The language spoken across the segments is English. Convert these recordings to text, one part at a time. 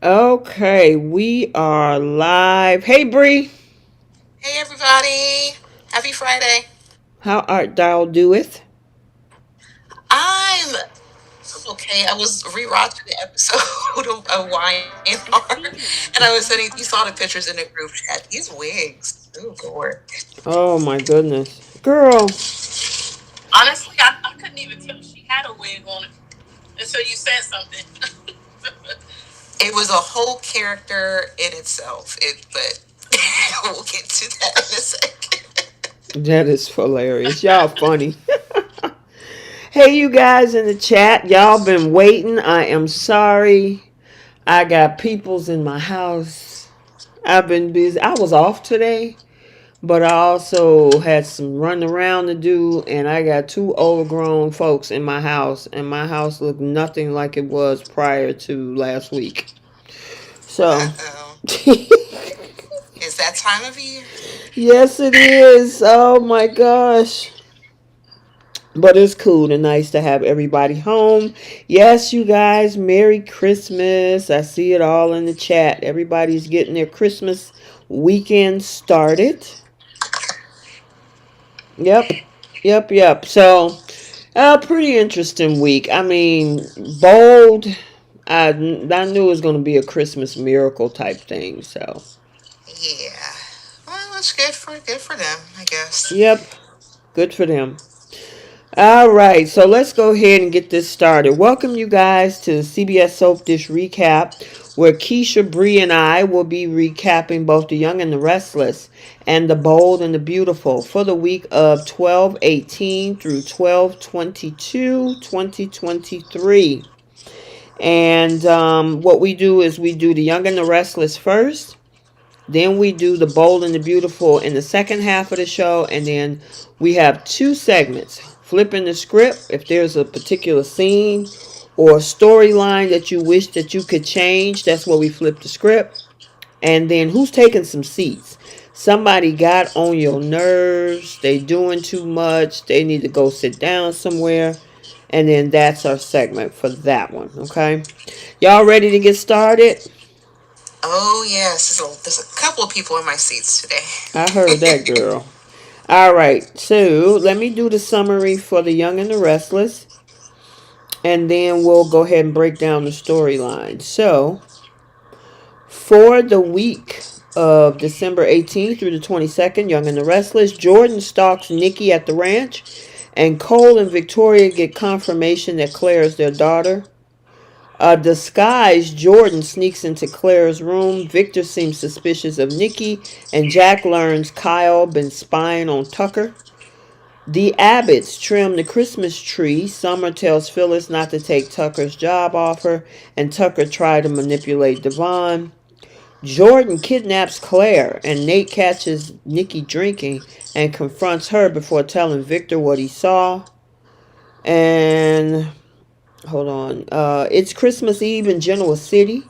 Okay, we are live. Hey, Bree, Hey everybody! Happy Friday. how art thou doeth? I'm okay. I was rewatching the episode of YNR, and I was sending. You saw the pictures in the group chat. These wigs. Oh Lord. Oh my goodness, girl. Honestly, I couldn't even tell she had a wig on until you said something. It was a whole character in itself. But we'll get to that in a second. That is hilarious. Y'all funny. Hey, you guys in the chat, y'all been waiting. I am sorry. I got peoples in my house. I've been busy. I was off today, but I also had some running around to do, and I got two overgrown folks in my house, and my house looked nothing like it was prior to last week. So, Uh-oh. It's that time of year. yes, it is. Oh my gosh. But it's cool and nice to have everybody home. Yes, you guys, Merry Christmas. I see it all in the chat. Everybody's getting their Christmas weekend started. Yep, yep. So, pretty interesting week. I mean, bold. I knew it was going to be a Christmas miracle type thing. So, Yeah. Well, it's good for them, I guess. yep, good for them. All right, so let's go ahead and get this started. Welcome you guys to CBS Soap Dish Recap, where Keisha, Bree, and I will be recapping both The Young and the Restless and The Bold and the Beautiful for the week of 12/18 through 12/22, 2023. And what we do is we do The Young and the Restless first. Then we do The Bold and the Beautiful in the second half of the show. And then we have two segments. Flipping the script, if there's a particular scene or storyline that you wish that you could change, that's where we flip the script. And then who's taking some seats? Somebody got on your nerves. They doing too much. They need to go sit down somewhere. And then that's our segment for that one. Okay. Y'all ready to get started? Oh yes, there's a couple of people in my seats I heard today. that, girl. All right, so let me do the summary for The Young and the Restless, and then we'll go ahead and break down the storyline. So, for the week of December 18th through the 22nd, Young and the Restless, Jordan stalks Nikki at the ranch, and Cole and Victoria get confirmation that Claire is their daughter. Disguised, Jordan sneaks into Claire's room. Victor seems suspicious of Nikki, and Jack learns Kyle been spying on Tucker. The Abbotts trim the Christmas tree. Summer tells Phyllis not to take Tucker's job offer, and Tucker tries to manipulate Devon. Jordan kidnaps Claire, and Nate catches Nikki drinking and confronts her before telling Victor what he saw. And hold on, it's Christmas Eve in Genoa City,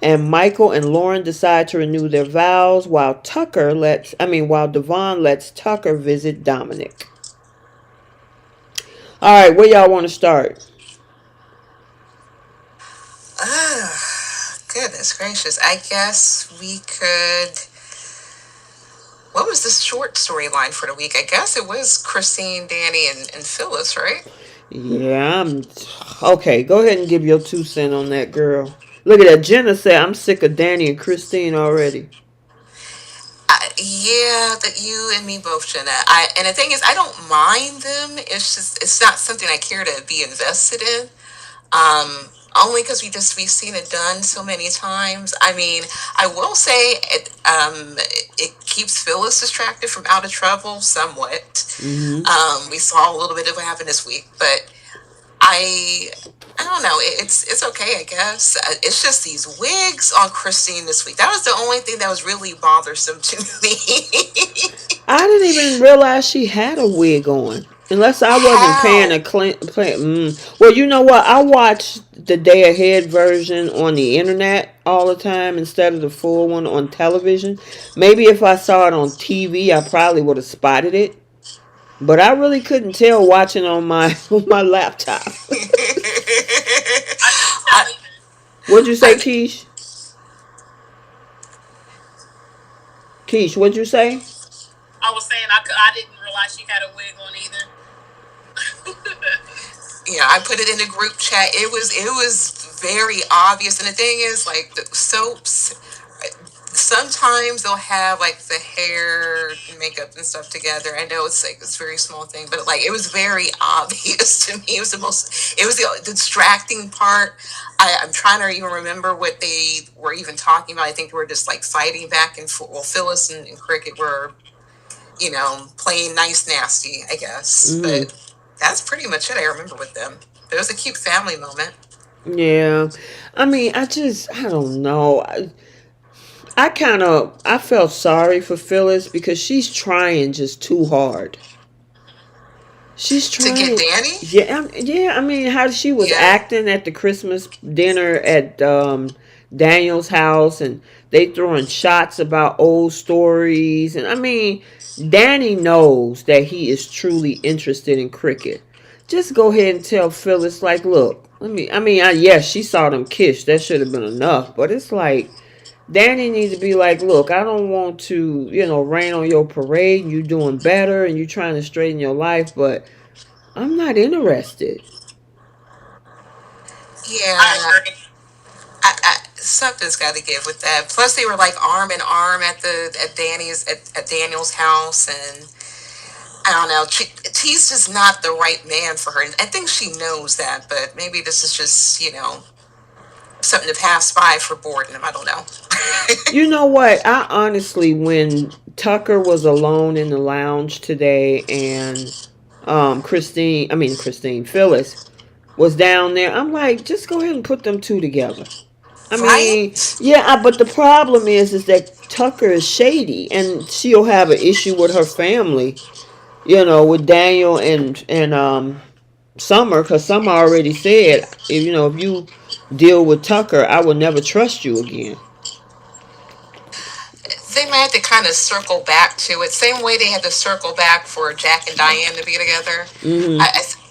and Michael and Lauren decide to renew their vows while Devon lets Tucker visit Dominic. All right, where y'all want to start? Goodness gracious. I guess we could. What was the short storyline for the week? I guess it was Christine, Danny, and Phyllis, right? Yeah, okay. Go ahead and give your 2 cents on that, girl. Look at that. Jenna said, "I'm sick of Danny and Christine already." Yeah, that you and me both, Jenna. And the thing is, I don't mind them. It's not something I care to be invested in. Only because we've seen it done so many times. I mean, I will say it keeps Phyllis distracted from out of trouble somewhat. Mm-hmm. We saw a little bit of what happened this week, but I I don't know. It's okay, I guess. It's just these wigs on Christine this week. That was the only thing that was really bothersome to me. I didn't even realize she had a wig on. Unless I wasn't paying How? a Well, you know what? I watch the day ahead version on the internet all the time instead of the full one on television. Maybe if I saw it on TV, I probably would have spotted it. But I really couldn't tell watching on my on my laptop. I couldn't tell I, either. What'd you say, I, Keish? Keish, what'd you say? I was saying I didn't realize she had a wig on either. Yeah, I put it in the group chat. It was very obvious, and the thing is, like the soaps, sometimes they'll have like the hair, makeup, and stuff together. I know it's like it's a very small thing, but like it was very obvious to me. It was the most. It was the distracting part. I'm trying to even remember what they were even talking about. I think they were just like fighting back and forth. Well, Phyllis and Cricket were, playing nice nasty, I guess. Mm-hmm. But that's pretty much it I remember with them. But it was a cute family moment. Yeah. I mean, I don't know. I felt sorry for Phyllis because she's trying just too hard. She's To get trying. Danny? Yeah, yeah. I mean, how she was Yeah. acting at the Christmas dinner at Daniel's house, and they throwing shots about old stories, and I mean, Danny knows that he is truly interested in cricket. Just go ahead and tell Phyllis, like, look, let me. I mean, yes, she saw them kiss. That should have been enough, but it's like Danny needs to be like, look, I don't want to, rain on your parade. You doing better and you trying to straighten your life, but I'm not interested. I Yeah. agree. Something's got to give with that. Plus, they were like arm in arm at Daniel's house, and I don't know. He's just not the right man for her, and I think she knows that. But maybe this is just something to pass by for boredom. I don't know. You know what? I honestly, when Tucker was alone in the lounge today and Christine Phyllis was down there, I'm like, just go ahead and put them two together. I mean, Right? yeah, but the problem is that Tucker is shady, and she'll have an issue with her family, with Daniel and Summer, because Summer already said, if you deal with Tucker, I will never trust you again. They might have to kind of circle back to it, same way they had to circle back for Jack and Diane to be together. Hmm.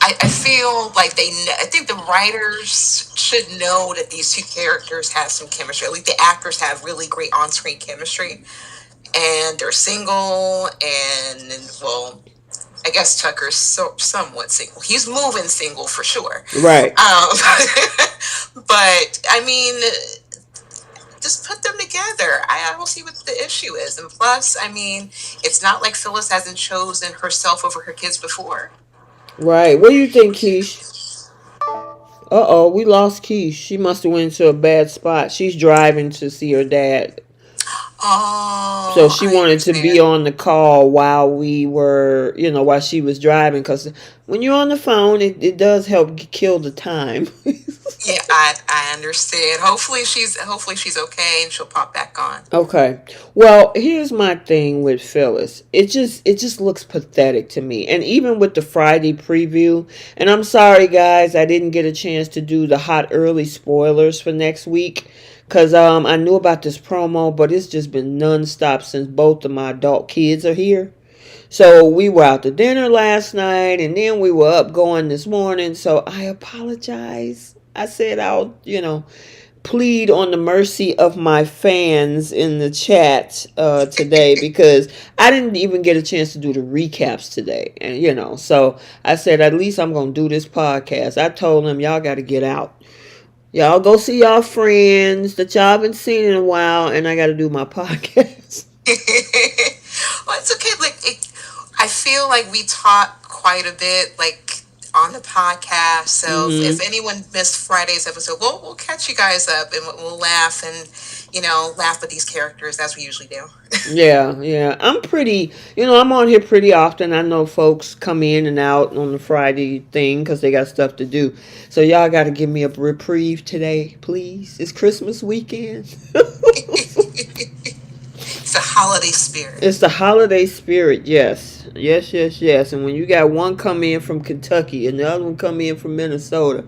I feel like I think the writers should know that these two characters have some chemistry. At least the actors have really great on-screen chemistry, and they're single. And well, I guess Tucker's somewhat single. He's moving single for sure. Right. Um, but I mean, just put them together. I don't see what the issue is. And plus, I mean, it's not like Phyllis hasn't chosen herself over her kids before. Right. What do you think, Keish? Uh-oh, we lost Keish. She must have went to a bad spot. She's driving to see her dad. So Oh, she I wanted to be understand. on the call while we were, while she was driving. Because when you're on the phone, it does help kill the time. Yeah, I understand. Hopefully she's okay and she'll pop back on. Okay. Well, here's my thing with Phyllis. It just looks pathetic to me. And even with the Friday preview, and I'm sorry guys, I didn't get a chance to do the hot early spoilers for next week cuz I knew about this promo, but it's just been nonstop since both of my adult kids are here. So we were out to dinner last night and then we were up going this morning, so I apologize. I said I'll, plead on the mercy of my fans in the chat today because I didn't even get a chance to do the recaps today. And, so I said, at least I'm going to do this podcast. I told them, y'all got to get out. Y'all go see y'all friends that y'all haven't seen in a while, and I got to do my podcast. Well, it's okay. I feel like we talk quite a bit, like on the podcast. So if Hmm. anyone missed Friday's episode, we'll catch you guys up and we'll laugh and laugh with these characters as we usually do. Yeah, yeah. I'm on here pretty often. I know folks come in and out on the Friday thing because they got stuff to do. So y'all got to give me a reprieve today, please. It's Christmas weekend. It's a holiday spirit. It's the holiday spirit, yes. Yes, yes, yes. And when you got one come in from Kentucky and the other one come in from Minnesota,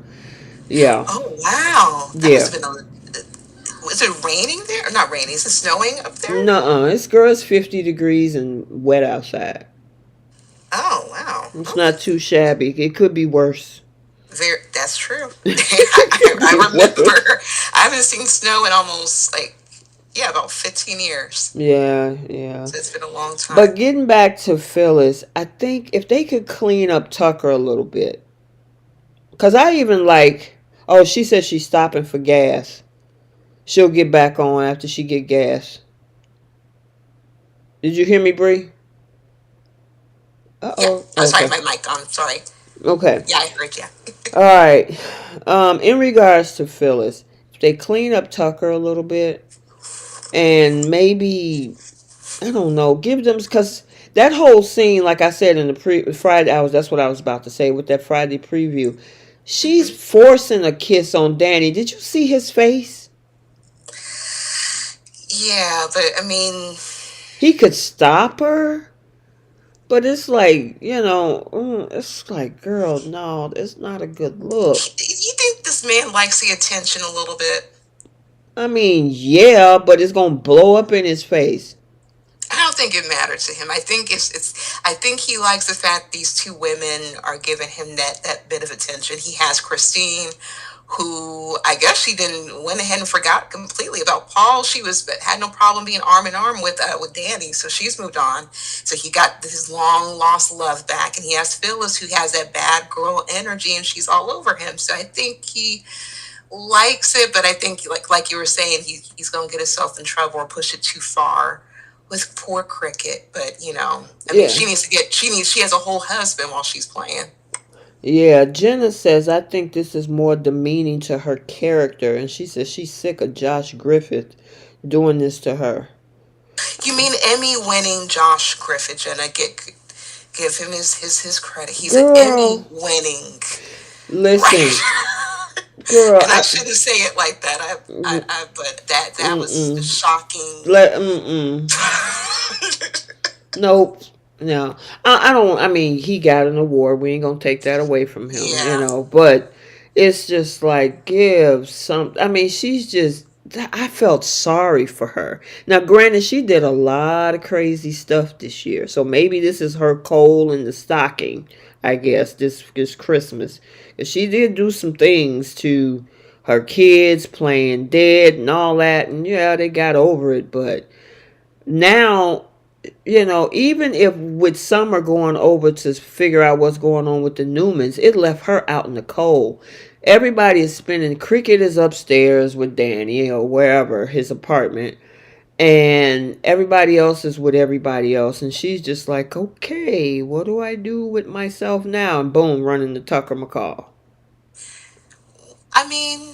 yeah, Oh wow, that yeah. must have been a. Is it raining there? Or not raining? Is it snowing up there? Nuh-uh. It's girls 50 degrees and wet outside. Oh wow. It's Okay. not too shabby. It could be worse. That's true. It could be I remember. worse. I haven't seen snow in almost like Yeah, about 15 years. Yeah, yeah. So it's been a long time. But getting back to Phyllis, I think if they could clean up Tucker a little bit, because I even like, oh, she said she's stopping for gas. She'll get back on after she get gas. Did you hear me, Bree? Uh Yeah. oh. Oh, sorry, Okay. my mic on. Sorry. Okay. Yeah, I heard you. All right. In regards to Phyllis, if they clean up Tucker a little bit, and maybe I don't know, give them because that whole scene, like I said in the Friday, that's what I was about to say with that Friday preview. She's Hmm. forcing a kiss on Danny. Did you see his face? Yeah, but I mean, He could stop her, but it's like it's like, girl, no, it's not a good look. you think this man likes the attention a little bit? I mean, yeah, but it's gonna blow up in his face. I don't think it mattered to him. I think it's I think he likes the fact these two women are giving him that bit of attention. He has Christine, who I guess she didn't went ahead and forgot completely about Paul. She was had no problem being arm in arm with Danny, so she's moved on. So he got his long lost love back, and he has Phyllis, who has that bad girl energy, and she's all over him. So I think he likes it, but I think like you were saying, he's gonna get himself in trouble or push it too far with poor Cricket. But I mean, Yeah. she has a whole husband while she's playing. Yeah, Jenna says, I think this is more demeaning to her character. And she says she's sick of Josh Griffith doing this to her. You mean Emmy winning Josh Griffith? And I give him his credit. He's an Emmy Girl, winning, listen, right? girl, And I shouldn't say it like that. But that was mm-mm. shocking. Mm-mm. Nope. No. I don't, I mean, he got an award. We ain't gonna take that away from him, Yeah. but it's just like, give some, I mean, she's just, I felt sorry for her. Now, granted, she did a lot of crazy stuff this year, so maybe this is her coal in the stocking, I guess, this Christmas. 'Cause she did do some things to her kids playing dead and all that, and yeah, they got over it, but now, even if with Summer going over to figure out what's going on with the Newmans, it left her out in the cold. Everybody is spending. Cricket is upstairs with Danny or wherever his apartment, and everybody else is with everybody else, and she's just like, okay, what do I do with myself now? And boom, running to Tucker McCall. I mean,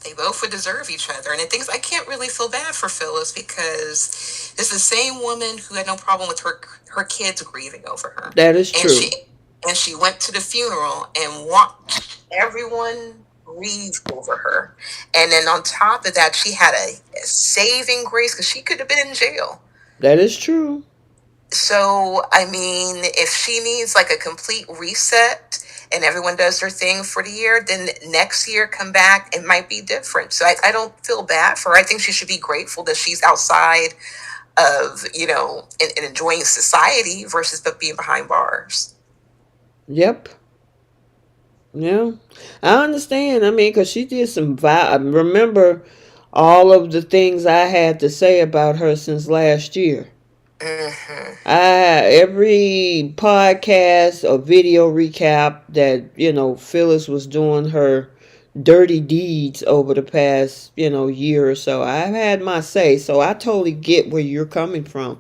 they both would deserve each other. And the things I can't really feel bad for Phyllis because it's the same woman who had no problem with her kids grieving over her, That is and true. she went to the funeral and watched everyone grieve over her. And then on top of that, she had a saving grace because she could have been in jail. That is true. So, I mean, if she needs like a complete reset and everyone does their thing for the year, then next year come back, it might be different. So I don't feel bad for her. I think she should be grateful that she's outside of, and enjoying society versus but being behind bars. Yep. Yeah, I understand. I mean, because she did some. I remember all of the things I had to say about her since last year. Hmm. Every podcast or video recap that Phyllis was doing her dirty deeds over the past year or so. I've had my say, so I totally get where you're coming from.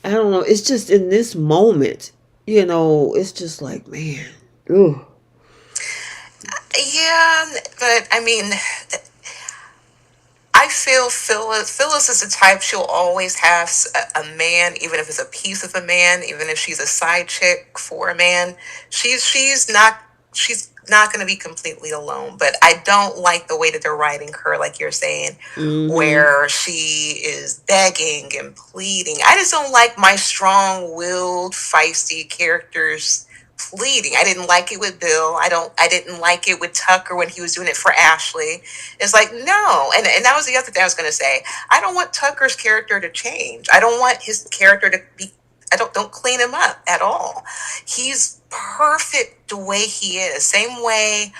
I don't know. It's just in this moment, it's just like, man, ugh. Yeah, but I mean, I feel Phyllis is the type she'll always have a man, even if it's a piece of a man, even if she's a side chick for a man. She's not going to be completely alone. But I don't like the way that they're writing her, like you're saying, Mm-hmm. where she is begging and pleading. I just don't like my strong-willed, feisty characters pleading. I didn't like it with Bill. I didn't like it with Tucker when he was doing it for Ashley. It's like, no. And that was the other thing I was gonna say. I don't want Tucker's character to change. I don't want his character to be don't clean him up at all. He's perfect the way he is. Same way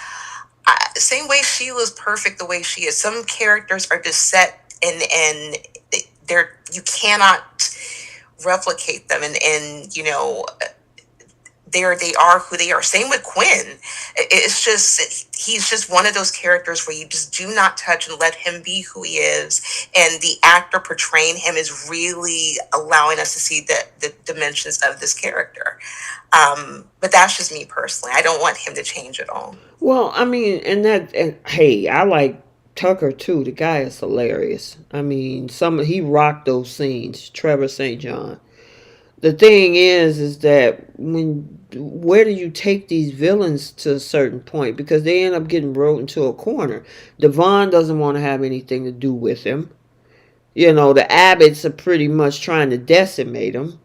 Sheila's perfect the way she is. Some characters are just set and you cannot replicate them, and they are who they are. Same with Quinn. It's just he's just one of those characters where you just do not touch and let him be who he is. And the actor portraying him is really allowing us to see the dimensions of this character. But that's just me personally. I don't want him to change at all. Well, I mean, and hey, I like Tucker too. The guy is hilarious. I mean, he rocked those scenes. Trevor St. John. The thing is that where do you take these villains to a certain point? Because they end up getting wrote into a corner. Devon doesn't want to have anything to do with him. The Abbotts are pretty much trying to decimate him.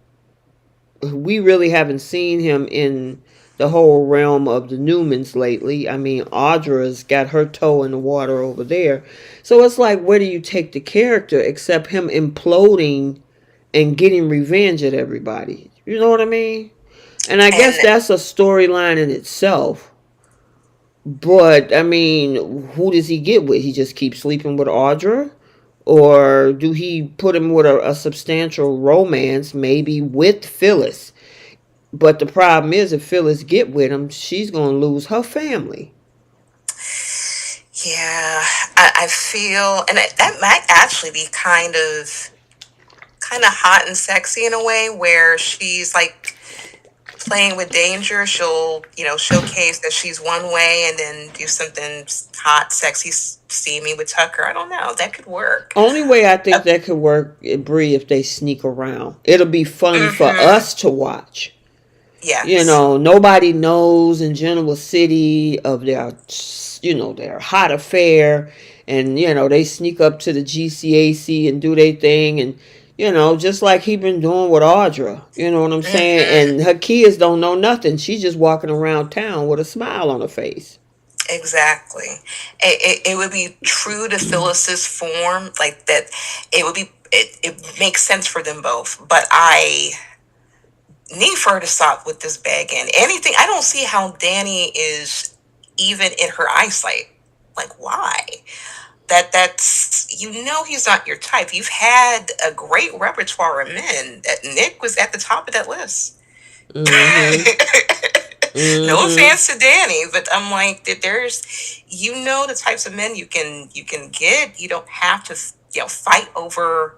We really haven't seen him in the whole realm of the Newmans lately. I mean, Audra's got her toe in the water over there. So it's like, where do you take the character except him imploding and getting revenge at everybody? You know what I mean? And I guess And that's a storyline in itself. But, I mean, who does he get with? He just keeps sleeping with Audra? Or do he put him with a substantial romance, maybe with Phyllis? But the problem is, if Phyllis get with him, she's going to lose her family. yeah, I feel, and that might actually be kind of hot and sexy in a way, where she's like playing with danger. She'll, showcase that she's one way and then do something hot, sexy, steamy with Tucker. I don't know. That could work. Only way I think that could work, Bree, if they sneak around. It'll be fun for us to watch. Yes. Nobody knows in Genoa City of their hot affair, and they sneak up to the GCAC and do their thing, and just like he been doing with Audra. You know what I'm saying? And her kids don't know nothing. She's just walking around town with a smile on her face. Exactly. It would be true to Phyllis's form, like that. It makes sense for them both, but I need for her to stop with this begging. Anything. I don't see how Danny is even in her eyesight. Like, why? That's he's not your type. You've had a great repertoire of men. That Nick was at the top of that list. Mm-hmm. No offense to Danny, but I'm like that. There's, the types of men you can get. You don't have to fight over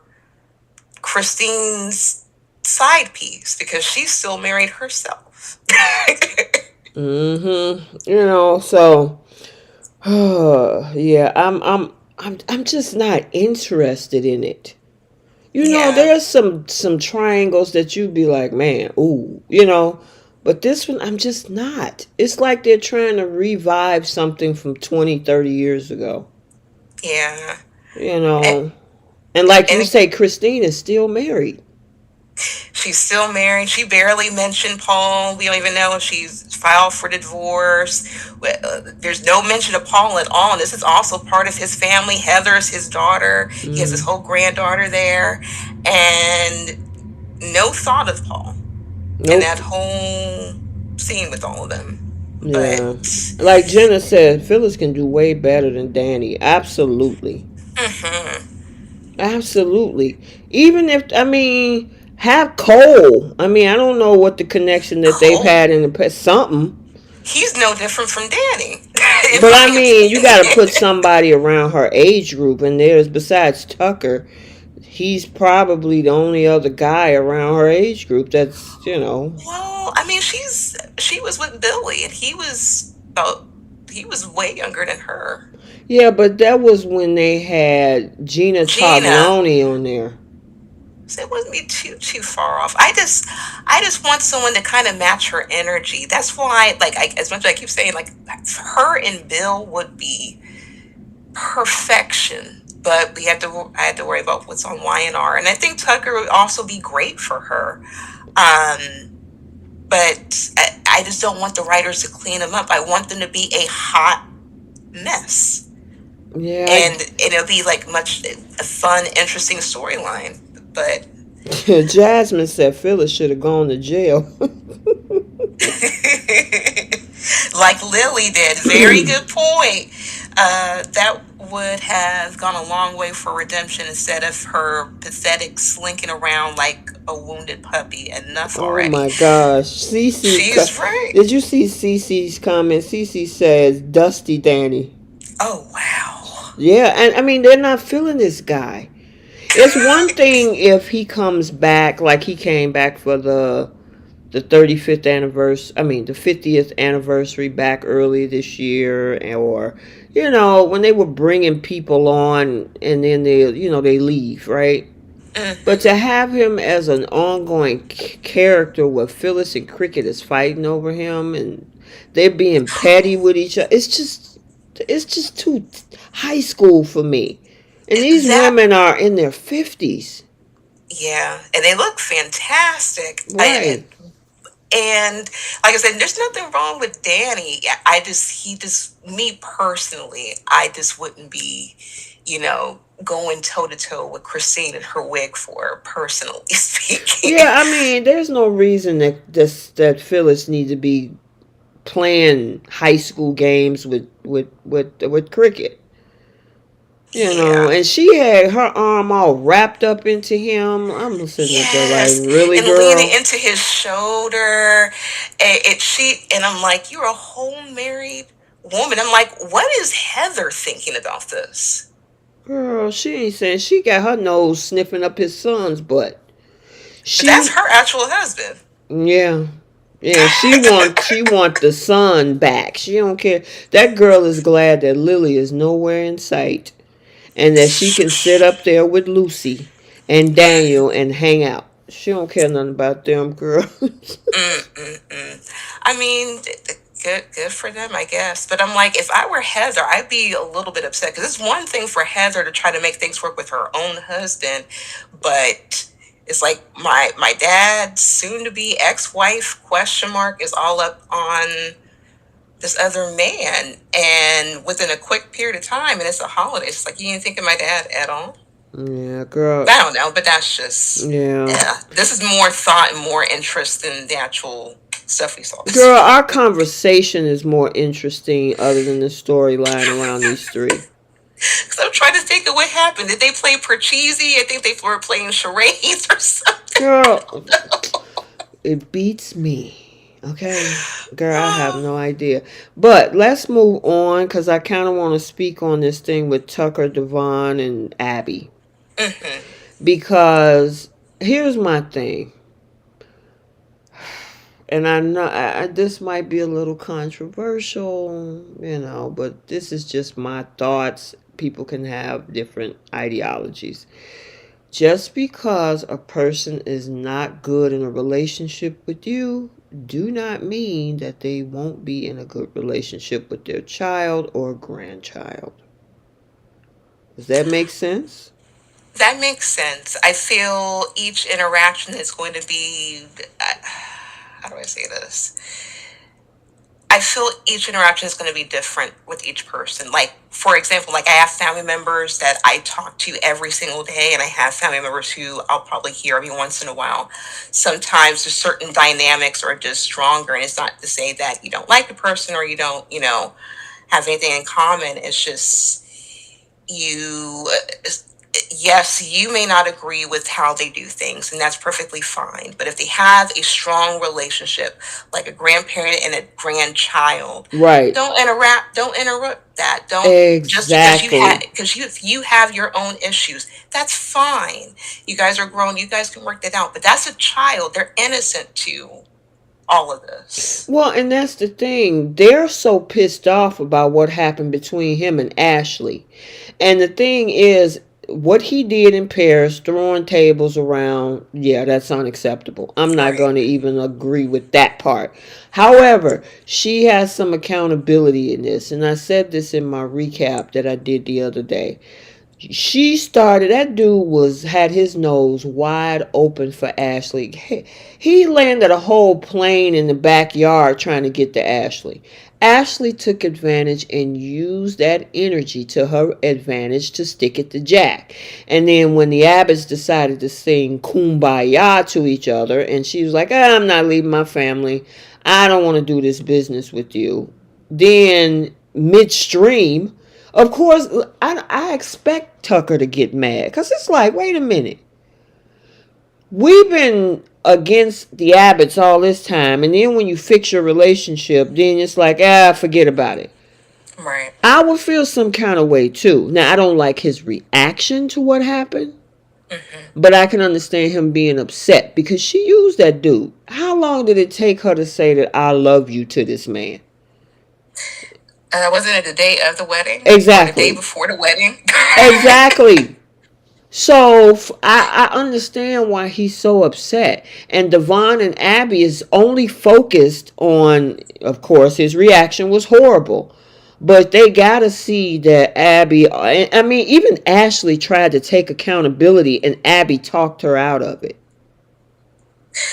Christine's side piece because she's still married herself. So yeah, I'm just not interested in it. Yeah. There's some triangles that you'd be like, man, ooh, but this one I'm just not. It's like they're trying to revive something from 20, 30 years ago. Yeah. And like you say, Christine is still married. She's still married. She barely mentioned Paul. We don't even know if she's filed for divorce. There's no mention of Paul at all. And this is also part of his family. Heather's his daughter. He has his whole granddaughter there. And no thought of Paul in that whole scene with all of them. Yeah. But, like Jenna said, Phyllis can do way better than Danny. Absolutely. Absolutely. Even if, have Cole. I don't know what the connection that they've had in the past. Something. He's no different from Danny. But you got to put somebody around her age group, and besides Tucker, he's probably the only other guy around her age group that's, Well, she was with Billy, and he was way younger than her. Yeah, but that was when they had Gina Toglioni on there. So it wasn't be too far off. I just want someone to kind of match her energy. That's why, as much as I keep saying, her and Bill would be perfection. But I had to worry about what's on Y&R, and I think Tucker would also be great for her. But I just don't want the writers to clean them up. I want them to be a hot mess. Yeah, and it'll be a fun, interesting storyline. But Jasmine said Phyllis should have gone to jail. Like Lily did. Very good point. That would have gone a long way for redemption instead of her pathetic slinking around like a wounded puppy. Enough Oh already. my gosh. Cece, She's right. did you see Cece's comment? Cece says, Dusty Danny. Oh, wow. Yeah, and I mean, they're not feeling this guy. It's one thing if he comes back, like he came back for the 35th anniversary, I mean, the 50th anniversary back early this year, or, when they were bringing people on and then they leave, right? But to Mm-hmm. have him as an ongoing character where Phyllis and Cricket is fighting over him and they're being petty with each other, it's just too high school for me. And these That, women are in their 50s. yeah. And they look fantastic. Right. And like I said, there's nothing wrong with Danny. Me personally, I just wouldn't be, going toe to toe with Christine and her wig for her, personally speaking. Yeah, I mean, there's no reason that Phyllis needs to be playing high school games with Cricket. Yeah. And she had her arm all wrapped up into him. I'm sitting up there like, Yes. really, And leaning girl? into his shoulder. And I'm like, you're a whole married woman. I'm like, what is Heather thinking about this? Girl, she ain't saying she got her nose sniffing up his son's butt. That's She, her actual husband. yeah, yeah, she want the son back. She don't care. That girl is glad that Lily is nowhere in sight, and that she can sit up there with Lucy and Daniel and hang out. She don't care nothing about them girls. Mm-mm-mm. I mean, good for them, I guess. But I'm like, if I were Heather, I'd be a little bit upset because it's one thing for Heather to try to make things work with her own husband, but it's like my dad's soon to be ex-wife question mark is all up on this other man, and within a quick period of time, and it's a holiday. It's like you didn't think of my dad at all. Yeah, girl. I don't know, but that's just, Yeah. yeah. This is more thought and more interest than the actual stuff we saw this Girl, our week. conversation is more interesting other than the storyline around these three. Because I'm trying to think of what happened. Did they play Parcheesi? I think they were playing charades or something. Girl, it beats me. Okay? Girl, I have no idea. But let's move on because I kind of want to speak on this thing with Tucker, Devon, and Abby. Mm-hmm. Because here's my thing. And I know this might be a little controversial, but this is just my thoughts. People can have different ideologies. Just because a person is not good in a relationship with you, do not mean that they won't be in a good relationship with their child or grandchild. Does that make sense? That makes sense. I feel each interaction is going to be. How do I say this? I feel each interaction is going to be different with each person. Like, for example, like I have family members that I talk to every single day, and I have family members who I'll probably hear every once in a while. Sometimes there's certain dynamics are just stronger, and it's not to say that you don't like the person or you don't, have anything in common. It's just you yes, you may not agree with how they do things, and that's perfectly fine. But if they have a strong relationship, like a grandparent and a grandchild, Right. don't interrupt that. Don't just because Exactly. if you have your own issues, that's fine. You guys are grown, you guys can work that out. But that's a child. They're innocent to all of this. Well, and that's the thing. They're so pissed off about what happened between him and Ashley. And the thing is, what he did in Paris, throwing tables around, yeah, that's unacceptable. I'm not Right. going to even agree with that part. However, she has some accountability in this. And I said this in my recap that I did the other day. She started, that dude was had his nose wide open for Ashley. He landed a whole plane in the backyard trying to get to Ashley. Ashley took advantage and used that energy to her advantage to stick it to Jack. And then when the Abbotts decided to sing Kumbaya to each other, and she was like, I'm not leaving my family. I don't want to do this business with you. Then midstream, Of course, I expect Tucker to get mad because it's like, wait a minute, we've been against the Abbotts all this time, and then when you fix your relationship, then it's like, forget about it. Right. I would feel some kind of way too. Now, I don't like his reaction to what happened, Mm-hmm. but I can understand him being upset because she used that dude. How long did it take her to say that I love you to this man? Wasn't it the day of the wedding or the day Exactly. before the wedding? Exactly. So I understand why he's so upset. And Devon and Abby is only focused on, of course, his reaction was horrible. But they gotta see that Abby, I mean, even Ashley tried to take accountability and Abby talked her out of it.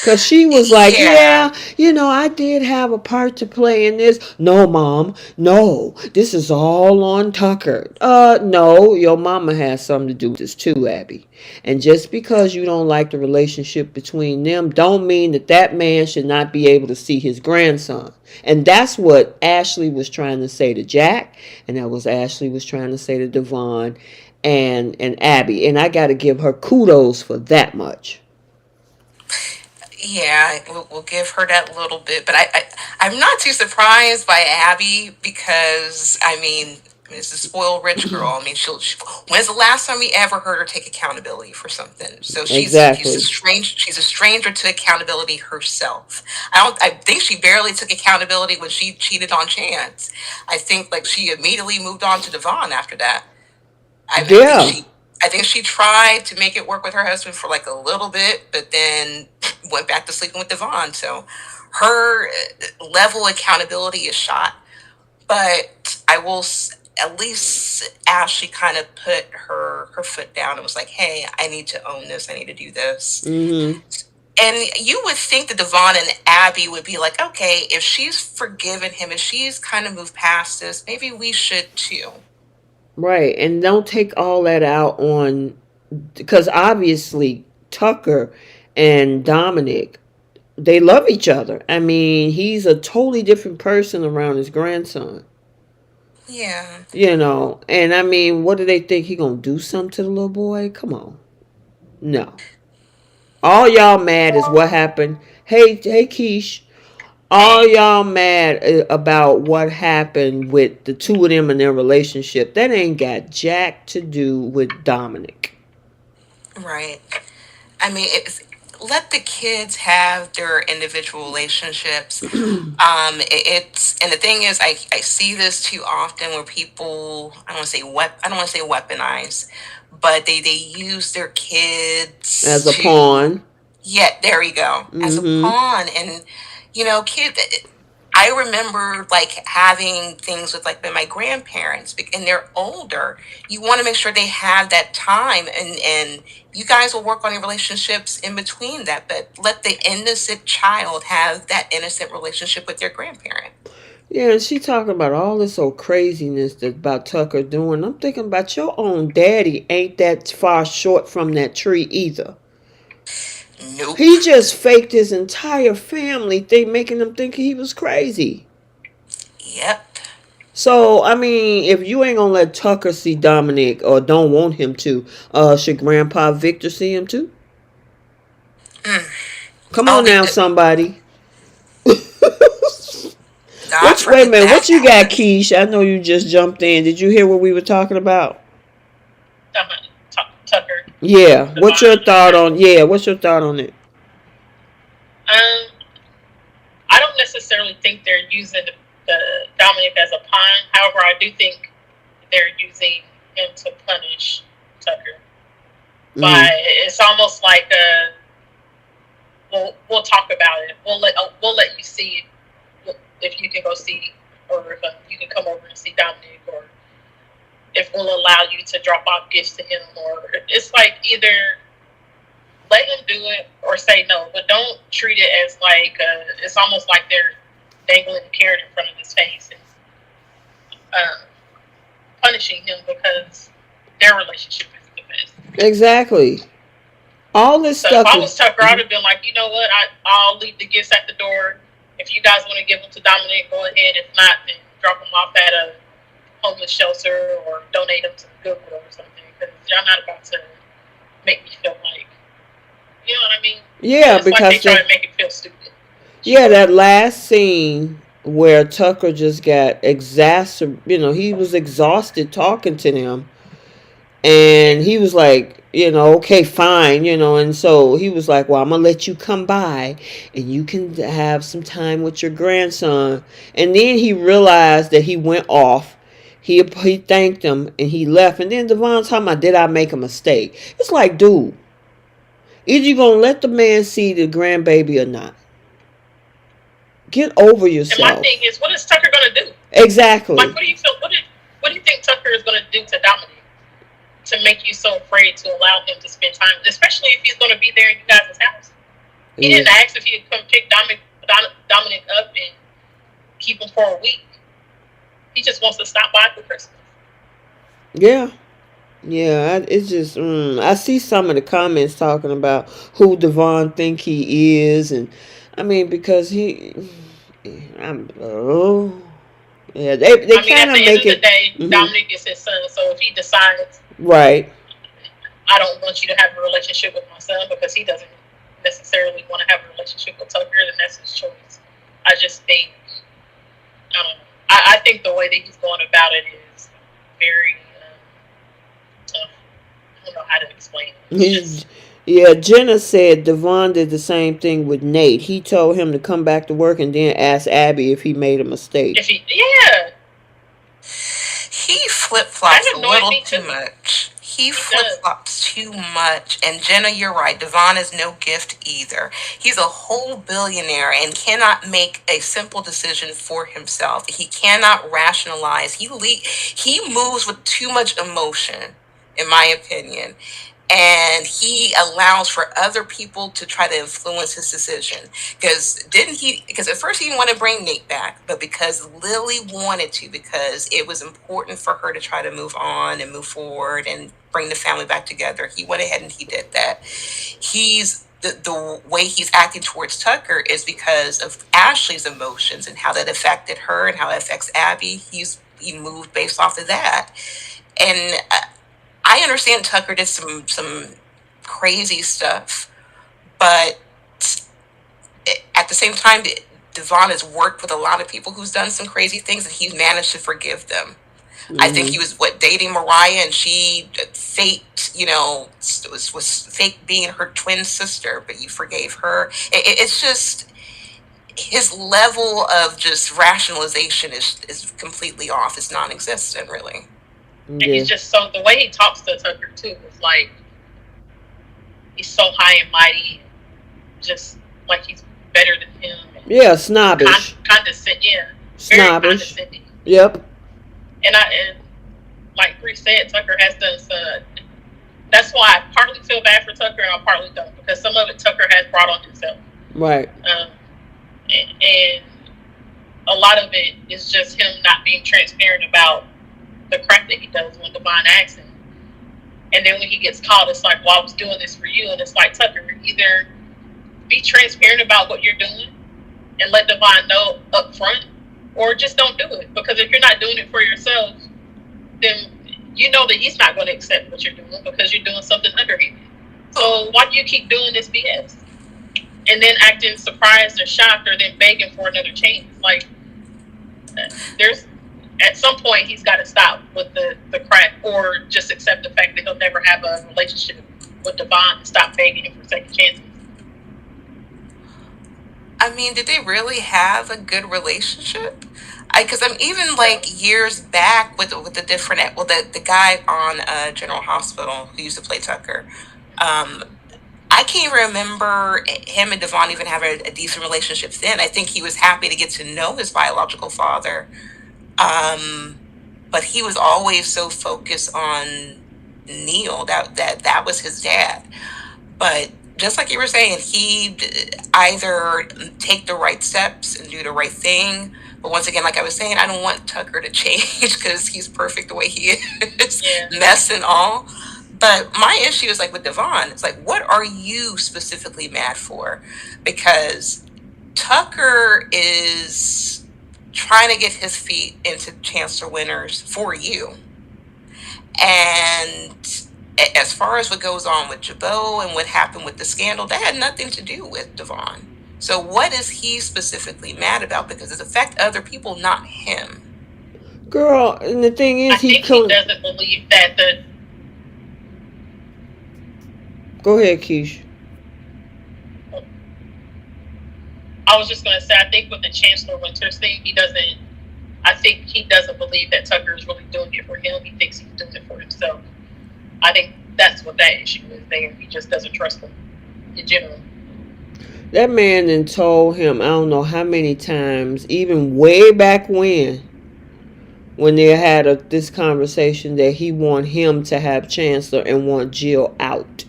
Because she was like, Yeah. yeah, I did have a part to play in this. No, Mom. No, this is all on Tucker. No, your mama has something to do with this too, Abby. And just because you don't like the relationship between them, don't mean that that man should not be able to see his grandson. And that's what Ashley was trying to say to Jack. And that was Ashley was trying to say to Devon and Abby. And I got to give her kudos for that much. Yeah, we'll give her that little bit, but I'm not too surprised by Abby because it's a spoiled rich girl. I mean, when's the last time we ever heard her take accountability for something? So Exactly. she's a stranger to accountability herself. I think she barely took accountability when she cheated on Chance. I think like she immediately moved on to Devon after that. I think Yeah. she tried to make it work with her husband for like a little bit, but then went back to sleeping with Devon. So her level of accountability is shot. But at least Ashley kind of put her foot down and was like, "Hey, I need to own this. I need to do this." Mm-hmm. And you would think that Devon and Abby would be like, "Okay, if she's forgiven him, if she's kind of moved past this, maybe we should too." Right. And don't take all that out on, because obviously Tucker and Dominic, they love each other. I mean, he's a totally different person around his grandson. Yeah. And I mean, what do they think, he gonna do something to the little boy? Come on. No. All y'all mad is what happened. Hey, Keish. All Hey, y'all mad about what happened with the two of them in their relationship. That ain't got jack to do with Dominic. Right. I mean, let the kids have their individual relationships. It's and the thing is, I see this too often where people I don't want to say weaponize, but they use their As kids a to pawn. yeah, there we go, as a Mm-hmm. pawn. And kid, I remember like having things with like my grandparents, and they're older. You want to make sure they have that time, and you guys will work on your relationships in between that, but let the innocent child have that innocent relationship with their grandparent. Yeah, and she talking about all this old craziness that about Tucker doing. I'm thinking about your own daddy ain't that far short from that tree either. Nope. He just faked his entire family thing, making them think he was crazy. Yep. So, I mean, if you ain't gonna let Tucker see Dominic or don't want him to, should Grandpa Victor see him too? Mm. Come Oh, on now, somebody. God Wait a forbid minute, that what you got, happens. Keish? I know you just jumped in. Did you hear what we were talking about? Tucker, Yeah. What's Devon, your and thought on? Ashley. Yeah. What's your thought on it? Um, I don't necessarily think they're using the Dominic as a pawn. However, I do think they're using him to punish Tucker. Mm-hmm. But it's almost like we'll talk about it. We'll let you see if you can go see, or if you can come over and see Dominic, or if we'll allow you to drop off gifts to him, or it's like either let him do it or say no, but don't treat it as like it's almost like they're dangling a carrot in front of his face and punishing him because their relationship isn't the best. Exactly. All this So if stuff I is. was Tucker, I'd have been like, you know what, I'll leave the gifts at the door. If you guys want to give them to Dominic, go ahead. If not, then drop them off at homeless shelter or donate them to Goodwill or something, because y'all not about to make me feel like, you know what I mean? Yeah, It's like they because try to make it feel stupid. yeah, that last scene where Tucker just got he was exhausted talking to them, and he was like, okay, fine, and so he was like, well, I'm gonna let you come by and you can have some time with your grandson. And then he realized that he went off. He thanked him and he left. And then Devon's talking about, did I make a mistake? It's like, dude, either you gonna let the man see the grandbaby or not. Get over And my thing yourself. is, what is Tucker gonna do? Like, Exactly. what do you feel? What do you think Tucker is gonna do to Dominic to make you so afraid to allow him to spend time, especially if he's gonna be there in you guys' house? He Yeah. didn't ask if he could come pick Dominic up and keep him for a week. He just wants to stop by for Christmas. Yeah. Yeah, it's just I see some of the comments talking about who Devon think he is, and I mean because I'm yeah, they I mean, kind at of the end make of the it day, Dominic is his son. So if he decides, right. I don't want you to have a relationship with my son because he doesn't necessarily want to have a relationship with Tucker, then that's his choice. I just think, I don't know. I think the way that he's going about it is very tough. I don't know how to explain it. It's He's just, Yeah, Jenna said Devon did the same thing with Nate. He told him to come back to work and then asked Abby if he made a mistake. if he, yeah, He flip that flops a annoyed little me too too. much. He He flip does. flops too much. And Jenna, you're right. Devon is no gift either. He's a whole billionaire and cannot make a simple decision for himself. He cannot rationalize. He moves with too much emotion, in my opinion. And he allows for other people to try to influence his decision. Because at first he didn't want to bring Nate back, but because Lily wanted to, because it was important for her to try to move on and move forward and bring the family back together, he went ahead and he did that. The way he's acting towards Tucker is because of Ashley's emotions and how that affected her and how it affects Abby. He moved based off of that. And I understand Tucker did some crazy stuff, but at the same time, Devon has worked with a lot of people who's done some crazy things, and he's managed to forgive them. I think he was dating Mariah, and she faked, was fake being her twin sister, but you forgave her. It's just his level of just rationalization is completely off. It's non-existent, really. And Yeah. he's just so, the way he talks to Tucker too is like, he's so high and mighty, just like he's better than him. And Yeah, snobbish. condescending, yeah, very Snobbish. condescending. Yep. And like Bree said, Tucker has done some. That's why I partly feel bad for Tucker and I partly don't, because some of it Tucker has brought on himself. Right. And a lot of it is just him not being transparent about the crap that he does when Devon asks him. And then when he gets caught, it's like, well, I was doing this for you. And it's like, Tucker, either be transparent about what you're doing and let Devon know up front, or just don't do it. Because if you're not doing it for yourself, then you know that he's not going to accept what you're doing because you're doing something under him. So why do you keep doing this BS? And then acting surprised or shocked, or then begging for another chance. Like, there's, at some point, he's got to stop with the crap, or just accept the fact that he'll never have a relationship with Devon and stop begging him for second chances. I mean, did they really have a good relationship? Because I'm even like years back with the different, well, the guy on General Hospital who used to play Tucker. I can't remember him and Devon even having a decent relationship then. I think he was happy to get to know his biological father. But he was always so focused on Neil, that was his dad. But just like you were saying, he either take the right steps and do the right thing. But once again, like I was saying, I don't want Tucker to change because he's perfect the way he is, Yeah. mess and all. But my issue is like with Devon, it's like, what are you specifically mad for? Because Tucker is trying to get his feet into Chancellor Winners for you. And as far as what goes on with Jabot and what happened with the scandal, that had nothing to do with Devon. So what is he specifically mad about? Because it affects other people, not him. Girl, and the thing I is, he think he couldn't. doesn't believe that the. Go ahead, Keish. I was just going to say, I think with the Chancellor Winters thing, he doesn't. I think he doesn't believe that Tucker is really doing it for him. He thinks he's doing it for himself. I think that's what that issue is there. He just doesn't trust him in general. That man then told him, I don't know how many times, even way back when they had this conversation, that he want him to have Chancellor and want Jill out.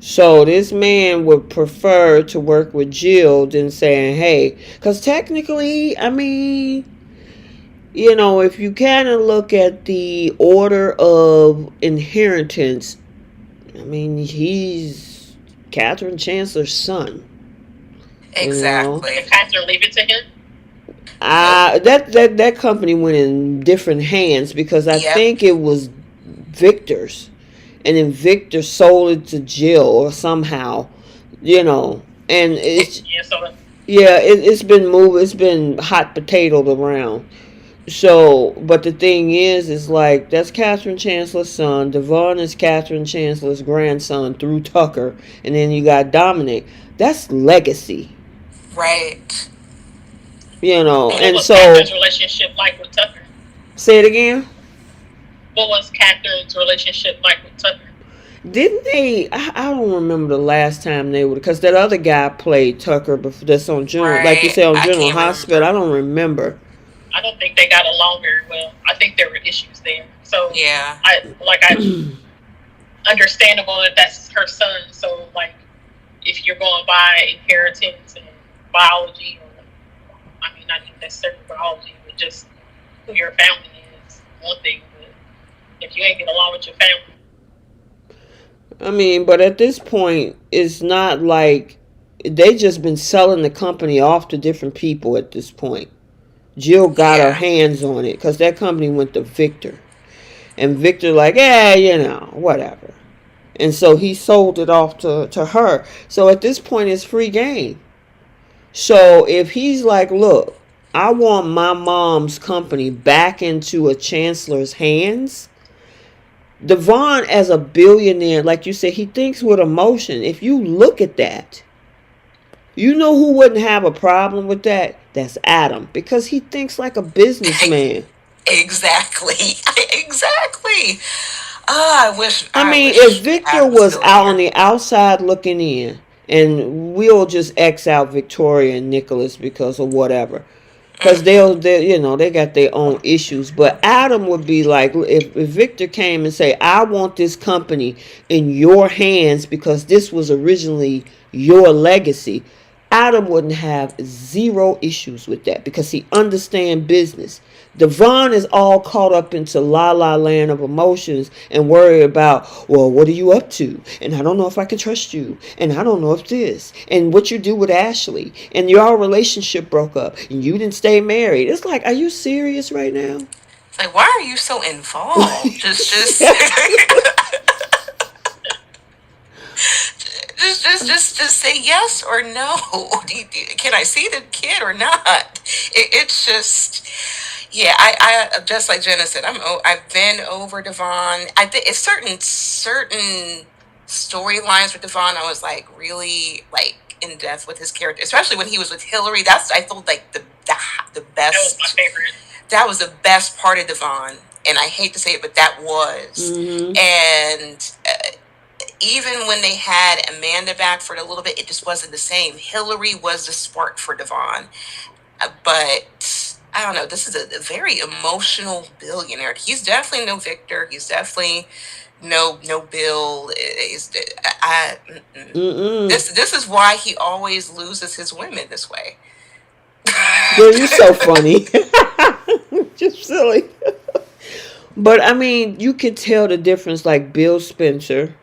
So this man would prefer to work with Jill than saying, hey, because technically, I mean, if you kind of look at the order of inheritance, I mean, he's Catherine Chancellor's son. Exactly. Did Catherine leave it to him? That company went in different hands because I think it was Victor's, and then Victor sold it to Jill or somehow, and it's it's been moved, it's been hot potatoed around. So, but the thing is like that's Catherine Chancellor's son. Devon is Catherine Chancellor's grandson through Tucker, and then you got Dominic. That's legacy. Right. And was so Catherine's relationship like with Tucker? Say it again. What was Catherine's relationship like with Tucker? Didn't they? I don't remember the last time they would, because that other guy played Tucker. Before that's on General, right. Like you said, on General Hospital. I don't remember. I don't think they got along very well. I think there were issues there. So yeah, I understandable that that's her son. So like, if you're going by inheritance and biology, or I mean, not even necessarily biology, but just who your family is, one thing. But if you ain't get along with your family. I mean, but at this point, it's not like they just been selling the company off to different people at this point. Jill got her hands on it because that company went to Victor. And Victor like, whatever. And so he sold it off to her. So at this point, it's free game. So if he's like, look, I want my mom's company back into a chancellor's hands. Devon, as a billionaire, like you said, he thinks with emotion. If you look at that, you know who wouldn't have a problem with that? That's Adam, because he thinks like a businessman. Exactly. Exactly. I wish. I mean, if Victor was out on the outside looking in, and we'll just X out Victoria and Nicholas because of whatever, because they got their own issues. But Adam would be like, if Victor came and say, I want this company in your hands because this was originally your legacy, Adam wouldn't have zero issues with that because he understands business. Devon is all caught up into la la land of emotions and worry about, well, what are you up to? And I don't know if I can trust you. And I don't know if this. And what you do with Ashley. And your relationship broke up. And you didn't stay married. It's like, are you serious right now? It's like, why are you so involved? just just say yes or no. Can I see the kid or not? It's just, yeah. I just like Jenna said, I've been over Devon. I think it's certain storylines with Devon. I was like really like in depth with his character, especially when he was with Hillary. That's I felt like the best. That was my favorite. That was the best part of Devon, and I hate to say it, but that was. Mm-hmm. And even when they had Amanda back for a little bit, it just wasn't the same. Hillary was the spark for Devon. But I don't know. This is a very emotional billionaire. He's definitely no Victor. He's definitely no Bill. This is why he always loses his women this way. Girl, you're so funny. Just silly. But I mean, you could tell the difference, like Bill Spencer,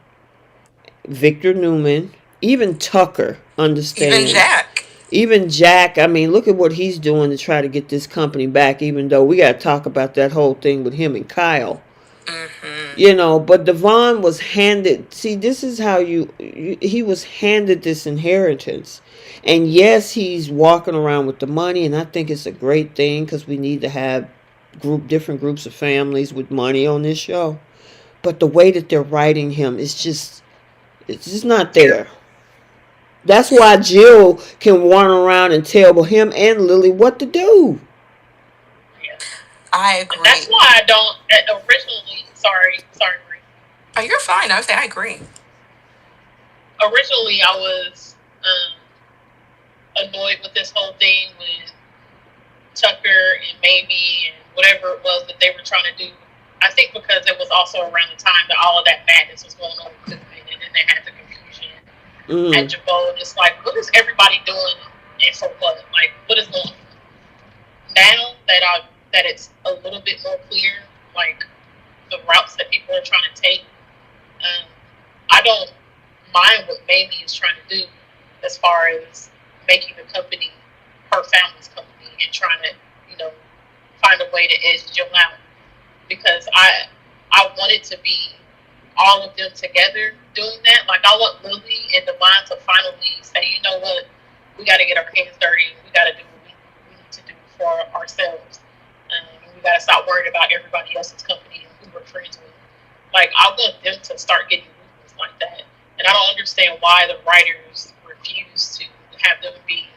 Victor Newman, even Tucker understands. Even Jack. Even Jack, I mean, look at what he's doing to try to get this company back, even though we got to talk about that whole thing with him and Kyle. Mm-hmm. But Devon was handed, see, this is how he was handed this inheritance. And yes, he's walking around with the money, and I think it's a great thing because we need to have different groups of families with money on this show. But the way that they're writing him is it's just not there. That's why Jill can run around and tell him and Lily what to do. Yeah. I And that's agree. why I don't originally. Sorry, Marie. Oh, you're fine. I say I agree. Originally, I was annoyed with this whole thing with Tucker and Mamie and whatever it was that they were trying to do. I think because it was also around the time that all of that madness was going on with Cookman, and then they had the confusion at Mm. Jabot. And it's like, what is everybody doing and for what? Like, what is going on? Now that it's a little bit more clear, like the routes that people are trying to take, um, I don't mind what Mamie is trying to do as far as making the company her family's company and trying to, find a way to edge Jill out. Because I want it to be all of them together doing that. Like I want Lily and Devon to finally say, you know what, we got to get our hands dirty. We got to do what we need to do for ourselves. We got to stop worrying about everybody else's company and who we're friends with. Like I want them to start getting movements like that. And I don't understand why the writers refuse to have them be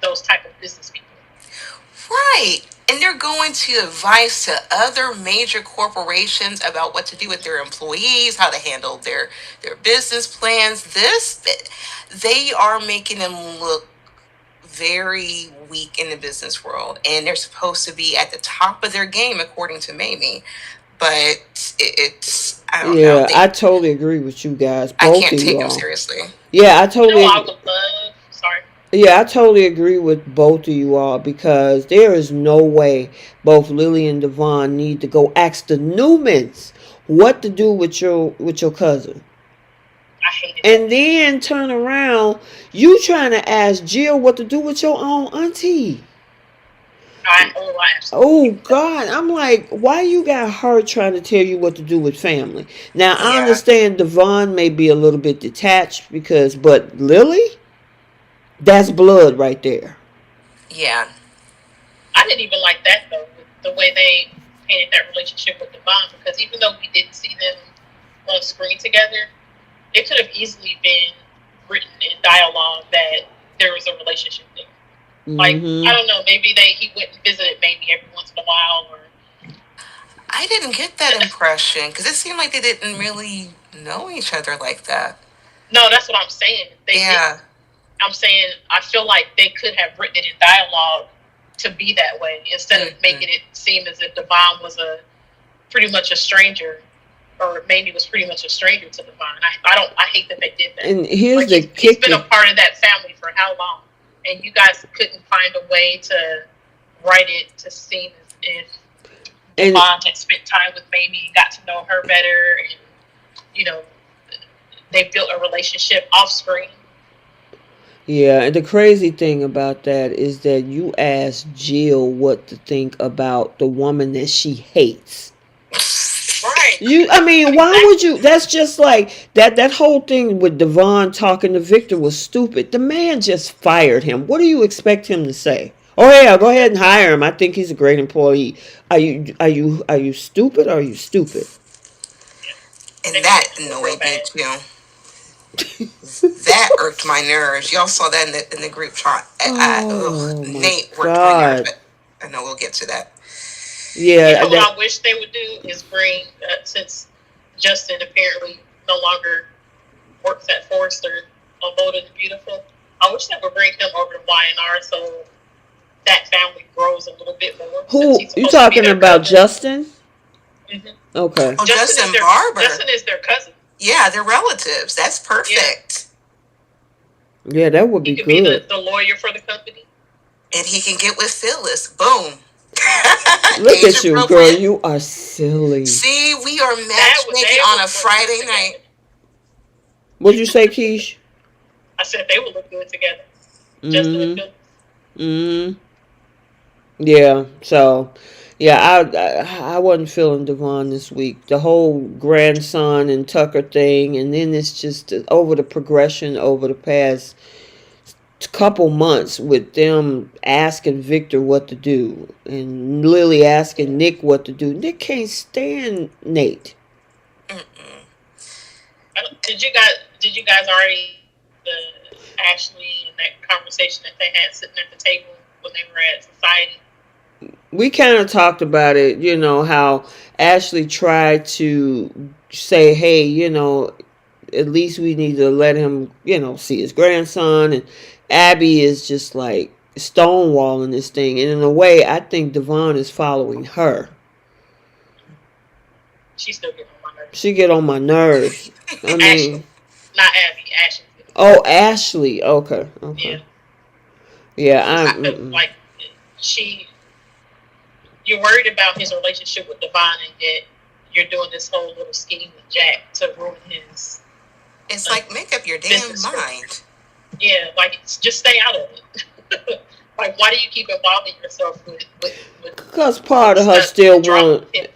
those type of business people. Right. And they're going to advise to other major corporations about what to do with their employees, how to handle their business plans. They are making them look very weak in the business world, and they're supposed to be at the top of their game according to Mamie. But it's I don't know. Yeah, I totally agree with you guys, I both can't of you take them all. seriously. Yeah, I You know, totally I agree. would love. Sorry. Yeah, I totally agree with both of you all because there is no way both Lily and Devon need to go ask the Newmans what to do with your cousin. I hated that. And then turn around, you trying to ask Jill what to do with your own auntie. I absolutely Oh hated that. God, I'm like, why you got her trying to tell you what to do with family? Now I Yeah, understand Devon may be a little bit detached but Lily, that's blood right there. yeah. I didn't even like that though, with the way they painted that relationship with Devon, because even though we didn't see them on screen together, it could have easily been written in dialogue that there was a relationship there. Like I Mm-hmm. don't know, maybe he went and visited maybe every once in a while, or I didn't get that impression because it seemed like they didn't really know each other like that. no, that's what I'm saying. They didn't. Yeah. I'm saying I feel like they could have written it in dialogue to be that way instead of Mm-hmm. making it seem as if Devon was pretty much a stranger, or maybe was pretty much a stranger to Devon. I hate that they did that. And here's Like the he's been a kicker. part of that family for how long, and you guys couldn't find a way to write it to seem as if And Devon had spent time with Mamie and got to know her better, and you know they built a relationship off screen. yeah, and the crazy thing about that is that you ask Jill what to think about the woman that she hates. Right. I mean, why would Exactly. you? That's just like that whole thing with Devon talking to Victor was stupid. The man just fired him. What do you expect him to say? Oh yeah, go ahead and hire him. I think he's a great employee. Are you stupid or are you stupid? Yeah. They And made that him feel real annoyed me bad. too. That irked my nerves. Y'all saw that in the group chat. Oh my Nate worked my nerves, God. but I know we'll get to that. You Yeah, know what that I wish they would do is bring, since Justin apparently no longer works at Forrester on Bold and the Beautiful, I wish they would bring him over to YNR so that family grows a little bit more, since who he's you supposed to be talking their about, cousin. Justin? hmm Okay. Oh, Justin Barber. Justin is their cousin. Yeah, they're relatives. That's Yeah, perfect. Yeah, that would he be could be good. the lawyer for the company. And he can get with Phyllis. Boom. Look Age at you, girl. appropriate. You are silly. See, we are They matchmaking on would a look good Friday night. together. What'd you say, Keish? I said they would look good together. Just in the Mm-hmm. Philippines. Mm-hmm. Yeah. So, yeah, I wasn't feeling Devon this week. The whole grandson and Tucker thing, and then it's just over the progression over the past couple months with them asking Victor what to do and Lily asking Nick what to do. Nick can't stand Nate. Mm-mm. Did you guys already the Ashley and that conversation that they had sitting at the table when they were at society? We kind of talked about it, how Ashley tried to say, hey, at least we need to let him, see his grandson. And Abby is just like stonewalling this thing. And in a way, I think Devon is following her. She's still getting on my nerves. She get on my nerves. I Ashley, mean, not Abby. Ashley's getting on my oh, nerves. Ashley. Okay, okay. Yeah, Yeah, because I'm. I feel like she. You're worried about his relationship with Devon, and yet you're doing this whole little scheme with Jack to ruin his It's uh, like, make up your damn business structure. mind. Yeah, like just stay out of it. Like, why do you keep involving yourself with Because part of her stuff, still with drama want. with him?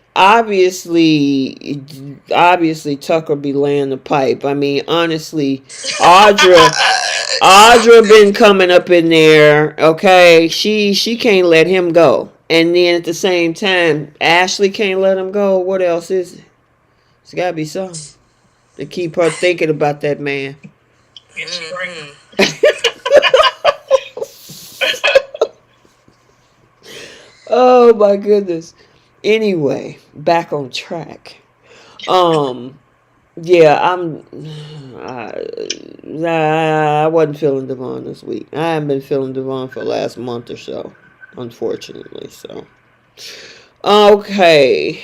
Obviously, Tucker be laying the pipe. I mean, honestly, Audra, Audra been Something. coming up in there. Okay, she can't let him go, and then at the same time, Ashley can't let him go. What else is it? It's got to be something to keep her thinking about that man. Yeah, she right. Mm-hmm. Oh my goodness. Anyway, back on track. Um, yeah, I wasn't feeling Devon this week. I haven't been feeling Devon for the last month or so, unfortunately. So, okay,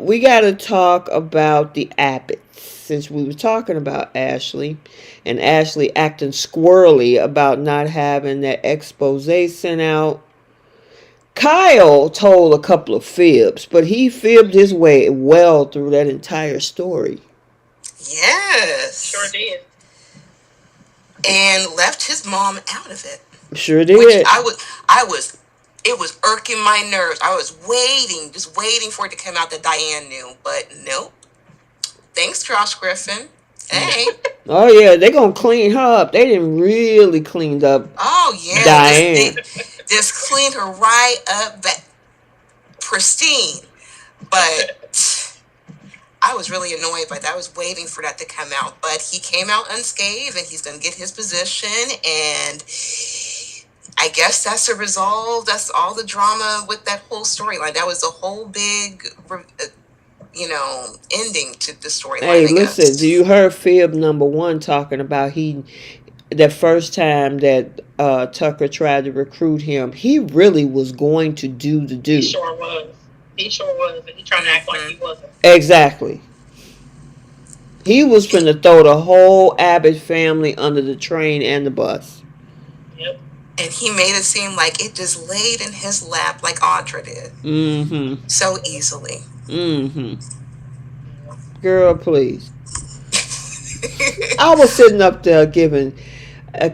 we got to talk about the Abbotts since we were talking about Ashley and Ashley acting squirrely about not having that expose sent out. Kyle told a couple of fibs, but he fibbed his way well through that entire story. Sure Yes. did. And left his mom out of it. Sure Which did. it was irking my nerves. I was waiting, just waiting for it to come out that Diane knew. But nope. Thanks, Josh Griffin. Hey. Oh yeah, they gonna clean her up. They didn't really cleaned up Oh yeah. Diane. Just cleaned her right up, back pristine. But I was really annoyed by that. I was waiting for that to come out, but he came out unscathed, and he's going to get his position. And I guess that's the resolve. That's all the drama with that whole storyline. That was a whole big, ending to the storyline, Hey, I listen, do guess. you heard fib number one talking about he the first time that Tucker tried to recruit him, he really was going to do the He do. sure was. He sure was, and he trying to act like Hmm. he wasn't. Exactly. He was finna throw the whole Abbott family under the train and the bus. Yep. And he made it seem like it just laid in his lap like Audra did. Mm-hmm. So easily. Mm-hmm. Girl, please. I was sitting up there giving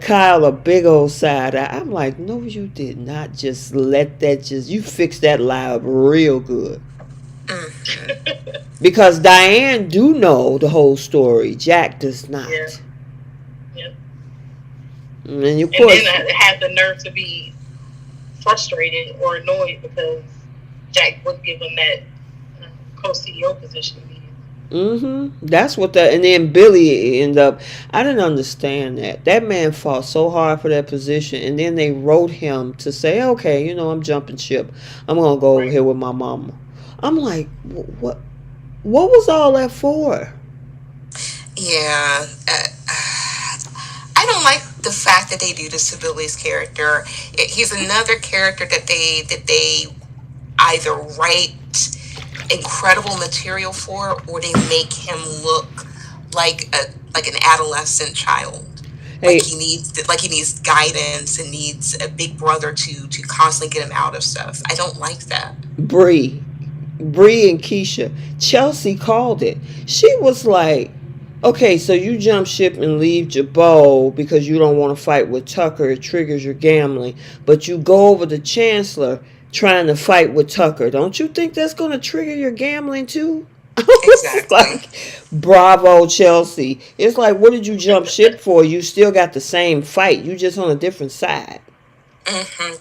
Kyle a big old side eye. I'm like, no, you did not just let that just, you fixed that lie up real good. Hmm. Because Diane do know the whole story. Jack does not. Yeah. Yep. And of And then course, I had the nerve to be frustrated or annoyed because Jack would give him that co-CEO position immediately. that's what the, and then Billy ended up, I didn't understand that. That man fought so hard for that position, and then they wrote him to say, okay, I'm jumping ship. I'm going to go over Right. here with my mama. I'm like, what was all that for? Yeah. I don't like the fact that they do this to Billy's character. He's another character that they either write incredible material for, or they make him look like an adolescent child. Hey, Like he needs guidance and needs a big brother to constantly get him out of stuff. I don't like that. Bree and Keisha, Chelsea called it. She was like, Okay, so you jump ship and leave Jabot because you don't want to fight with Tucker. It triggers your gambling. But you go over to Chancellor trying to fight with Tucker. Don't you think that's going to trigger your gambling too? I was Exactly. like, bravo, Chelsea. It's like, what did you jump ship for? You still got the same fight. You just on a different side. Hmm.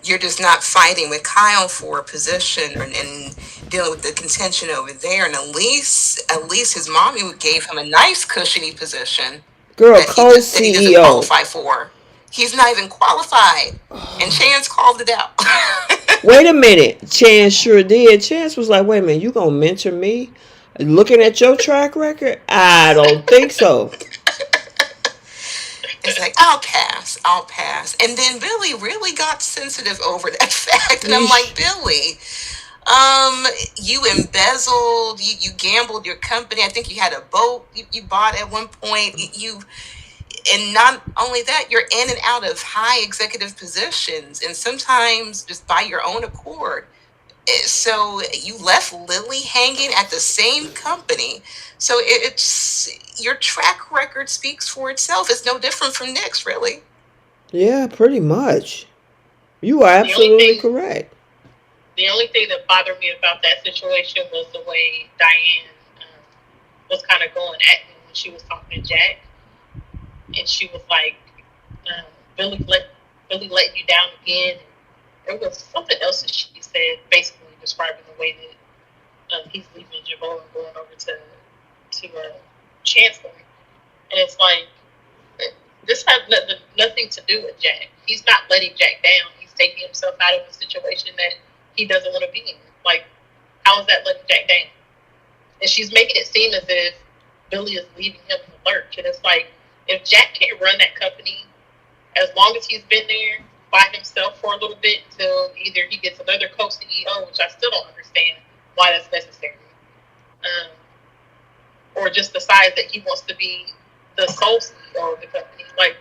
You're just not fighting with Kyle for a position and dealing with the contention over there. And at least his mommy gave him a nice cushiony position Girl, that he doesn't co-CEO. qualify for. He's not even qualified, and Chance called it out. Wait a minute. Chance sure did. Chance was like, wait a minute, you gonna mentor me? Looking at your track record? I don't think so. It's like, I'll pass. And then Billy really got sensitive over that fact. And I'm like, Yeesh. Billy, you embezzled, you gambled your company. I think you had a boat you bought at one point. And not only that, you're in and out of high executive positions, and sometimes just by your own accord. So you left Lily hanging at the same company. So it's your track record speaks for itself. It's no different from Nick's, really. Yeah, pretty much. You are The only absolutely thing correct. the only thing that bothered me about that situation was the way Diane was kind of going at him when she was talking to Jack, and she was like, um, "Billy let you down again." There was something else that she said, basically describing the way that he's leaving Jabot and going over to Chancellor, and it's like this has nothing to do with Jack. He's not letting Jack down. He's taking himself out of a situation that he doesn't want to be in. Like, how is that letting Jack down? And she's making it seem as if Billy is leaving him in the lurch. And it's like, if Jack can't run that company, as long as he's been there by himself for a little bit until either he gets another co-CEO, which I still don't understand why that's necessary, or just decides that he wants to be the sole CEO of the company. Like,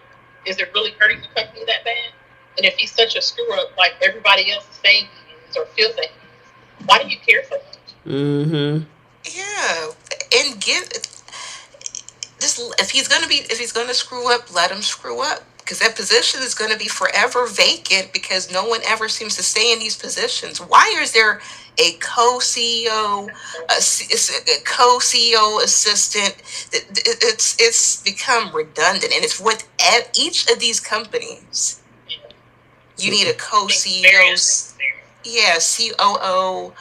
is it really hurting the company that bad? And if he's such a screw up, like everybody else is saying he is or feels that he is, why do you care so much? Mm-hmm. Yeah, and give this if he's gonna screw up, let him screw up, because that position is going to be forever vacant because no one ever seems to stay in these positions. Why is there a co-CEO, a co-CEO assistant? It's become redundant, and it's with each of these companies. You need a co-CEO, yeah, COO,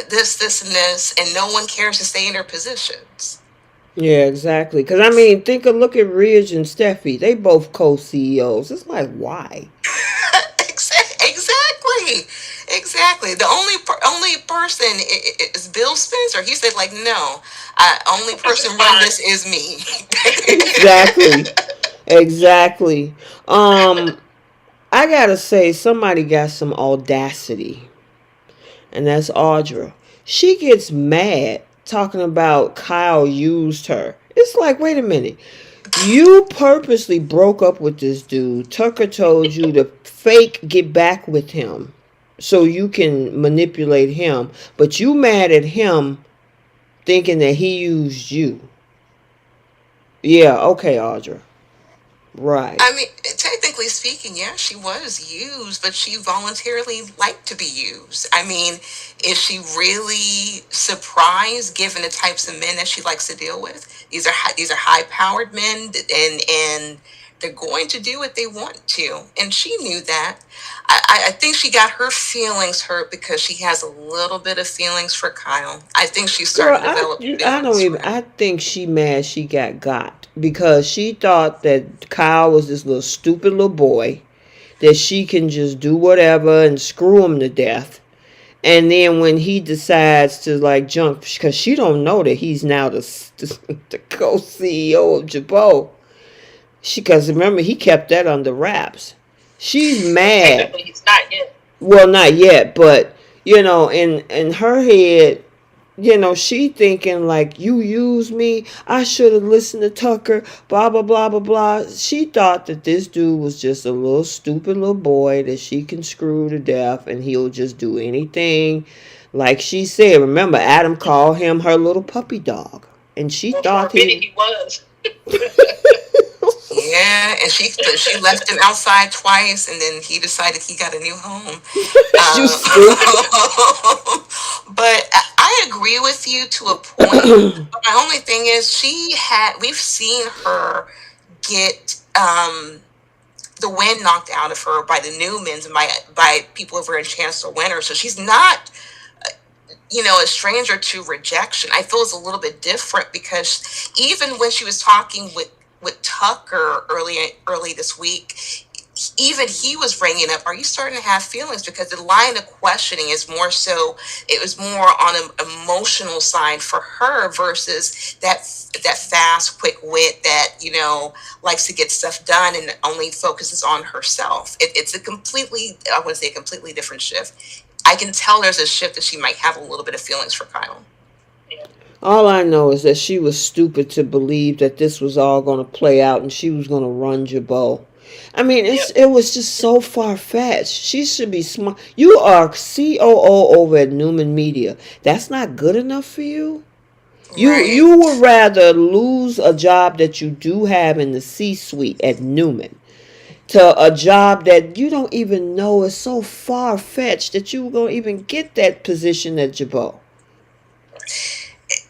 this, and this, and no one cares to stay in their positions. Yeah, exactly. Because, I mean, look at Ridge and Steffi. They both co-CEOs. It's like, why? Exactly. The only person is Bill Spencer. He said, like, no, only person run this is me. Exactly. Exactly. I gotta say, somebody got some audacity, and that's Audra. She gets mad talking about Kyle used her. It's like, wait a minute. You purposely broke up with this dude. Tucker told you to fake get back with him so you can manipulate him. But you mad at him thinking that he used you. Yeah, okay, Audra. Right. I mean, technically speaking, yeah, she was used, but she voluntarily liked to be used. I mean, is she really surprised given the types of men that she likes to deal with? These are high-powered men, and they're going to do what they want to, and she knew that. I think she got her feelings hurt because she has a little bit of feelings for Kyle. I think she's Girl, starting to develop I don't feelings for even. him. I think she mad she got because she thought that Kyle was this little stupid little boy that she can just do whatever and screw him to death. And then when he decides to like jump, because she don't know that he's now the co-CEO of Jabot. Because remember he kept that under wraps. She's mad. Technically, he's not yet. Well, not yet, but in her head, she thinking like you used me. I should have listened to Tucker. Blah blah blah blah blah. She thought that this dude was just a little stupid little boy that she can screw to death, and he'll just do anything. Like she said, remember Adam called him her little puppy dog. and she Well, for thought a minute he. he was. Yeah, and she left him outside twice, and then he decided he got a new home. You stupid. But I agree with you to a point. My only thing is we've seen her get the wind knocked out of her by the Newmans and by people over in Chancellor Winter. So she's not, a stranger to rejection. I feel it's a little bit different because even when she was talking with Tucker early this week, even he was bringing up, are you starting to have feelings? Because the line of questioning is more so, it was more on an emotional side for her versus that fast, quick wit that, likes to get stuff done and only focuses on herself. It's I want to say a completely different shift. I can tell there's a shift that she might have a little bit of feelings for Kyle. Yeah. All I know is that she was stupid to believe that this was all going to play out and she was going to run Jabot. I mean, Yep. it was just so far fetched. She should be smart. You are COO over at Newman Media. That's not good enough for you. Right. You would rather lose a job that you do have in the C-suite at Newman to a job that you don't even know is so far fetched that you were going to even get that position at Jabot.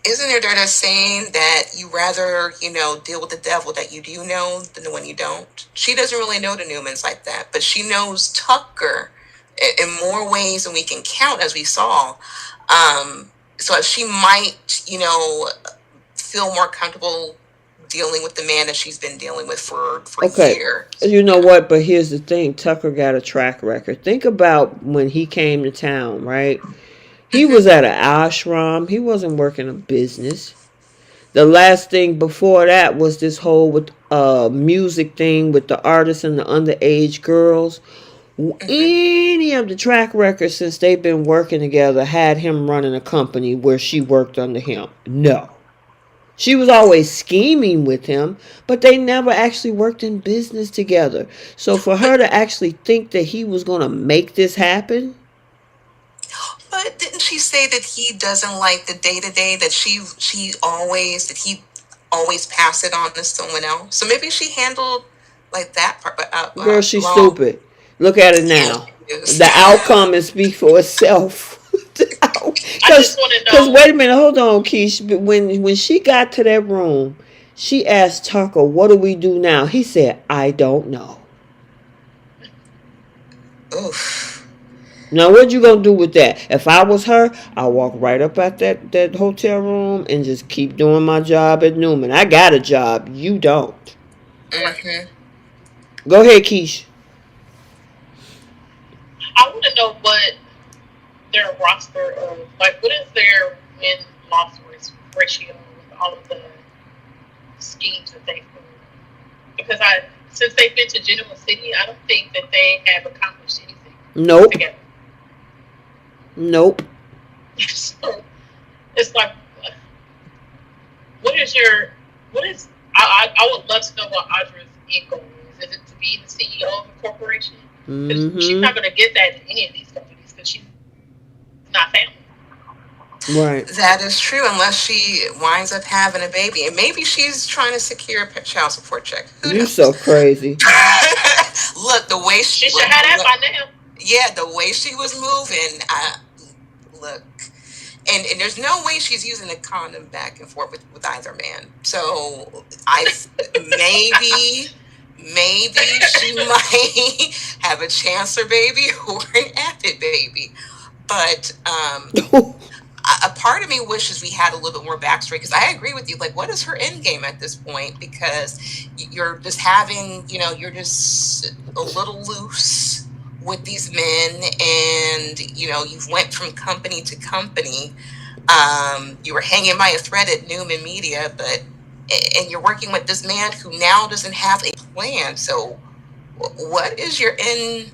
Isn't there that saying that you rather, deal with the devil that you do know than the one you don't? She doesn't really know the Newmans like that, but she knows Tucker in more ways than we can count, as we saw. So she might, feel more comfortable dealing with the man that she's been dealing with for Okay, years. you know Yeah. what? But here's the thing: Tucker got a track record. Think about when he came to town, right? He was Mm-hmm. at an ashram. He wasn't working a business. The last thing before that was this whole with music thing with the artists and the underage girls. Mm-hmm. Any of the track records since they've been working together had him running a company where she worked under him? No. She was always scheming with him, but they never actually worked in business together. So for But her to actually think that he was going to make this happen, but didn't she say that he doesn't like the day to day, that he always pass it on to someone else? So maybe she handled like that part, but girl, she's wrong. stupid. Look at it Yeah, now. she is. The outcome is speak for itself. I Because, just want to cause know. wait a minute, hold on, Keish. When she got to that room, she asked Tucker, "What do we do now?" He said, "I don't know." Oof. Now, what you gonna do with that? If I was her, I'll walk right up at that hotel room and just keep doing my job at Newman. I got a job. You don't. Right. Mm-hmm. Go ahead, Keish. I want to know what their roster of, like, what is their win loss ratio with all of the schemes that they've moved? Because since they've been to Genoa City, I don't think that they have accomplished anything Nope. together. Nope. So it's like, what is your, what is, I would love to know what Audra's end goal is. Is it to be the CEO of a corporation? Because she's Mm-hmm. not going to get that in any of these companies because she's not family. Right. That is true, unless she winds up having a baby, and maybe she's trying to secure a child support check. Who You knows? so crazy. Look, the way She should have that by now. yeah, the way she was moving, look, and there's no way she's using a condom back and forth with either man. So maybe she might have a Chancellor baby or an Abbott baby, but a part of me wishes we had a little bit more backstory, because I agree with you. Like, what is her end game at this point? Because you're just having, you're just a little loose with these men, and you've went from company to company. You were hanging by a thread at Newman Media, and you're working with this man who now doesn't have a plan. So, what is your end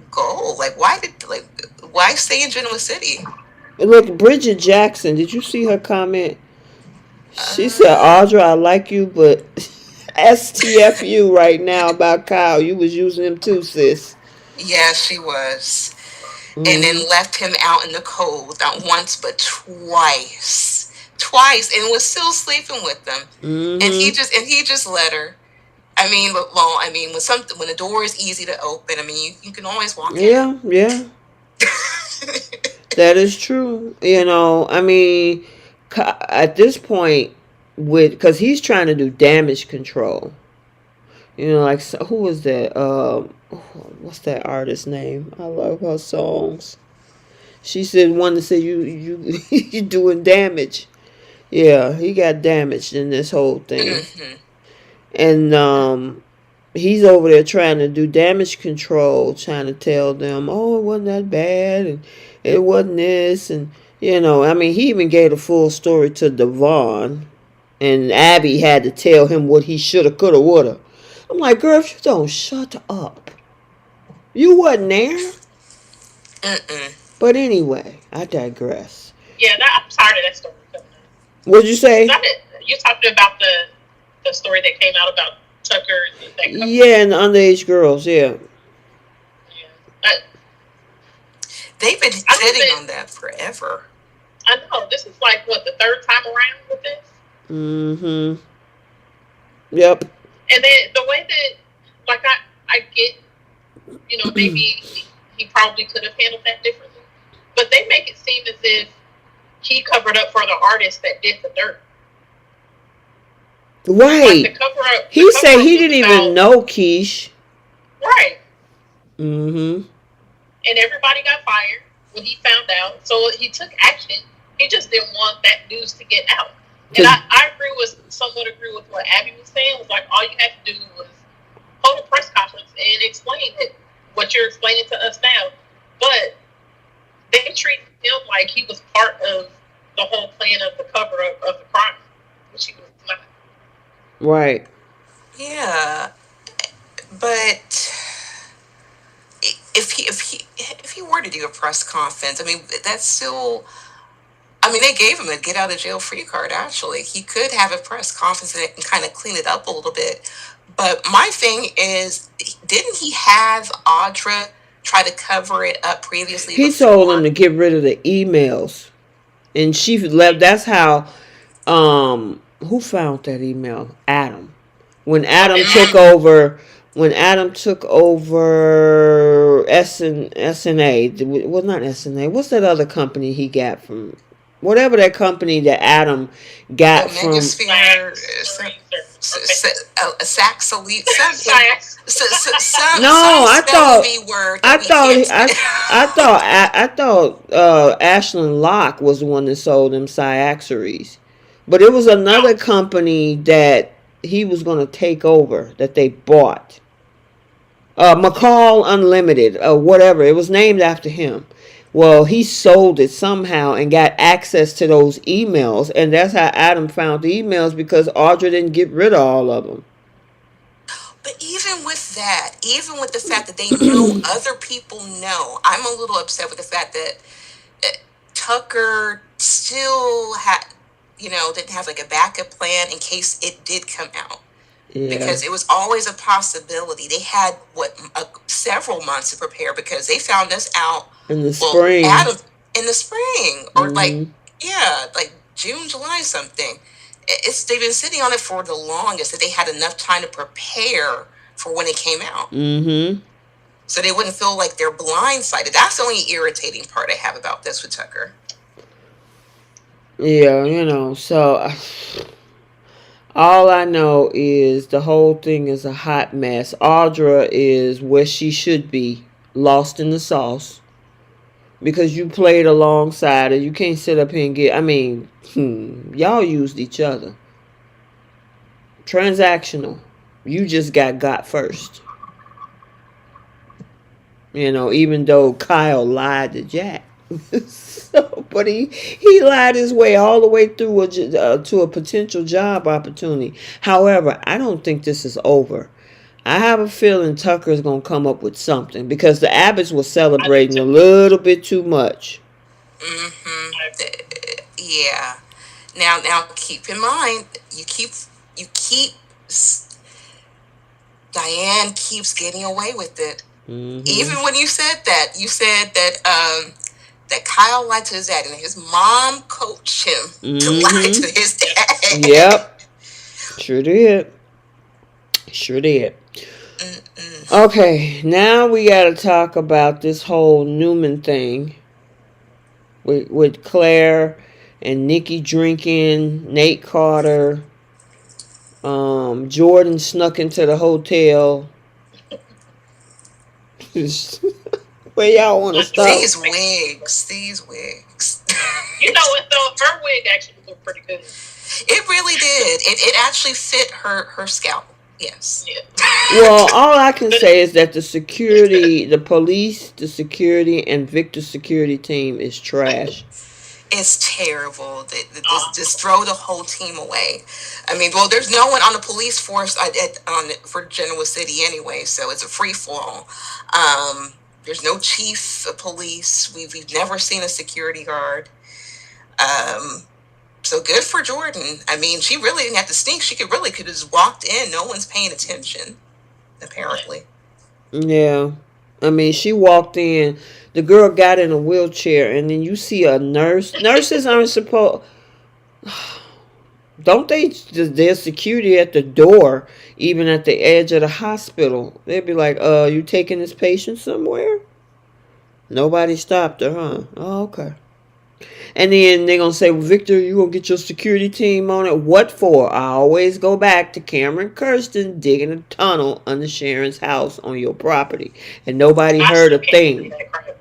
goal? Like, why stay in Genoa City? Look, Bridget Jackson. Did you see her comment? She said, Uh, "Audra, I like you, but STFU right now about Kyle. You was using him too, sis." yeah, she was. And then Mm-hmm. left him out in the cold, not once but twice. twice and was still sleeping with them. Mm-hmm. And he just let her. I mean, well, I mean, when the door is easy to open, I mean, you can always walk in. Yeah, yeah. That is true. I mean, at this point, because he's trying to do damage control. Like who was that? What's that artist's name? I love her songs. She said one that said you you doing damage. Yeah, he got damaged in this whole thing, Mm-hmm. and he's over there trying to do damage control, trying to tell them, oh, it wasn't that bad, and it wasn't this, and I mean, he even gave a full story to Devon, and Abby had to tell him what he shoulda, coulda, woulda. I'm like, girl, if you don't shut up, you wasn't there. Mm-mm. But anyway, I digress. Yeah, I'm tired of that story coming out. What'd you say? You talked about the story that came out about Tucker and that cover. Yeah, and the underage girls, yeah. Yeah. I, They've been sitting on that forever. I know. This is like, what, the third time around with this? Mm-hmm. Yep. And then the way that, like, I get, maybe he probably could have handled that differently. But they make it seem as if he covered up for the artist that did the dirt. Right. Like the cover up. He said he didn't even know Keish. Right. Mm-hmm. And everybody got fired when he found out. So he took action. He just didn't want that news to get out. And I somewhat agree with what Abby was saying. It was like, all you had to do was hold a press conference and explain it, what you're explaining to us now. But they treated him like he was part of the whole plan of the cover up of the crime, which he was not. Right. Yeah, but if he were to do a press conference, I mean, that's still. I mean, they gave him a get out of jail free card. Actually, he could have a press conference and kind of clean it up a little bit. But my thing is, didn't he have Audra try to cover it up previously? He told him to get rid of the emails, and she left. That's how. Who found that email? Adam. When Adam took over. When Adam took over SNA, well, not SNA. What's that other company he got from? Whatever that company that Adam got from. Megasphere, Saxolite, no, I thought Ashland Locke was the one that sold them Cyaxaries, but it was another company that he was going to take over that they bought. McCall Unlimited, whatever. It was named after him. Well, he sold it somehow and got access to those emails, and that's how Adam found the emails, because Audra didn't get rid of all of them. But even with that, even with the fact that they know other people know, I'm a little upset with the fact that Tucker still didn't have like a backup plan in case it did come out. Yeah. Because it was always a possibility. They had several months to prepare, because they found us out in the spring. In the spring, or like June, July, something. They've been sitting on it for the longest, that they had enough time to prepare for when it came out. Mm-hmm. So they wouldn't feel like they're blindsided. That's the only irritating part I have about this with Tucker. Yeah, so all I know is the whole thing is a hot mess. Audra is where she should be, lost in the sauce. Because you played alongside her. You can't sit up here and y'all used each other. Transactional. You just got first. Even though Kyle lied to Jack. But he lied his way all the way through to a potential job opportunity. However, I don't think this is over. I have a feeling Tucker is going to come up with something, because the Abbotts were celebrating a little bit too much. Mm-hmm. Yeah. Now, keep in mind, Diane keeps getting away with it. Mm-hmm. Even when you said that that Kyle lied to his dad, and his mom coached him to lie to Mm-hmm. his dad. Yep. Sure did. Sure did. Mm-mm. Okay, now we got to talk about this whole Newman thing with Claire and Nikki drinking, Nate Carter, Jordan snuck into the hotel. Where y'all want to start? These wigs, these wigs. You know what though? Her wig actually looked pretty good. It really did. It actually fit her scalp. Yes. Yeah. Well, all I can say is that the security, the police, the security, and Victor's security team is trash. It's terrible. Just throw the whole team away. I mean, well, there's no one on the police force for Genoa City anyway, so it's a free fall. There's no chief of police. We've never seen a security guard. Um, so good for Jordan. I mean, she really didn't have to sneak. She could have just walked in. No one's paying attention, apparently. Yeah. I mean, she walked in. The girl got in a wheelchair, and then you see a nurse. Nurses aren't supposed. Don't they? There's security at the door, even at the edge of the hospital. They'd be like, you taking this patient somewhere?" Nobody stopped her, huh? Oh, okay. And then they're gonna say, well, "Victor, you gonna get your security team on it? What for?" I always go back to Cameron Kirsten digging a tunnel under Sharon's house on your property, and nobody I heard still a can't believe thing. that crap.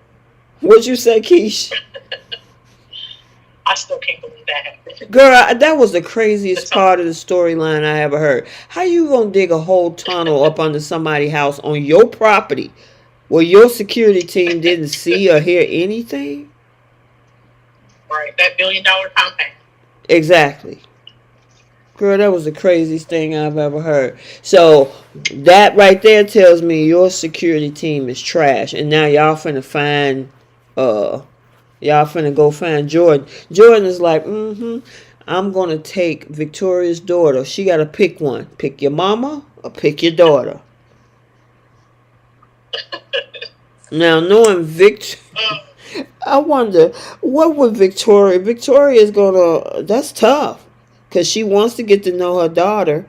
What'd you say, Keish? I still can't believe that happened. Girl, that was the craziest part of the storyline I ever heard. How you gonna dig a whole tunnel up under somebody's house on your property where your security team didn't see or hear anything? Right, that $1 billion compound. Exactly. Girl, that was the craziest thing I've ever heard. So that right there tells me your security team is trash. And now y'all finna go find Jordan. Jordan is like, I'm gonna take Victoria's daughter. She gotta pick one. Pick your mama or pick your daughter. Now knowing Victor, I wonder what would Victoria. Victoria's gonna. That's tough, cause she wants to get to know her daughter.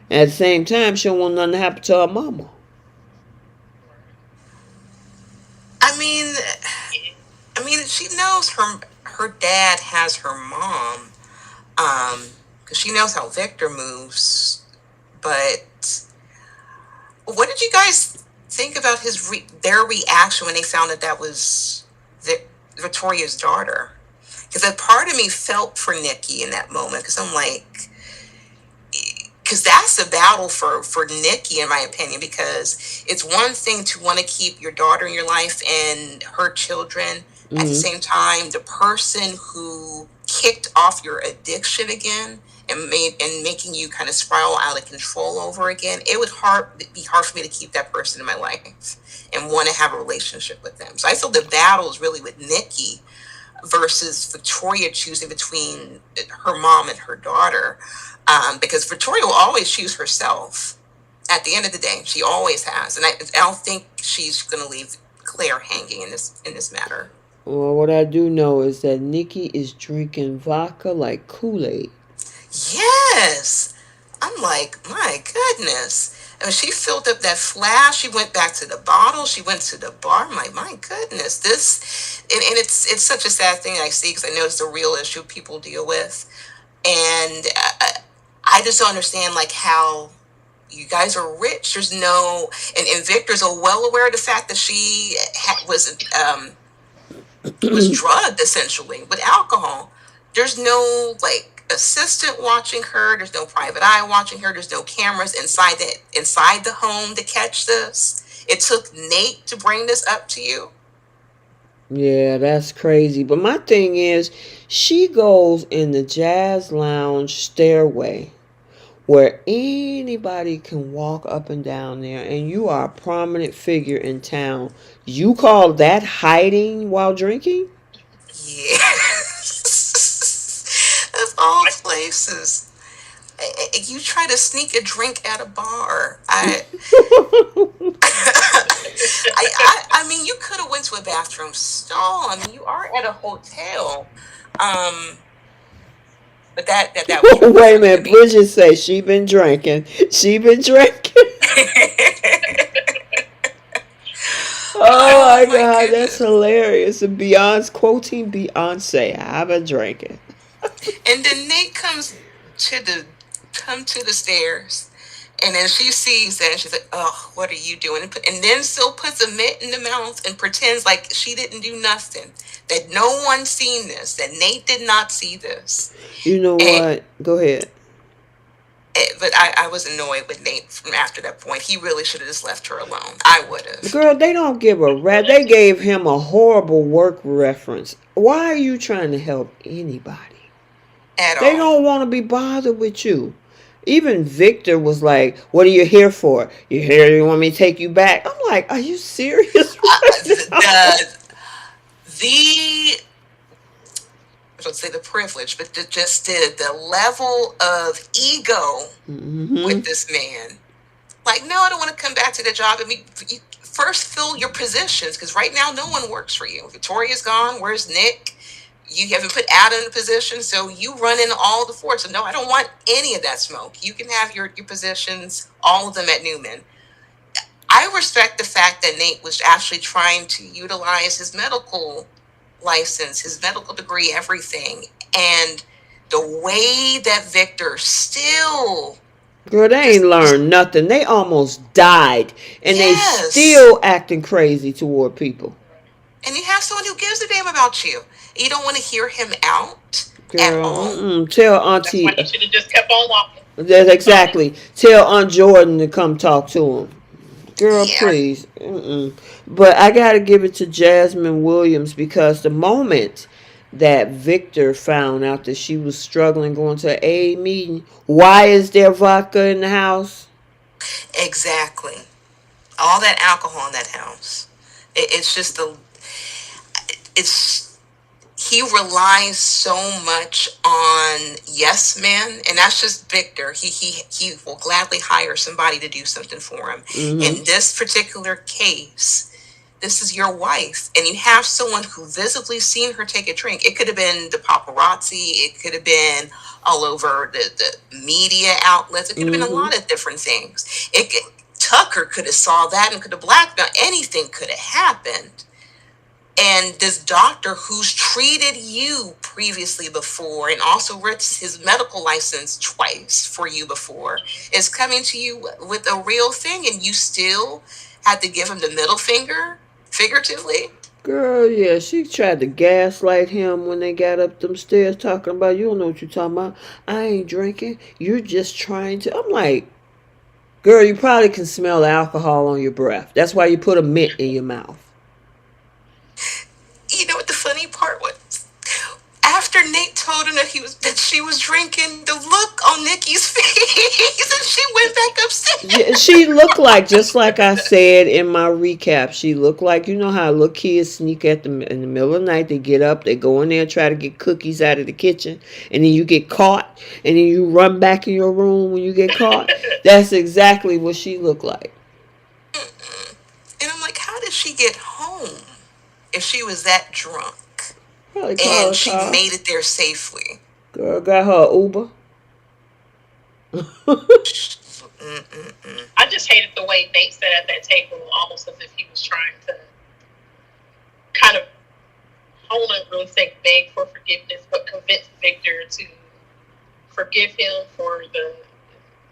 And at the same time, she don't want nothing to happen to her mama. I mean, she knows her dad has her mom, because she knows how Victor moves. But what did you guys think about their reaction when they found that was Victoria's daughter? Because a part of me felt for Nikki in that moment, because I'm like, because that's a battle for Nikki, in my opinion, because it's one thing to want to keep your daughter in your life and her children. At the Mm-hmm. same time, the person who kicked off your addiction again and making you kind of spiral out of control over again, it would be hard for me to keep that person in my life and want to have a relationship with them. So I feel the battle is really with Nikki versus Victoria choosing between her mom and her daughter, because Victoria will always choose herself. At the end of the day, she always has, and I don't think she's going to leave Claire hanging in this matter. Well, what I do know is that Nikki is drinking vodka like Kool-Aid. Yes, I'm like, my goodness. I mean, she filled up that flask. She went back to the bottle. She went to the bar. I'm like, my goodness, and it's such a sad thing I see, because I know it's a real issue people deal with, and I just don't understand like how you guys are rich. There's no, and Victor's well aware of the fact that she was drugged essentially with alcohol. There's no like assistant watching her. There's no private eye watching her. There's no cameras inside the home to catch this. It took Nate to bring this up to you. Yeah, that's crazy. But my thing is, she goes in the jazz lounge stairway where anybody can walk up and down there, and you are a prominent figure in town. You call that hiding while drinking? Yes. Of all places. You try to sneak a drink at a bar. I mean, you could have went to a bathroom stall. I mean, you are at a hotel. Um, but that was really Wait a funny to minute. me. Bridget say she been drinking. She been drinking. Oh Oh my my God, that's goodness. hilarious. And Beyonce quoting Beyonce. I've been drinking. And then Nate to the come to the stairs, and then she sees that, and she's like, "Oh, what are you doing?" And then still puts a mitt in the mouth and pretends like she didn't do nothing, that no one seen this, that Nate did not see this. You know And what? Go ahead. but I was annoyed with Nate from after that point. He really should have just left her alone. I would have Girl, they don't give a rat. They gave him a horrible work reference. Why are you trying to help anybody? at They all. don't want to be bothered with you. Even Victor was like, "What are you here for? You here? You want me to take you back?" I'm like, "Are you serious right now?" The I don't say the privilege, but just the level of ego with Mm-hmm. this man. Like, no, I don't want to come back to the job. I mean, you first fill your positions, because right now no one works for you. Victoria's gone. Where's Nick? You haven't put Adam in a position, so you run in all the force. So no, I don't want any of that smoke. You can have your positions, all of them at Newman. I respect the fact that Nate was actually trying to utilize his medical license, his medical degree, everything. And the way that Victor still Girl, they ain't just, learned nothing. They almost died, and they yes. still acting crazy toward people. And you have someone who gives a damn about you. You don't want to hear him out at Girl, all. tell That's why Auntie. he should have just kept on walking. That's Sorry. exactly. Tell Aunt Jordan to come talk to him. Girl, Yeah, please. But I gotta give it to Jasmine Williams because the moment that Victor found out that she was struggling going to an AA meeting, why is there vodka in the house? exactly. All that alcohol in that house. It's just it's he relies so much on yes men, and that's just Victor. He will gladly hire somebody to do something for him. Mm-hmm. In this particular case, this is your wife, and you have someone who visibly seen her take a drink. It could have been the paparazzi, it could have been all over the media outlets, it could have been a Mm-hmm. lot of different things. Tucker could have saw that and could have blackmailed. Anything could have happened. And this doctor who's treated you previously before and also written his medical license twice for you before is coming to you with a real thing, and you still had to give him the middle finger, figuratively. Girl, yeah, she tried to gaslight him when they got up them stairs talking about, you don't know what you're talking about. I ain't drinking. You're just trying to. I'm like, girl, you probably can smell the alcohol on your breath. That's why you put a mint in your mouth. You know what the funny part was? After Nate told her that she was drinking, the look on Nikki's face, and she went back Yeah, upstairs. she looked like, just like I said in my recap, she looked like, you know how little kids sneak in the middle of the night. They get up, they go in there, try to get cookies out of the kitchen, and then you get caught, and then you run back in your room when you get caught. That's exactly what she looked like. Mm-mm. And I'm like, how did she get home if she was that drunk Probably call and a she car. made it there safely? Girl got her Uber. Mm-mm-mm. I just hated the way Nate sat at that table, almost as if he was trying to kind of, I don't want to really say beg for forgiveness, but convince Victor to forgive him for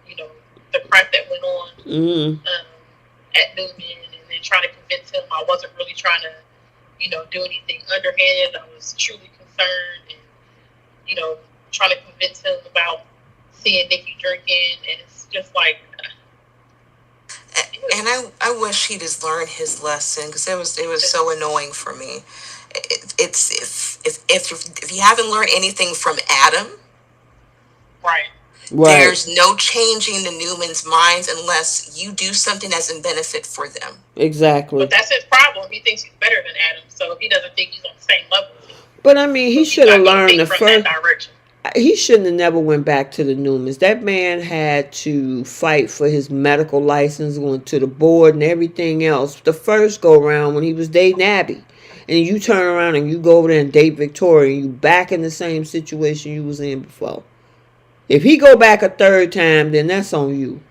you know, the crap that went on Mm. at Newman, and then trying to convince him I wasn't really trying to, do anything underhanded. I was truly concerned, and trying to convince him about seeing Nikki drinking, and it's just like, And I wish he'd just learned his lesson, because it was so annoying for me. It's if you haven't learned anything from Adam, right. Right. there's no changing the Newman's minds unless you do something that's in benefit for them. But Exactly. that's his problem. He thinks he's better than Adam, so he doesn't think he's on the same level as him. But I mean, he So he's should have not going to learned think the from that first. direction. he shouldn't have never went back to the Newmans. That man had to fight for his medical license, going to the board and everything else. The first go round when he was dating Abby, and you turn around and you go over there and date Victoria, and you back in the same situation you was in before. If he go back a third time, then that's on you.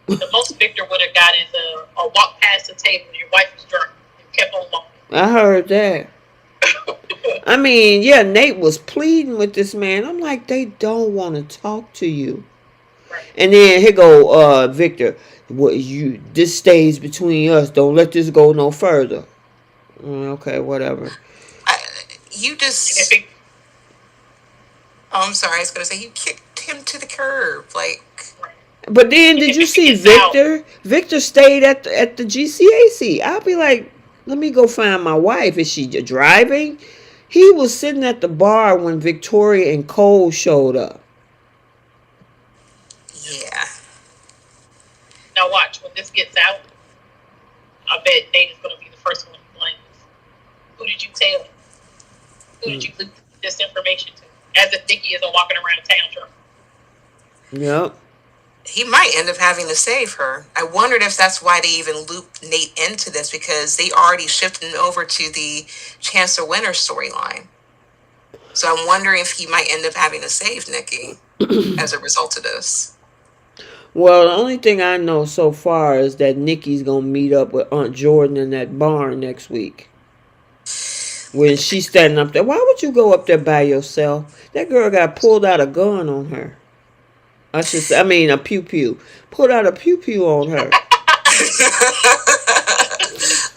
The most Victor would have got is a walk past the table and your wife was drunk and kept on walking. I heard that. I mean, yeah, Nate was pleading with this man. I'm like, they don't want to talk to you. Right. And then here go Victor. What you? This stays between us. Don't let this go no further. Okay, whatever. You And just. Oh, I'm sorry. I was gonna say you kicked him to the curb, like. right. But then, did you see Victor? Victor stayed at the GCAC. I'll be like, let me go find my wife. Is she driving? He was sitting at the bar when Victoria and Cole showed up. Yeah. Now watch, when this gets out, I bet Nate is going to be the first one who blames. Who did you tell? Who did you leak this information to? As if Nikki isn't walking around town drunk. Yep. He might end up having to save her. I wondered if that's why they even looped Nate into this, because they already shifted him over to the Chancellor Winter storyline. So I'm wondering if he might end up having to save Nikki as a result of this. Well, the only thing I know so far is that Nikki's gonna meet up with Aunt Jordan in that barn next week. When she's standing up there, why would you go up there by yourself? That girl got pulled out a gun on her. I mean, a pew pew. Pulled out a pew pew on her.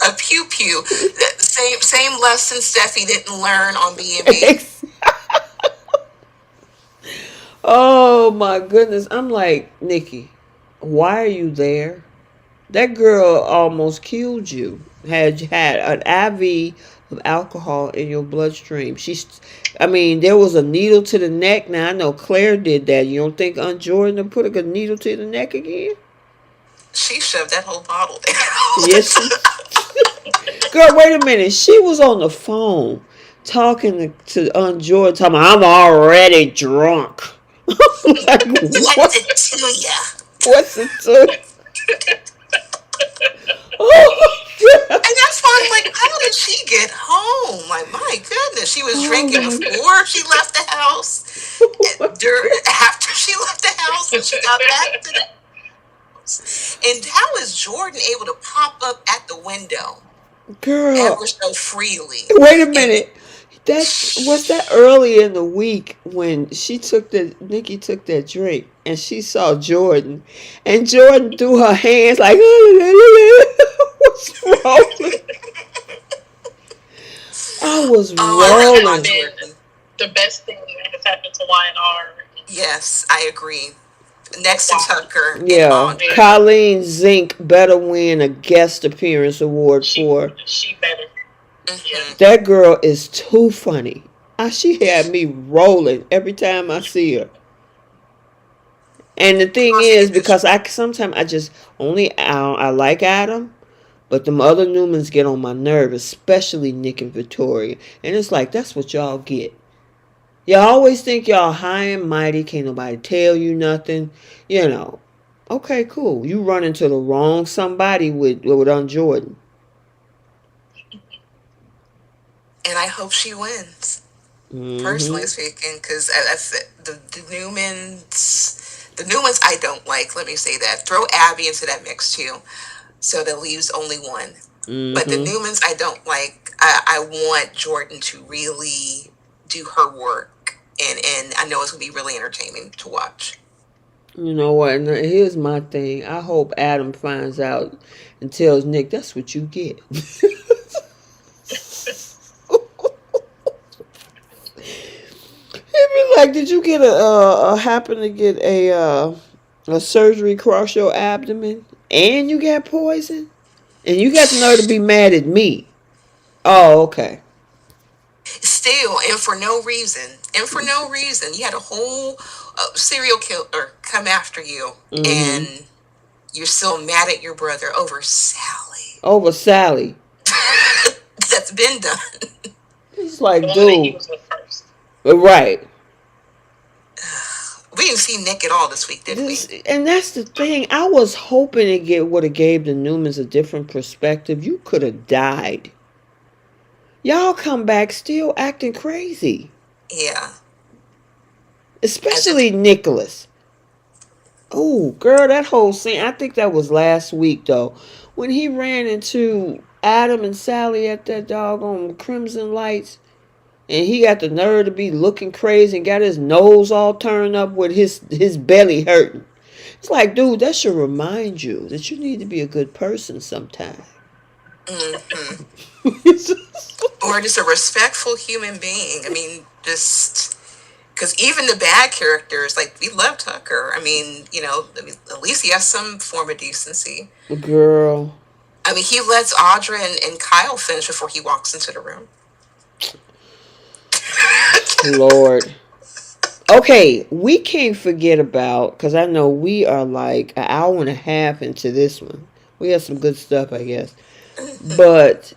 A pew pew. Same lesson Steffi didn't learn on B&B. Oh my goodness. I'm like, Nikki, why are you there? That girl almost killed you. Had an IV of alcohol in your bloodstream. There was a needle to the neck. Now I know Claire did that. You don't think Aunt Jordan put a needle to the neck again? She shoved that whole bottle down. Yes. Girl, wait a minute. She was on the phone talking to Aunt Jordan, talking, I'm already drunk. Like, what's it to ya? What's it to? Oh, and that's why I'm like, how did she get home? Like, my goodness, she was drinking before she left the house, after she left the house, and she got back to the house. And how is Jordan able to pop up at the window, girl, ever so freely? Wait a minute. Was that early in the week when Nikki took that drink and she saw Jordan, and Jordan threw her hands like, what's wrong? I was rolling. The best thing that has happened to Y&R. Yes, I agree. Next to Tucker. Yeah, Colleen Zink better win a guest appearance award for. She better. Mm-hmm. That girl is too funny. She had me rolling every time I see her. And the thing is, because sometimes I just I like Adam, but them other Newmans get on my nerve, especially Nick and Victoria. And it's like, that's what y'all get. Y'all always think y'all high and mighty, can't nobody tell you nothing. Okay, cool. You run into the wrong somebody with Aunt Jordan. And I hope she wins. Mm-hmm. Personally speaking, because the Newmans I don't like. Let me say that. Throw Abby into that mix too, so that leaves only one. Mm-hmm. But the Newmans I don't like. I want Jordan to really do her work, and I know it's gonna be really entertaining to watch. You know what? And here's my thing. I hope Adam finds out and tells Nick, that's what you get. He'd be like, did you get happen to get a surgery across your abdomen and you got poison? And you got the nerve to be mad at me. Oh, okay. Still, and for no reason. You had a whole serial killer come after you, and you're still mad at your brother over Sally. Over Sally. That's been done. It's like, the dude. He was with first. Right. We didn't see Nick at all this week, did we? And that's the thing. I was hoping it would have gave the Newmans a different perspective. You could have died. Y'all come back still acting crazy. Yeah. As if Especially Nicholas. Oh, girl, that whole scene. I think that was last week, though. When he ran into Adam and Sally at that doggone Crimson Lights. And he got the nerve to be looking crazy and got his nose all turned up with his belly hurting. It's like, dude, that should remind you that you need to be a good person sometime. mm-hmm. Or just a respectful human being. I mean, just because even the bad characters, like we love Tucker. I mean, at least he has some form of decency. Girl. I mean, he lets Audra and Kyle finish before he walks into the room. Lord. Okay, we can't forget about, because I know we are like an hour and a half into this one. We have some good stuff, I guess. But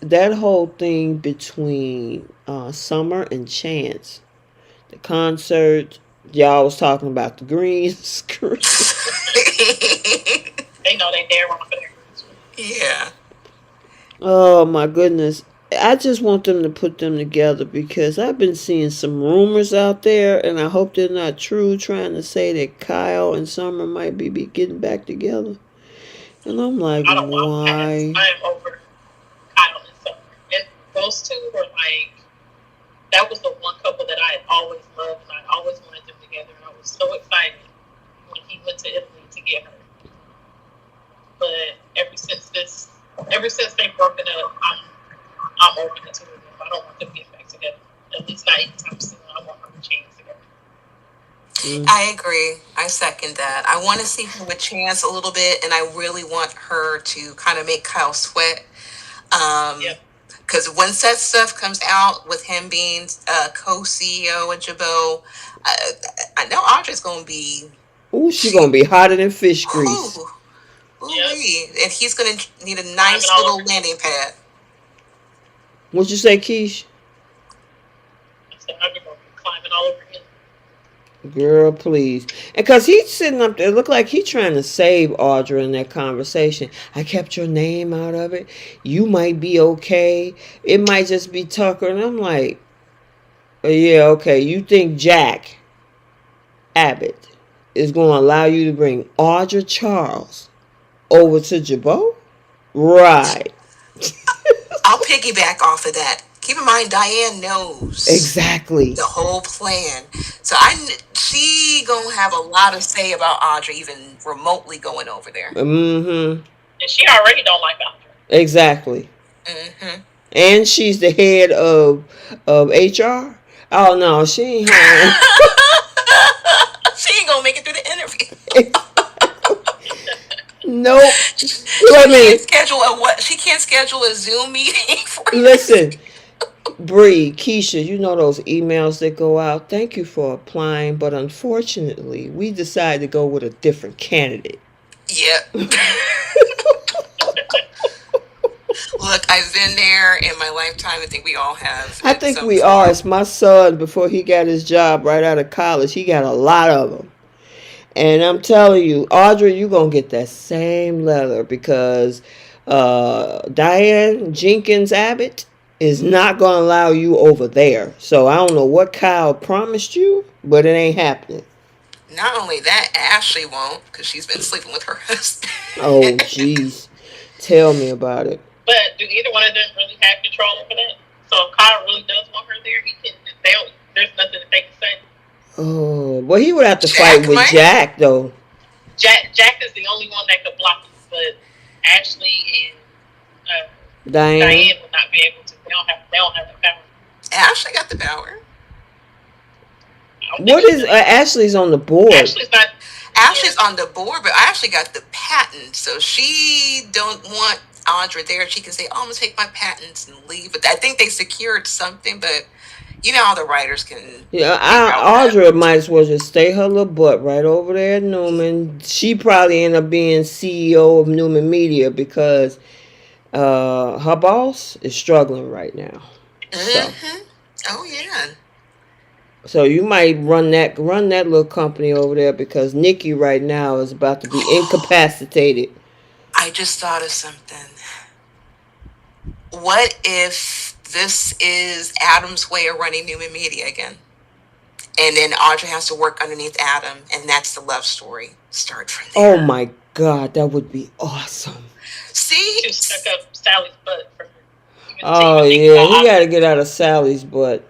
that whole thing between Summer and Chance, the concert, y'all was talking about the green screen. They know they dare wrong for their green screen. Yeah. Oh my goodness. I just want them to put them together because I've been seeing some rumors out there and I hope they're not true, trying to say that Kyle and Summer might be getting back together. And I'm like, I don't know. why? I am over Kyle and Summer. And those two were like, that was the one couple that I had always loved and I always wanted them together. And I was so excited when he went to Italy to get her. But ever since they've broken up, I'm over the two of them. I don't want them getting back together. At least not anytime soon. I want them to change together. I agree. I second that. I want to see her with Chance a little bit, and I really want her to kind of make Kyle sweat. Because once that stuff comes out with him being co-CEO at Jabot, I know Audrey's going to be... Ooh, she's going to be hotter than fish grease. And he's going to need a nice little landing pad. What'd you say, Keish? I'm going to be climbing all over him. Girl, please. And because he's sitting up there, look like he's trying to save Audra in that conversation. I kept your name out of it. You might be okay. It might just be Tucker. And I'm like, oh, yeah, okay. You think Jack Abbott is going to allow you to bring Audra Charles over to Jabot? Right. I'll piggyback off of that. Keep in mind, Diane knows exactly the whole plan. So she gonna have a lot to say about Audrey even remotely going over there. Mm-hmm. And she already don't like Audrey. Exactly. Mm-hmm. And she's the head of HR. Oh no, she ain't. She ain't gonna make it through the interview. Nope. Wait a minute. She can't schedule a Zoom meeting for you. Listen, Bree, Keisha, you know those emails that go out. Thank you for applying, but unfortunately, we decided to go with a different candidate. Yep. Look, I've been there in my lifetime. I think we all have. I think we are. It's my son, before he got his job right out of college, he got a lot of them. And I'm telling you, Audrey, you're going to get that same letter because Diane Jenkins Abbott is not going to allow you over there. So I don't know what Kyle promised you, but it ain't happening. Not only that, Ashley won't because she's been sleeping with her husband. Oh, jeez. Tell me about it. But do either one of them really have control over that? So if Kyle really does want her there, there's nothing that they can say. Oh, well, he would have to fight with Jack, though. Jack is the only one that could block him, but Ashley and Diane would not be able to. They don't have the power. Ashley got the power. What is Ashley's on the board? Ashley's on the board, but Ashley got the patent, so she don't want Audra there. She can say, "Oh, I'm gonna take my patents and leave." But I think they secured something, but. You know how the writers can... Yeah, Audra might as well just stay her little butt right over there at Newman. She probably end up being CEO of Newman Media because her boss is struggling right now. Mm-hmm. So. Oh, yeah. So you might run that little company over there because Nikki right now is about to be incapacitated. I just thought of something. What if this is Adam's way of running Newman Media again? And then Audrey has to work underneath Adam, and that's the love story. Start from Oh there. my God, that would be awesome. See? Too stuck up Sally's butt for to Oh even think yeah, about he got to Audrey. get out of Sally's butt.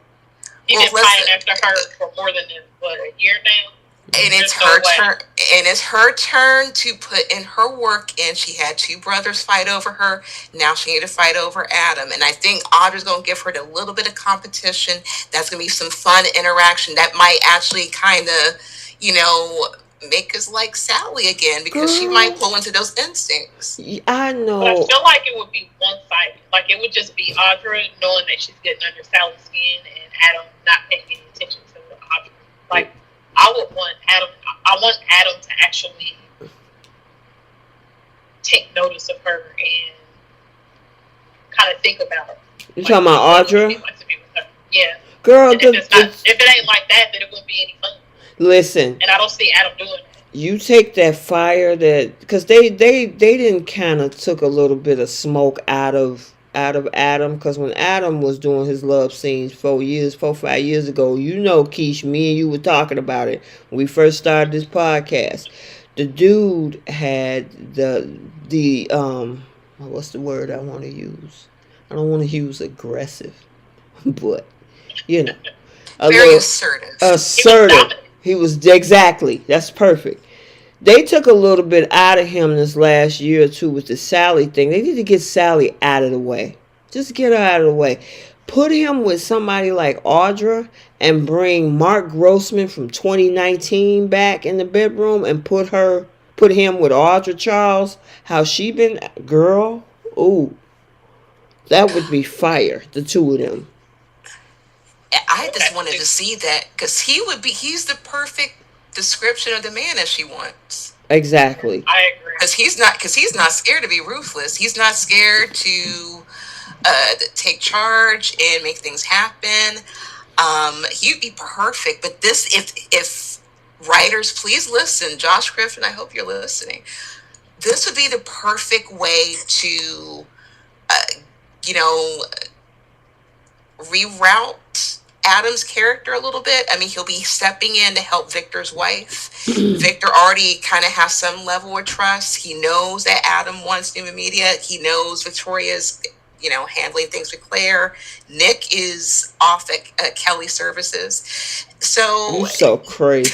He's Well, been listen, pining after her for more than a year now. and it's There's no her way. turn. And it's her turn to put in her work. And she had two brothers fight over her. Now she need to fight over Adam. And I think Audrey's gonna give her a little bit of competition. That's gonna be some fun interaction. That might actually kind of, you know, make us like Sally again because she might Girl, pull into those instincts. I But I know. feel like it would be one sided. Like it would just be Audrey knowing that she's getting under Sally's skin and Adam not paying any attention to Audrey. Like I would want Adam. I want Adam to actually take notice of her and kind of think about You like talking about what it would be Audra? like to be with her. Yeah. Girl, And if it ain't like that, then it wouldn't be any fun. listen. And I don't see Adam doing that. You take that fire that because they didn't kind of took a little bit of smoke out of Adam because when Adam was doing his love scenes 4 5 years ago, Keish, me and you were talking about it when we first started this podcast. The dude had the what's the word I want to use? I don't want to use aggressive, but you know, a Very little assertive. He was assertive. dominant. He was exactly. That's perfect. They took a little bit out of him this last year or two with the Sally thing. They need to get Sally out of the way. Just get her out of the way. Put him with somebody like Audra and bring Mark Grossman from 2019 back in the bedroom and put him with Audra Charles. How she been, girl? Ooh, that would be fire. The two of them. I just wanted to see that because he's the perfect description of the man that she wants. Exactly. I agree. Because he's not scared to be ruthless. He's not scared to take charge and make things happen. He'd be perfect. But this, if writers, please listen, Josh Griffin, I hope you're listening. This would be the perfect way to, you know, reroute Adam's character a little bit. I mean, he'll be stepping in to help Victor's wife. Victor already kind of has some level of trust. He knows that Adam wants Newman Media. He knows Victoria's, handling things with Claire. Nick is off at Kelly Services. You So, so crazy.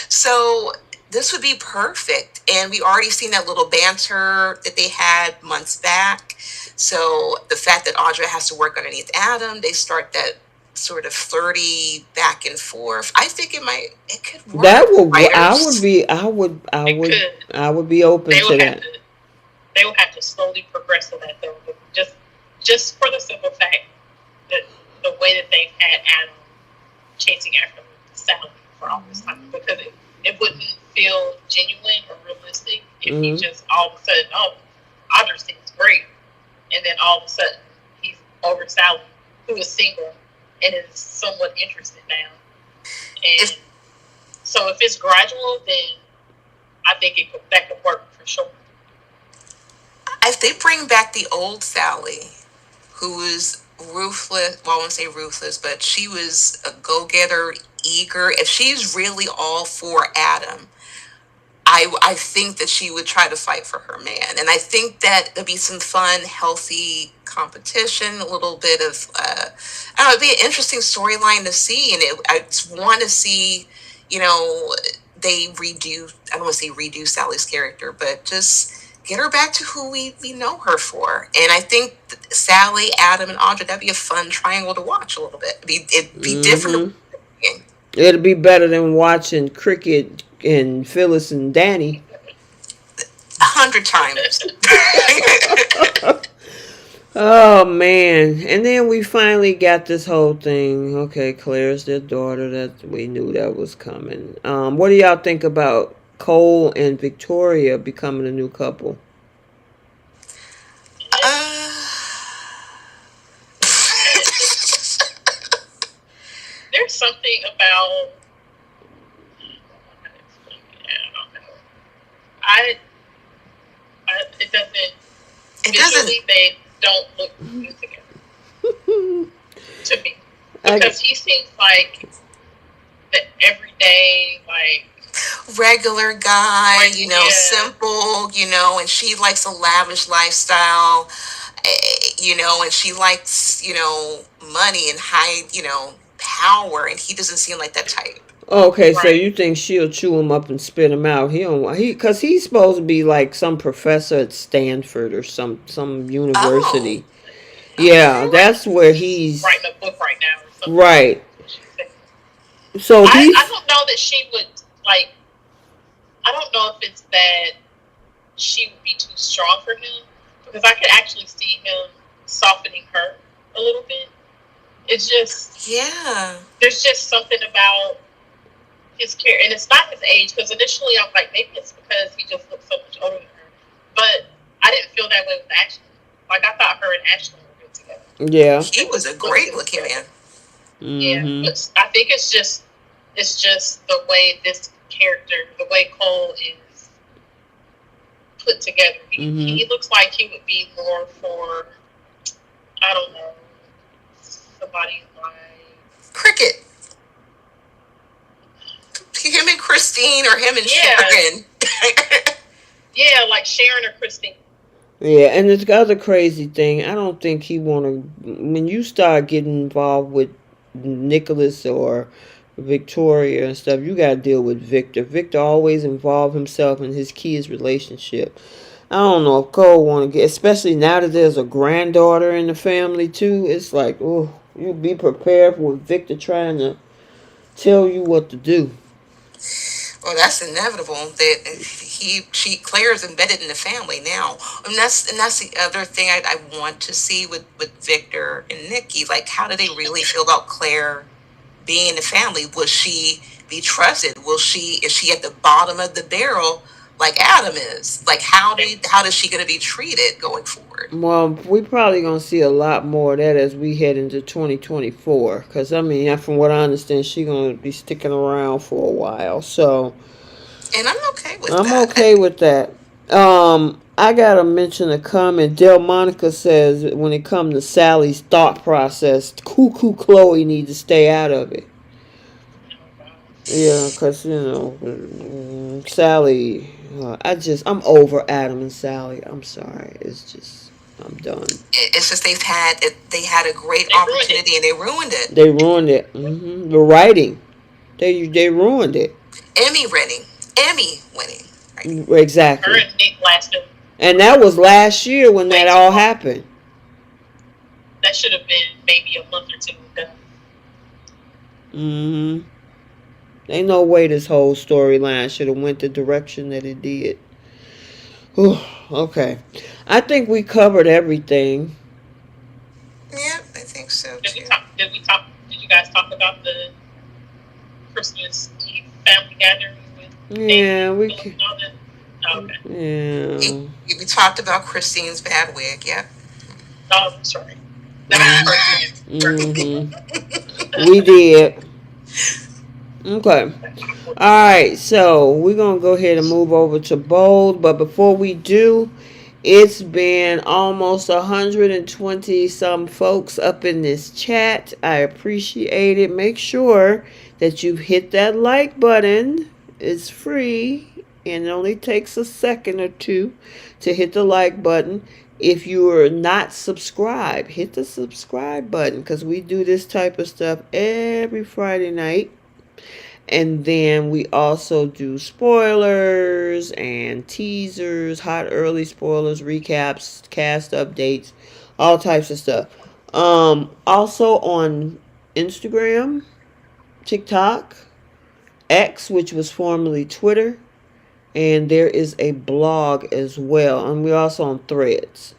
so this would be perfect. And we already seen that little banter that they had months back. So the fact that Audra has to work underneath Adam, they start that sort of flirty back and forth. I think it could work. That would. I Writers. would be. I would be open They to would have that. to. They would have to slowly progress to that though. Just for the simple fact that the way that they've had Adam chasing after Sally for all this time, because it wouldn't feel genuine or realistic if he just all of a sudden, Audra seems great, and then all of a sudden he's over Sally, who is single and is somewhat interested now. And so if it's gradual, then I think that could work for sure. If they bring back the old Sally, who was ruthless, well, I won't say ruthless, but she was a go-getter, eager. If she's really all for Adam, I think that she would try to fight for her man. And I think that there'd be some fun, healthy competition, a little bit of, I don't know, it'd be an interesting storyline to see. And I just want to see, they I don't want to say redo Sally's character, but just get her back to who we know her for. And I think Sally, Adam, and Audra, that'd be a fun triangle to watch a little bit. It'd be different. It'd be better than watching Cricket and Phyllis and Danny. 100 times. Oh man! And then we finally got this whole thing. Okay, Claire's their daughter. That we knew that was coming. What do y'all think about Cole and Victoria becoming a new couple? They're something about. I don't know. I, it doesn't. It doesn't. Visually, they don't look good together to me I, because he seems like the everyday, like Regular guy, yeah, simple, and she likes a lavish lifestyle, and she likes, money and high, power, and he doesn't seem like that type. okay, so right. you think she'll chew him up and spit him out? He don't want because he's supposed to be like some professor at Stanford or some Oh, university. Yeah, okay. Right. that's where He's he's writing a book right now or something. right. She said. So I he's don't know that she would like. I don't know if it's that she would be too strong for him because I could actually see him softening her a little bit. It's just Yeah. there's just something about his character, and it's not his age. Because initially I'm like, maybe it's because he just looks so much older than her, but I didn't feel that way with Ashley. Like I thought her and Ashley were good together. yeah. He was a Looked great good looking together. man. Yeah, Mm-hmm. but I think it's just the way this character, the way Cole is put together. Mm-hmm. He looks like he would be more for, I don't know, somebody like Cricket. Him and Christine, or him and yeah, Sharon. yeah, like Sharon or Christine. Yeah, and the other crazy thing, I don't think he wanna. When you start getting involved with Nicholas or Victoria and stuff, you gotta deal with Victor. Victor always involved himself in his kids' relationship. I don't know if Cole want to get, especially now that there's a granddaughter in the family too. It's like, oh, you be prepared with Victor trying to tell you what to do. Well, that's inevitable. That Claire's embedded in the family now, and that's the other thing I want to see with Victor and Nikki. Like, how do they really feel about Claire being in the family? Will she be trusted? Is she at the bottom of the barrel like Adam is? Like, how is she going to be treated going forward? Well, we probably gonna see a lot more of that as we head into 2024. Cause I mean, from what I understand, she gonna be sticking around for a while. So And I'm okay with I'm that. okay with that. I gotta mention a comment. Delmonica says when it comes to Sally's thought process, cuckoo Chloe needs to stay out of it. Yeah, cause Sally. I'm over Adam and Sally. I'm sorry. It's just I'm done. It's just they had a great They ruined it. opportunity and they ruined it. They ruined it. The writing. They ruined it. Emmy winning, Emmy winning. Right. Her Exactly. and Nick lasted And that was last year when way that too all long. happened. That should have been maybe a month or two ago. hmm Ain't no way this whole storyline should have went the direction that it did. Whew, okay. I think we covered everything. Yeah, I think so Did we too. talk? Did we talk? Did you guys talk about the Christmas Eve family gathering with Yeah, David, we Philip, can. and all that? Oh, okay. Yeah. We talked about Christine's bad wig. Yep. Oh, sorry. That was hmm We did. Okay. Alright, so we're going to go ahead and move over to bold. But before we do, it's been almost 120 some folks up in this chat. I appreciate it. Make sure that you hit that like button. It's free and it only takes a second or two to hit the like button. If you are not subscribed, hit the subscribe button because we do this type of stuff every Friday night. And then we also do spoilers and teasers, hot early spoilers, recaps, cast updates, all types of stuff. Also on Instagram, TikTok, X, which was formerly Twitter, and there is a blog as well. And we're also on Threads.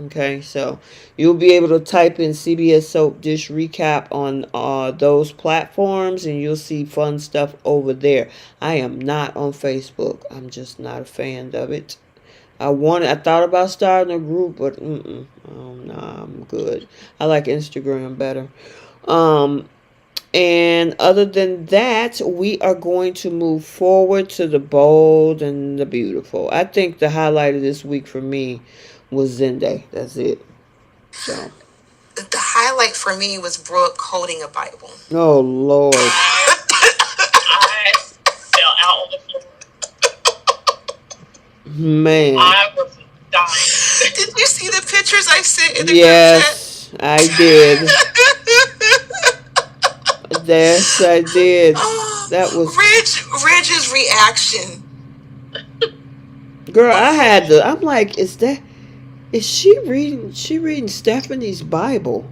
Okay, so you'll be able to type in CBS Soap Dish Recap on those platforms and you'll see fun stuff over there. I am not on Facebook. I'm just not a fan of it. I thought about starting a group, but oh, nah, I'm good. I like Instagram better. Um, And other than that, we are going to move forward to the bold and the beautiful. I think the highlight of this week for me was Zende. That's it. So, The highlight for me was Brooke holding a Bible. oh Lord, I fell out on the floor. man. I was dying. Did you see the pictures I sent in the group chat? Yes, I did. Yes, I did. That was, Ridge's reaction. girl. I had to. I'm like, is that? Is she reading? She reading Stephanie's Bible?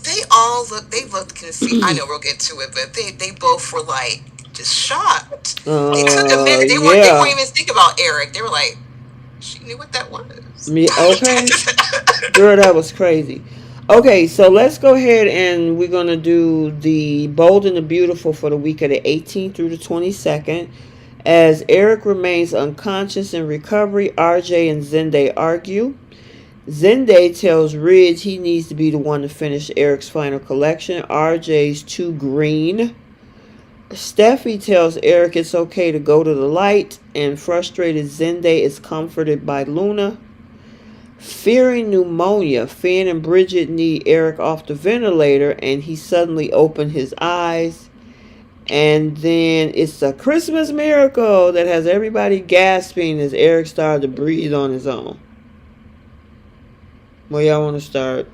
They all look. They looked confused. I know we'll get to it, but they both were like just shocked. It took a minute. They weren't Yeah. even thinking about Eric. They were like, she knew what that was. Me, okay. Girl, that was crazy. Okay, so let's go ahead and we're going to do the Bold and the Beautiful for the week of the 18th through the 22nd. As Eric remains unconscious in recovery, RJ and Zende argue. Zende tells Ridge he needs to be the one to finish Eric's final collection. RJ's too green. Steffi tells Eric it's okay to go to the light, and frustrated Zende is comforted by Luna. Fearing pneumonia, Finn and Bridget need Eric off the ventilator, and he suddenly opened his eyes. And then it's a Christmas miracle that has everybody gasping as Eric started to breathe on his own. Where y'all want to start?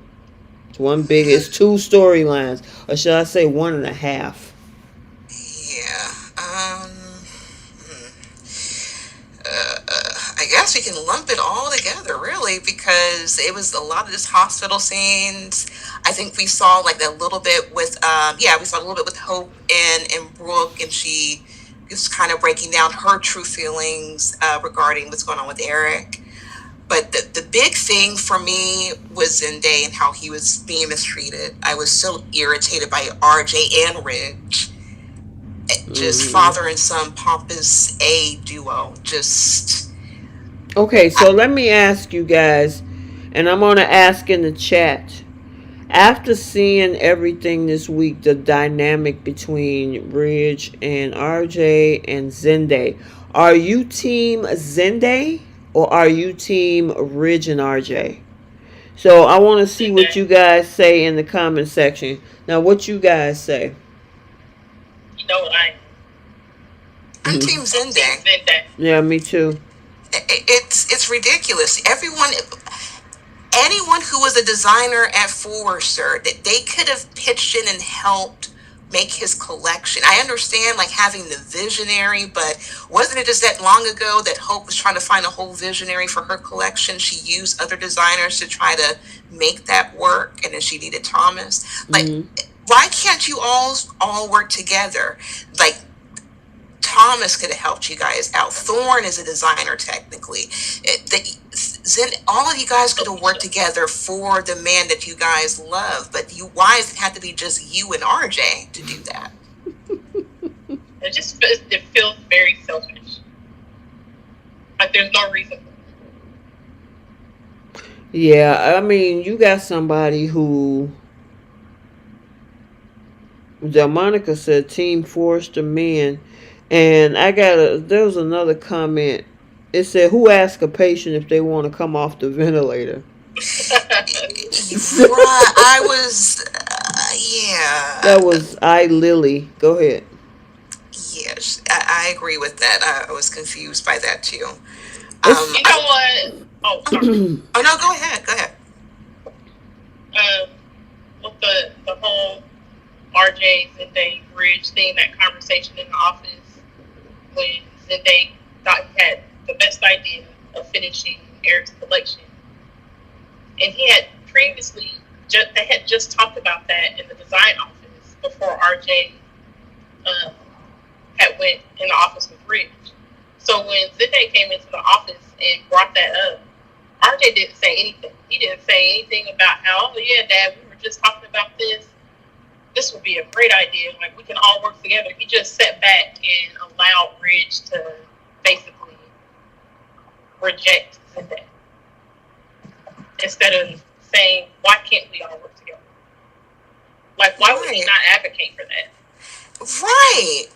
It's two storylines, or should I say one and a half? Yeah. I guess we can lump it all together, really, because it was a lot of just hospital scenes. I think we saw like a little bit with, we saw a little bit with Hope and Brooke, and she was kind of breaking down her true feelings regarding what's going on with Eric. But the big thing for me was Zende and how he was being mistreated. I was so irritated by RJ and Ridge. Just father and son pompous A duo. Just Okay, so let me ask you guys, and I'm going to ask in the chat. After seeing everything this week, the dynamic between Ridge and RJ and Zende, are you team Zende or are you team Ridge and RJ? So I want to see what you guys say in the comment section. Now, what you guys say? You know what I'm Team Zende. Yeah, me too. It's ridiculous. Anyone who was a designer at Forrester, that they could have pitched in and helped make his collection. I understand like having the visionary, but wasn't it just that long ago that Hope was trying to find a whole visionary for her collection? She used other designers to try to make that work, and then she needed Thomas. Like, why can't you all work together? Like, Thomas could have helped you guys out. Thorne is a designer, technically. All of you guys could have worked together for the man that you guys love, but why does it have to be just you and RJ to do that? It feels very selfish. Like there's no reason. Yeah, I mean, you got somebody who Delmonica said Team Forrester men. And there was another comment. It said, who asked a patient if they want to come off the ventilator? I was, yeah. That was Lily. Go ahead. Yes, I agree with that. I was confused by that too. You know what? Oh, sorry. Oh no, go ahead. With the whole RJ Zende Bridge thing, that conversation in the office when Zende thought he had the best idea of finishing Eric's collection, and he had previously they had just talked about that in the design office before RJ had went in the office with Ridge. So when Zende came into the office and brought that up, RJ didn't say anything. He didn't say anything about how, oh yeah, Dad, we were just talking about this. This would be a great idea. Like, we can all work together. He just sat back and allowed Ridge to basically reject Zende instead of saying, why can't we all work together? Like, why would he Right. not advocate for that? Right.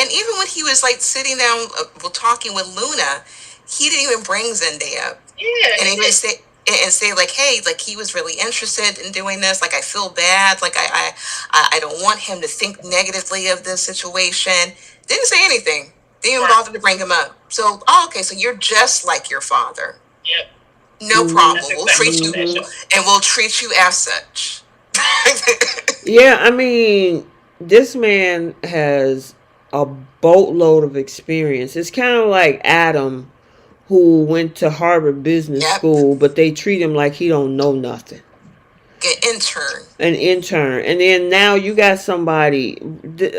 And even when he was like sitting down, well, talking with Luna, he didn't even bring Zende up, Yeah, and he even did. say like, hey, like he was really interested in doing this. Like I feel bad. Like I don't want him to think negatively of this situation. Didn't say anything. Didn't even Right. bother to bring him up. So, oh, okay, so you're just like your father. Yep. No That's problem. Mm-hmm. We'll exactly treat what you, that Mm-hmm. shows. and we'll treat you as such. Yeah, I mean, this man has a boatload of experience. It's kind of like Adam, who went to Harvard Business Yep. School, but they treat him like he don't know nothing. Get intern. An intern, and then now you got somebody.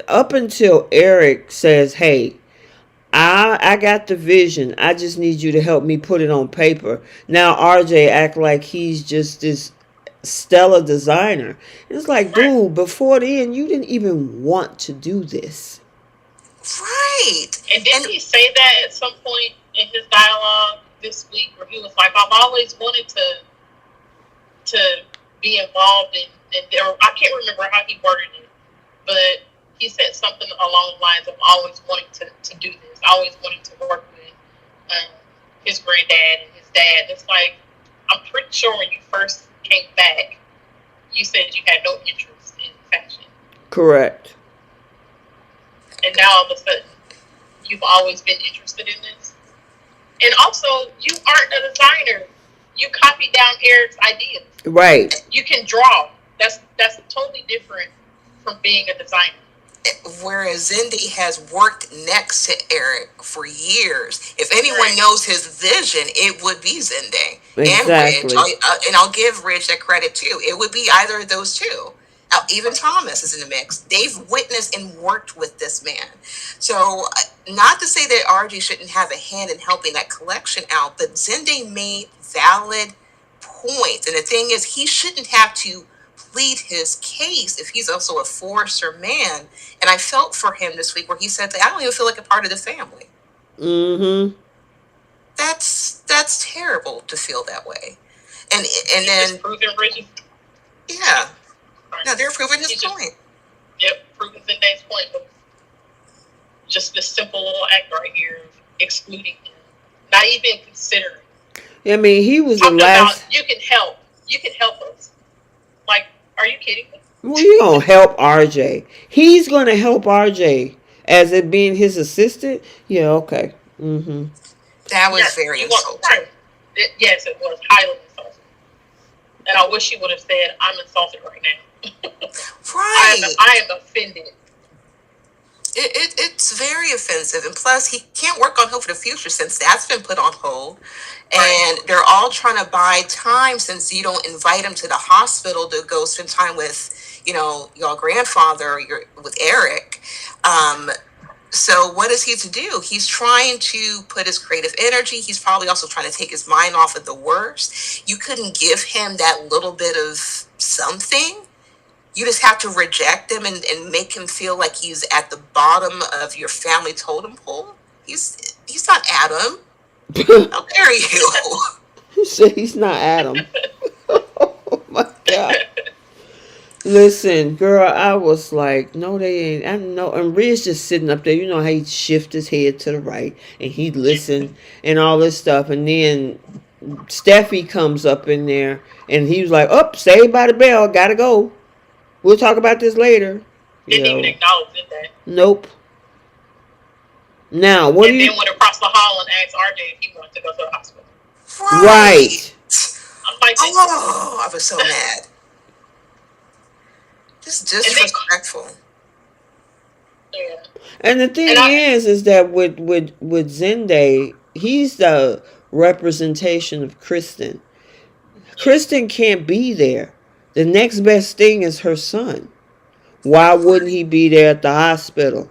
Up until Eric says, "Hey, I got the vision. I just need you to help me put it on paper." Now RJ act like he's just this stellar designer. It's like, Right. dude, before then you didn't even want to do this. Right. And didn't And he say that at some point in his dialogue this week, where he was like, "I've always wanted to be involved in," and there, I can't remember how he worded it, but he said something along the lines of always wanting to do this, always wanting to work with his granddad and his dad. It's like, I'm pretty sure when you first came back, you said you had no interest in fashion, Correct. and now all of a sudden you've always been interested in this. And also, you aren't a designer. You copied down Eric's ideas. Right. You can draw. That's totally different from being a designer. whereas Zende has worked next to Eric for years. If anyone Right. knows his vision, it would be Zende and Ridge. Exactly. And I'll give Ridge that credit too. It would be either of those two. Even Thomas is in the mix. They've witnessed and worked with this man. So, not to say that RG shouldn't have a hand in helping that collection out, but Zende made valid points. And the thing is, he shouldn't have to plead his case if he's also a Forrester man. And I felt for him this week where he said that I don't even feel like a part of the family. Mm-hmm. That's terrible to feel that way. And He's then just proving Bridget. yeah, Right. no, they're proving his He just, point. yep, proving Zende's point. But just this simple little act right here of excluding him, not even considering. I mean, he was the Talking about, last. you can help. You can help us. Like, are you kidding me? Well, you gonna help RJ? He's gonna help RJ as it being his assistant. Yeah. Okay. Mm-hmm. That was Yes, very you want insulting. right. Yes, it was highly insulting. And I wish he would have said, "I'm insulted right now. Right. I am offended." It's very offensive. And plus, he can't work on Hope for the Future since that's been put on hold. Right. And they're all trying to buy time since you don't invite him to the hospital to go spend time with, your grandfather, with Eric. So what is he to do? He's trying to put his creative energy. He's probably also trying to take his mind off of the worst. You couldn't give him that little bit of something. You just have to reject him and make him feel like he's at the bottom of your family totem pole. He's not Adam. How dare you? He said he's not Adam. Oh my God. Listen, girl, I was like, no, they ain't. I know. And Riz just sitting up there. You know how he'd shift his head to the right and he'd listen and all this stuff. And then Steffi comes up in there and he was like, oh, Saved by the Bell. Gotta go. We'll talk about this later. Didn't even acknowledge it. Nope. Now, what do And you. then went across the hall and asked RJ if he wanted to go to the hospital. Right. I'm like, Oh, I was so mad. Just disrespectful. Yeah. And the thing is that with Zende, he's the representation of Kristen. Kristen can't be there. The next best thing is her son. Why wouldn't he be there at the hospital?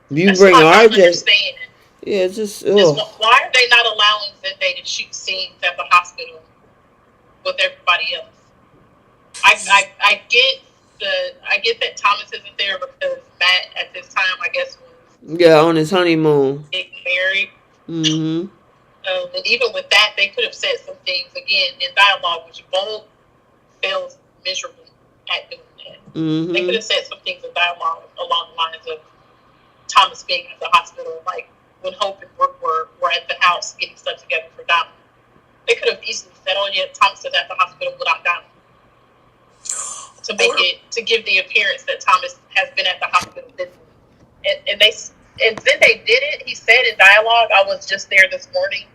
You That's bring what I don't RJ. understand. Yeah, it's just Why are they not allowing Zende to shoot scenes at the hospital with everybody else? I get that Thomas isn't there because Matt at this time, I guess, was on his honeymoon. getting married. Mm-hmm. And even with that, they could have said some things again in dialogue, which both fails miserably. at doing that. They could Mm-hmm. have said some things in dialogue along the lines of Thomas being at the hospital, like when Hope and Brooke were at the house getting stuff together for Donna. They could have easily said, "Oh yeah, Thomas is at the hospital without Donna," to make Or it, to give the appearance that Thomas has been at the hospital physically. And they, and Zende did it. He said in dialogue, "I was just there this morning."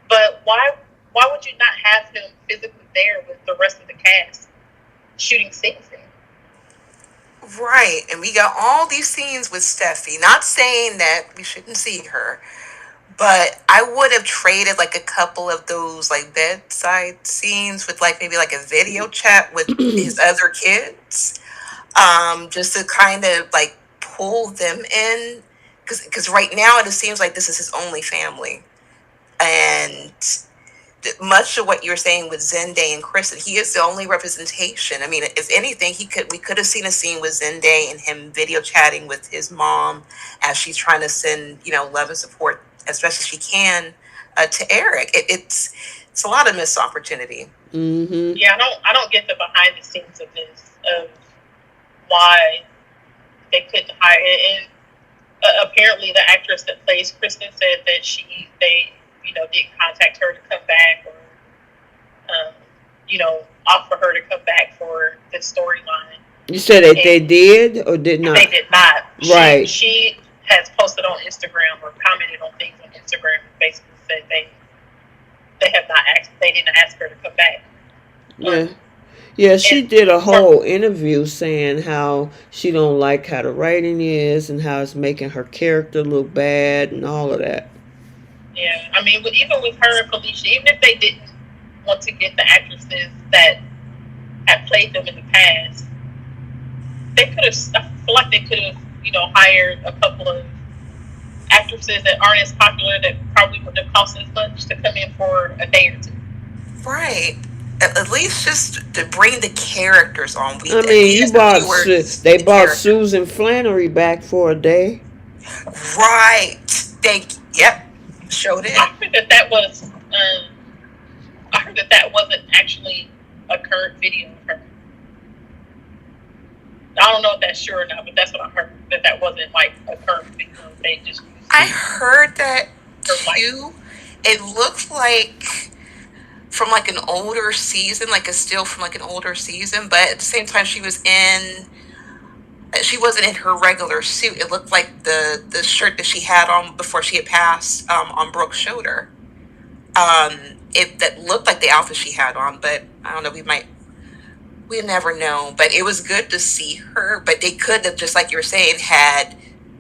But why would you not have him physically there with the rest of the cast shooting scenes there? right, and we got all these scenes with Steffi. Not saying that we shouldn't see her, but I would have traded like a couple of those like bedside scenes with like maybe like a video chat with his other kids, just to kind of like pull them in, because right now it seems like this is his only family, and much of what you're saying with Zende and Kristen, he is the only representation. I mean, if anything, we could have seen a scene with Zende and him video chatting with his mom as she's trying to send, love and support as best as she can to Eric. It's a lot of missed opportunity. Mm-hmm. Yeah, I don't get the behind the scenes of this, of why they couldn't hire. And apparently, the actress that plays Kristen said that they didn't contact her to come back, or offer her to come back for this storyline. You said that they did or did not? They did not. Right. She has posted on Instagram or commented on things on Instagram and basically said they have not asked. They didn't ask her to come back. Yeah. Yeah, she did a whole interview saying how she don't like how the writing is and how it's making her character look bad and all of that. Yeah, I mean, even with her and Felicia, even if they didn't want to get the actresses that had played them in the past, they could have. I feel like they could have, hired a couple of actresses that aren't as popular, that probably wouldn't have cost as much, to come in for a day or two. Right. At least just to bring the characters on. I mean, they bought characters. Susan Flannery back for a day. Right. Yep. Showed it. I heard that was. I heard that wasn't actually a current video of her. I don't know if that's true or not, but that's what I heard. That wasn't like a current video. They just. I heard that too. It looked like from like an older season, like a still from like an older season, but at the same time she wasn't in her regular suit. It looked like the shirt that she had on before she had passed on Brooke's shoulder. That looked like the outfit she had on, but I don't know, we never know. But it was good to see her, but they could have, just like you were saying, had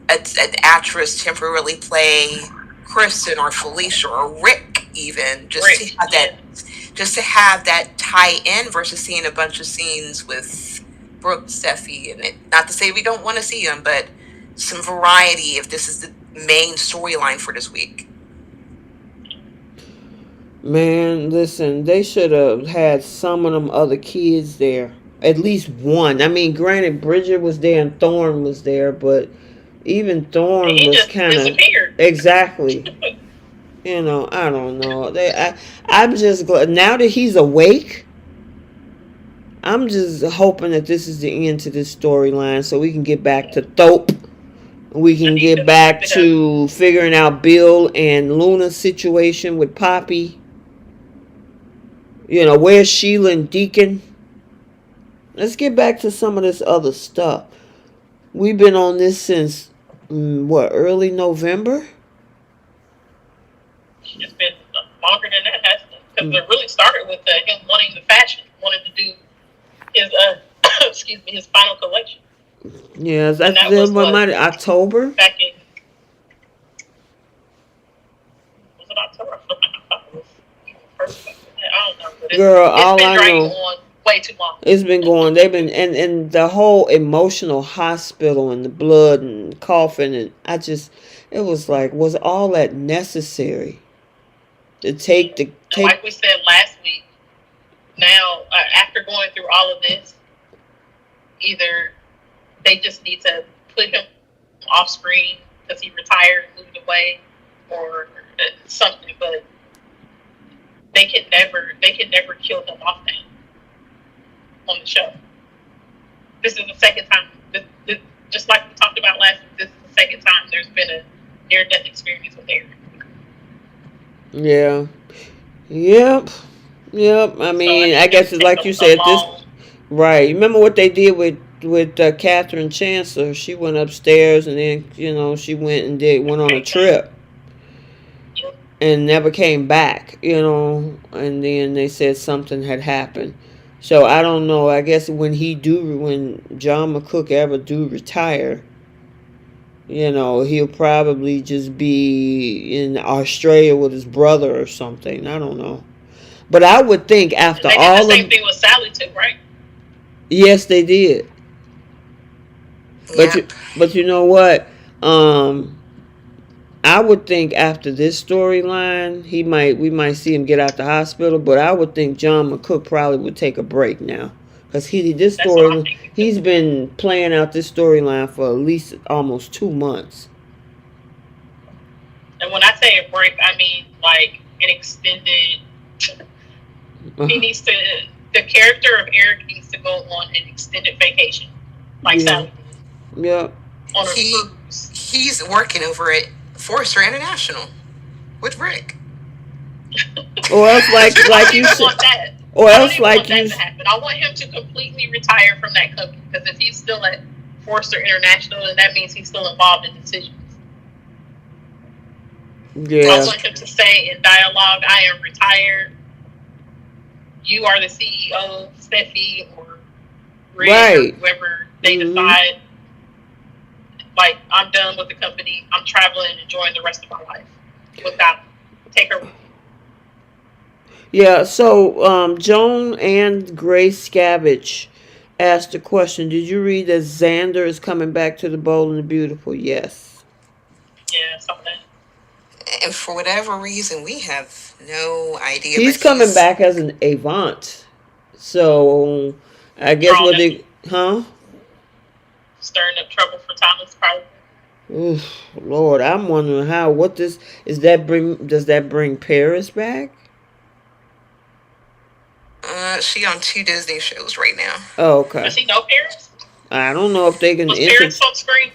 an actress temporarily play Kristen or Felicia or Rick, even just to have that tie in versus seeing a bunch of scenes with Brooke, Steffi, and not to say we don't want to see them, but some variety if this is the main storyline for this week. Man, listen, they should have had some of them other kids there. At least one. I mean, granted, Bridget was there and Thorne was there, but even Thorne was kind of exactly. I don't know. I'm just glad now that he's awake. I'm just hoping that this is the end to this storyline, so we can get back to Thope. We can get back to figuring out Bill and Luna's situation with Poppy. Where's Sheila and Deacon? Let's get back to some of this other stuff. We've been on this since, early November? It's been longer than that, hasn't it? Because it really started with him wanting the fashion, wanting to do his, his final collection. Yeah, that was October? Back in, was it October? I thought it was first. I don't know. But Girl, all I know, on way too long. It's been going. They've been and the whole emotional hospital and the blood and coughing, and it was like, was all that necessary? Like we said last week. Now, after going through all of this, either they just need to put him off screen because he retired and moved away, or something. But they could never kill him off now on the show. this is the second time. Just like we talked about last week, this is the second time there's been a near-death experience with Eric. Yeah. Yep. Yep. I So I mean, I think it guess would it's take like you a said. This long. right. Remember what they did with Catherine Chancellor? She went upstairs and then she went on a Came back. trip and never came back. And then they said something had happened. So I don't know. I guess when John McCook ever do retire, he'll probably just be in Australia with his brother or something. I don't know. But I would think And after they did the all same of. thing with Sally too, right? Yes, they did. But Yep. you know what? Um, I would think after this storyline, we might see him get out the hospital. But I would think John McCook probably would take a break now, because That's what I'm thinking too. he's been playing out this storyline for at least almost 2 months. And when I say a break, I mean like an extended. He needs to. The character of Eric needs to go on an extended vacation, like Yeah. Sally did, Yeah. on a He cruise. he's working over at Forrester International with Rick. Or else, I like don't you even said, want that. or I don't else even like want you. that to happen. I want him to completely retire from that company, because if he's still at Forrester International, then that means he's still involved in decisions. I Yeah. want him to say in dialogue, "I am retired. You are the CEO, Steffi or Ridge or Right. whoever they Mhm. decide. Like, I'm done with the company. I'm traveling and enjoying the rest of my life without take her." Yeah. So, Joan and Grace Scavenge asked a question. Did you read that Xander is coming back to the Bold and the Beautiful? Yes. Yeah, something. And for whatever reason, we have no idea, He's but coming he's back as an Avant. So, I guess Probably what that's they, huh? stirring up trouble for Thomas, probably. Oof, Lord, I'm wondering what this does that bring Paris back? she on 2 Disney shows right now. Oh, okay. Does he know Paris? I don't know if they can Was enter. Paris on screen?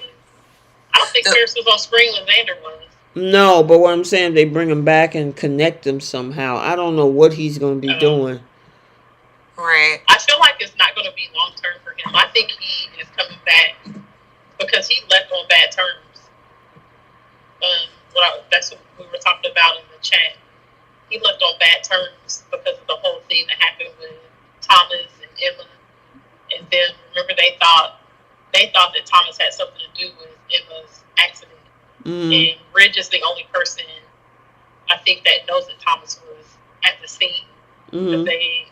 I don't think The, Paris was on screen when Xander was. No, but what I'm saying, they bring him back and connect him somehow. I don't know what he's going to be doing. right. I feel like it's not going to be long term for him. I think he is coming back because he left on bad terms. That's what we were talking about in the chat. He left on bad terms because of the whole thing that happened with Thomas and Emma. And then remember, they thought that Thomas had something to do with Emma's accident. Mm. And Ridge is the only person I think that knows that Thomas was at the scene. Because they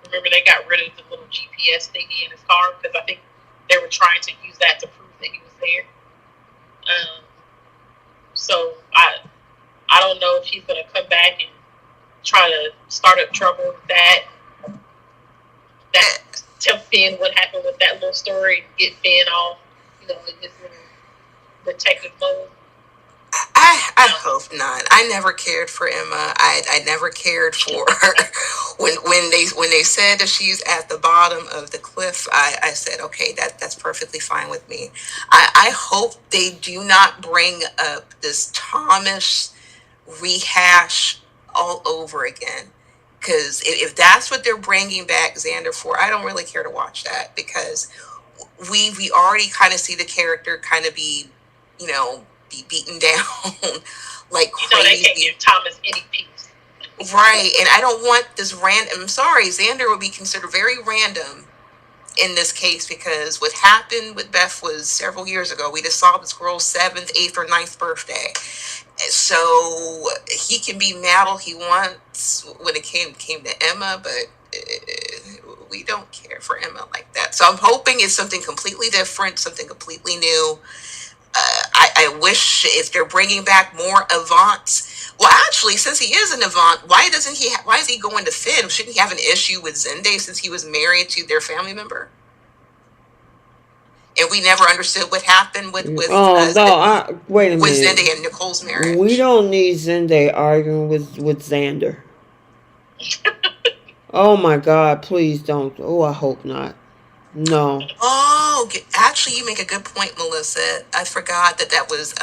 remember, they got rid of the little GPS thingy in his car, because I think they were trying to use that to prove that he was there. So I don't know if he's going to come back and try to start up trouble with that. Tell Finn what happened with that little story and get Finn off, in his little detective mode. I hope not. I never cared for Emma. I never cared for her. when they said that she's at the bottom of the cliff, I said, okay, that's perfectly fine with me. I hope they do not bring up this Thomas rehash all over again. Because if that's what they're bringing back Xander for, I don't really care to watch that, because we already kind of see the character kind of be beaten down like They can't crazy. give Thomas any peace. Right, and I don't want this random. I'm sorry, Xander would be considered very random in this case, because what happened with Beth was several years ago. We just saw this girl's 7th, 8th, or 9th birthday. So he can be mad all he wants when it came to Emma, but we don't care for Emma like that. So I'm hoping it's something completely different, something completely new. I wish, if they're bringing back more Avants. Well, actually, since he is an Avant, why is he going to Finn? Shouldn't he have an issue with Zende, since he was married to their family member? And we never understood what happened with no, wait a with minute. Zende and Nicole's marriage. We don't need Zende arguing with Xander. Oh my God, please don't. Oh, I hope not. No. Oh, actually, you make a good point, Melissa. I forgot that that was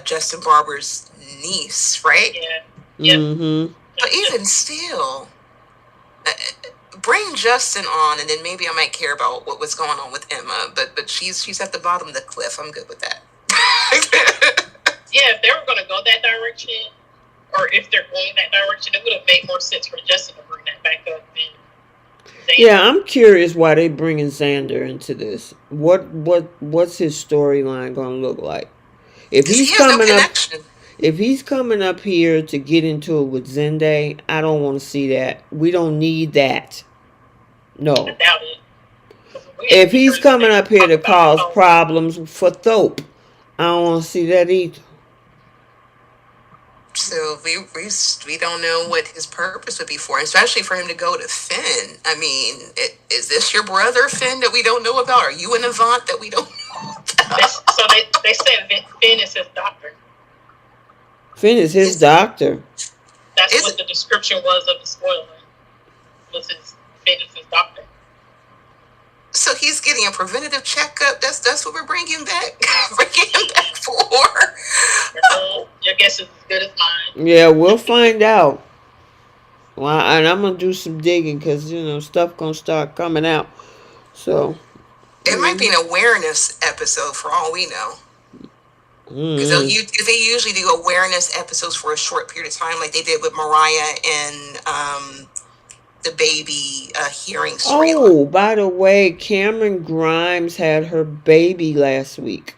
Justin Barber's niece, right? Yeah. Yep. Mm-hmm. But even still, uh, bring Justin on, and then maybe I might care about what's going on with Emma. But she's at the bottom of the cliff. I'm good with that. Yeah, if they were going to go that direction, or if they're going that direction, it would have made more sense for Justin to bring that back up than Yeah, Xander. I'm curious why they bringing Xander into this. What's his storyline gonna look like? If Because he's he has no coming up, connection. if he's coming up here to get into it with Zende, I don't want to see that. We don't need that. I No. doubt it. Because If we he's heard coming they up here talk to about cause Nicole. problems for Thope, I don't want to see that either. So we don't know what his purpose would be for, especially for him to go to Finn. I mean, is this your brother Finn that we don't know about? Are you an Avant that we don't know about? They said Finn is his doctor. Finn is his Is doctor. That's is what the description was of the spoiler. Was his Finn is his doctor. so he's getting a preventative checkup. That's what we're bringing back. Bringing him back for. Your guess is as good as mine. Yeah, we'll find out. Well, and I'm gonna do some digging because stuff gonna start coming out. So, It might be mm, an awareness episode for all we know. Because mm, they usually do awareness episodes for a short period of time, like they did with Mariah and the baby hearing storyline. oh, by the way, Cameron Grimes had her baby last week.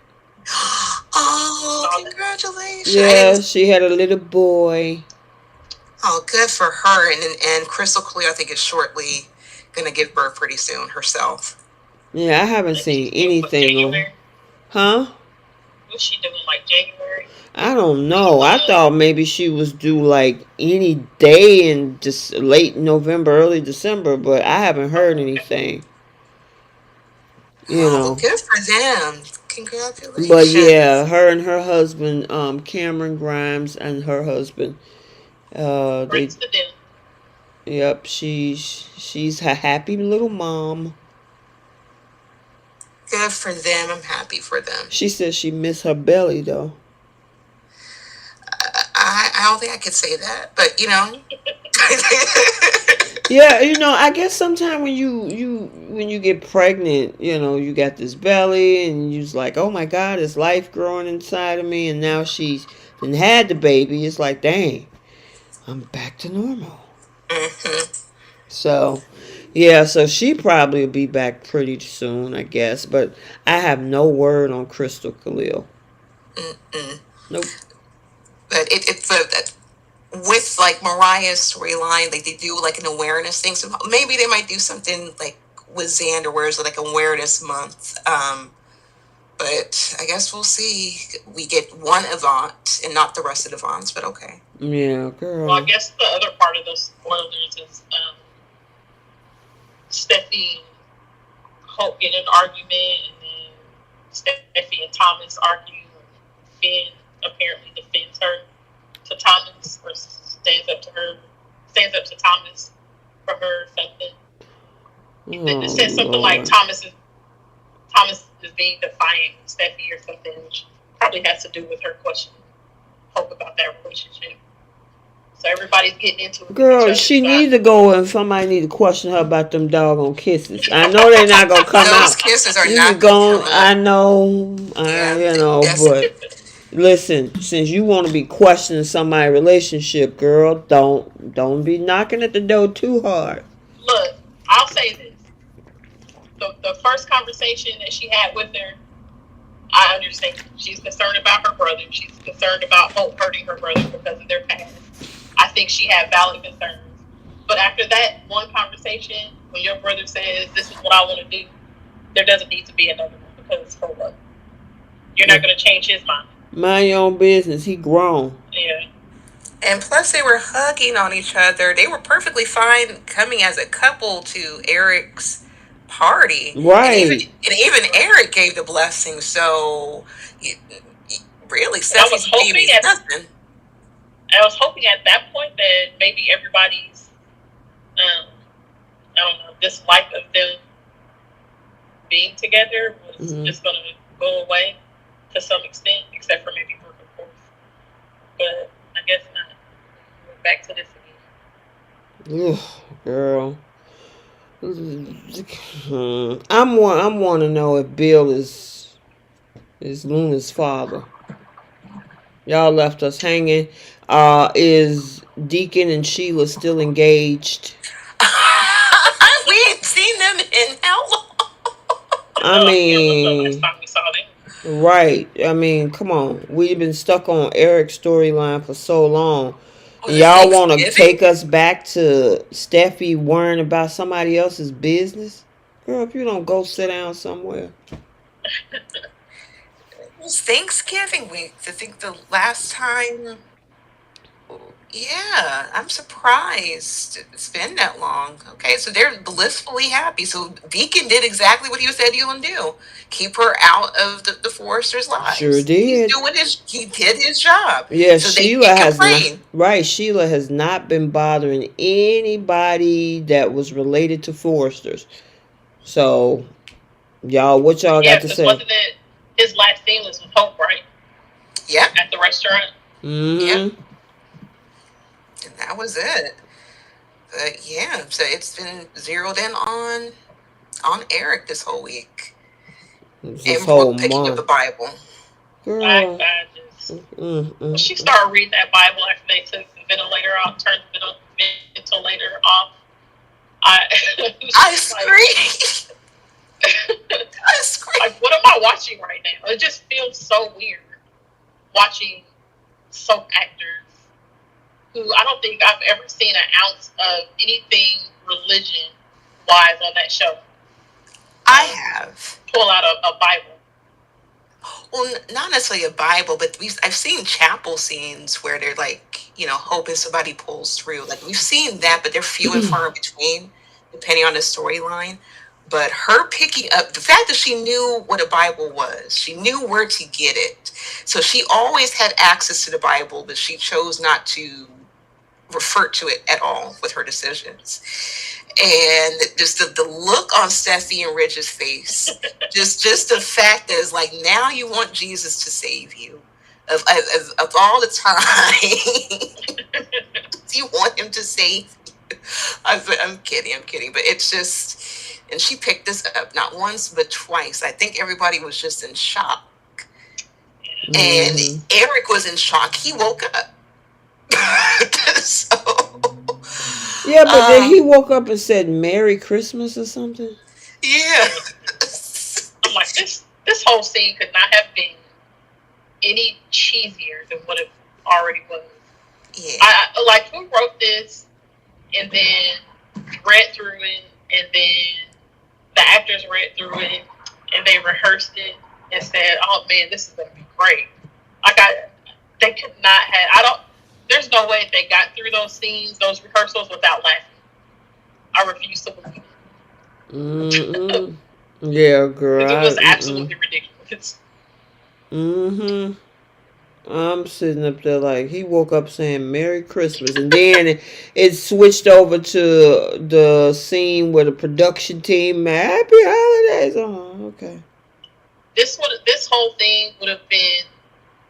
Oh, Saw that. congratulations! I Yeah, didn't. she had a little boy. Oh, good for her. And Crystal Clear, I think, is shortly gonna give birth pretty soon herself. Yeah, I I haven't think she's seen due for anything on. January. Huh? What's she doing? Like January? I don't She know. I was. thought maybe she was due like any day in just late November, early December, but I haven't heard Oh, okay. anything. You Oh, well, know. good for them. But yeah, Congratulations. her and her husband, Cameron Grimes and her husband, they, Congrats to them. yep, she's a happy little mom. Good for them. I'm happy for them. She says she miss her belly though. I don't think I could say that, but Yeah, I guess sometimes when you get pregnant, you got this belly and you're just like, oh my God, is life growing inside of me? And now she's and had the baby. It's like, dang, I'm back to normal. Mhm. So, yeah, so she probably will be back pretty soon, I guess. But I have no word on Crystal Khalil. Mm-mm. Nope. But with like Mariah's storyline, like they do like an awareness thing. So maybe they might do something like with Xander, where it's like awareness month. But I guess we'll see. We get one Avant and not the rest of the Avants, but okay. Yeah, Well, I girl. guess the other part of those spoilers is Steffi and Hope get in an argument, and then Steffi and Thomas argue, and Finn apparently defends her to Thomas, or stands up to Thomas for her something. It Oh says something like Lord. Thomas is being defiant with Steffi or something, which probably has to do with her question Hope about that relationship. So everybody's getting into it with each Girl, other. she So need to go and somebody need to question her about them doggone kisses. I know they're not gonna come Those out. kisses are You can not going to go. come up. I know. Yeah, that's But listen, since you want to be questioning somebody's relationship, girl, don't be knocking at the door too hard. look, I'll say this. The first conversation that she had with her, I understand. She's concerned about her brother. She's concerned about Hope hurting her brother because of their past. I think she had valid concerns. But after that one conversation, when your brother says, "This is what I want to do," there doesn't need to be another one, because for what? You're not going to change his mind. Mind your own business. He grown. Yeah. And plus, they were hugging on each other. They were perfectly fine coming as a couple to Eric's party, and even Right. Eric gave the blessing. So, you, really, And Steffi's baby's nothing. I was hoping at that point that maybe everybody's, I don't know, dislike of them being together was Mm-hmm. just going to go away to some extent, except for maybe Brooke, of course. But I guess not. We're back to this Ugh, girl. I'm want to know if Bill is Luna's father. Y'all left us hanging. Is Deacon and Sheila still engaged? We ain't seen them in how long? again. I No idea when the last mean, time we saw them. right. I mean, come on. We've been stuck on Eric's storyline for so long. And Was it y'all want to Thanksgiving? take us back to Steffi worrying about somebody else's business? Girl, if you don't go sit down somewhere. It was Thanksgiving week. I think the last time. Yeah, I'm surprised it's been that long. Okay, so they're blissfully happy. So Deacon did exactly what he said he was gonna do: keep her out of the Foresters' Sure lives. did. He did his job, Yeah, so they Sheila can't has not. complain. Right, Sheila has not been bothering anybody that was related to Foresters. So, y'all, what y'all Yeah, got to because say? wasn't it his last scene was with Hope, right? Yeah, At the restaurant. yeah, Mm-hmm. and that was it. But yeah, so it's been zeroed in on Eric this whole week, It's this and whole Brooke picking up the month. Bible. Girl. I just when she Mm-mm. started reading that Bible after they took the ventilator off, turned the ventilator off, I it was I just like scream. I scream. like what am I watching right now? It just feels so weird watching soap actors who I don't think I've ever seen an ounce of anything religion wise on that show. I Um, have. pull out a Bible. Well, not necessarily a Bible, but I've seen chapel scenes where they're like, hoping somebody pulls through. Like we've seen that, but they're few and far in between, depending on the storyline. But her picking up the fact that she knew what a Bible was, she knew where to get it. So she always had access to the Bible, but she chose not to refer to it at all with her decisions. And just the look on Steffi and Rich's face, just the fact that it's like now you want Jesus to save you of all the time you want him to save you. I'm kidding, but it's just, and she picked this up not once but twice. I think everybody was just in shock, and Mm-hmm. Eric was in shock. He woke up. So Yeah, but then um he woke up and said Merry Christmas or something. yeah. Yeah. I'm like this whole scene could not have been any cheesier than what it already was. Yeah. I like who wrote this and then read through it and then the actors read through it and they rehearsed it and said, "Oh man, this is gonna be great." Like they could not have. I don't. There's no way they got through those scenes, those rehearsals without laughing. I refuse to believe it Mm-mm. Yeah, girl. because it I, was mm-mm. absolutely ridiculous. Mm-hmm. I'm sitting up there like he woke up saying Merry Christmas, and then it switched over to the scene with the production team. Happy holidays. Oh, okay. This whole thing would have been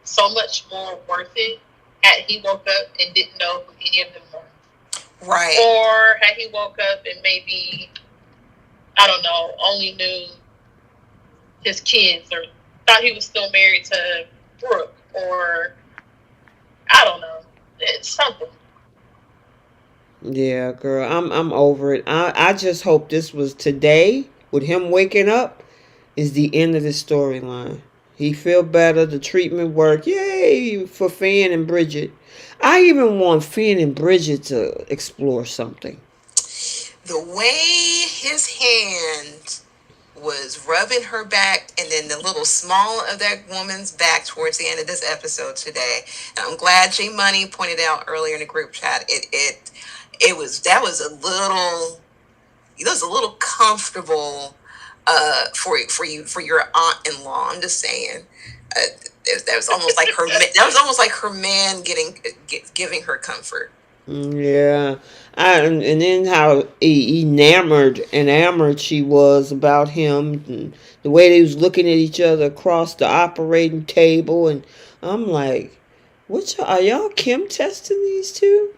so much more worth it had he woke up and didn't know who any of them were, Right. or had he woke up and maybe I don't know only knew his kids or thought he was still married to Brooke or I don't know. It's something. Yeah, girl. I'm over it. I just hope this was today with him waking up is the end of the storyline. He feel better. The treatment worked. Yay for Finn and Bridget. I even want Finn and Bridget to explore something. The way his hand was rubbing her back and then the little small of that woman's back towards the end of this episode today. And I'm glad J Money pointed out earlier in the group chat. It was a little comfortable for your aunt-in-law. I'm just saying. That was almost like her man getting giving her comfort. Yeah. And then how enamored she was about him, and the way they was looking at each other across the operating table, and I'm like, are y'all Kim testing these two?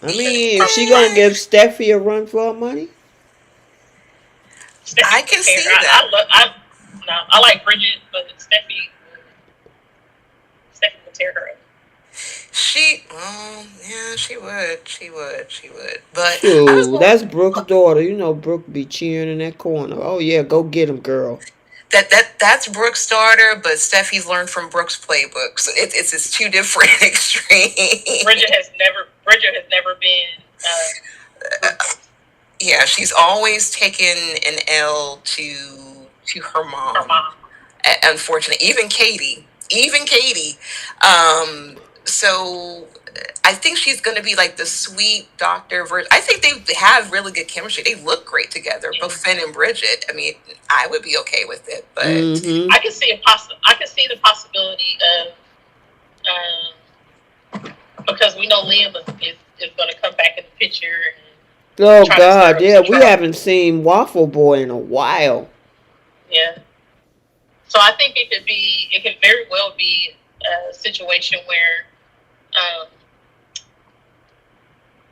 I mean, is she gonna give Steffi a run for her money? I Steffi can would tear. see that. No, I like Bridget, but Steffi would tear her up. Yeah, she would. She would. But I was Shoot, going that's Brooke's daughter. You know Brooke be cheering in that corner. Oh yeah, go get him, girl. that's Brooke's daughter, but Steffi's learned from Brooke's playbook. So it's two different extremes. Bridget has never been. Yeah, she's always taken an L to her Her mom. mom. Unfortunately, even Katie. So I think she's going to be like the sweet doctor version. I think they have really good chemistry. They look great together, both Finn and Bridget. I mean, I would be okay with it, but Mm-hmm. I can see the possibility of because we know Liam is going to come back in the picture and Oh try to stir God, up yeah, some we trouble. haven't seen Waffle Boy in a while. Yeah. So I think it could very well be a situation where,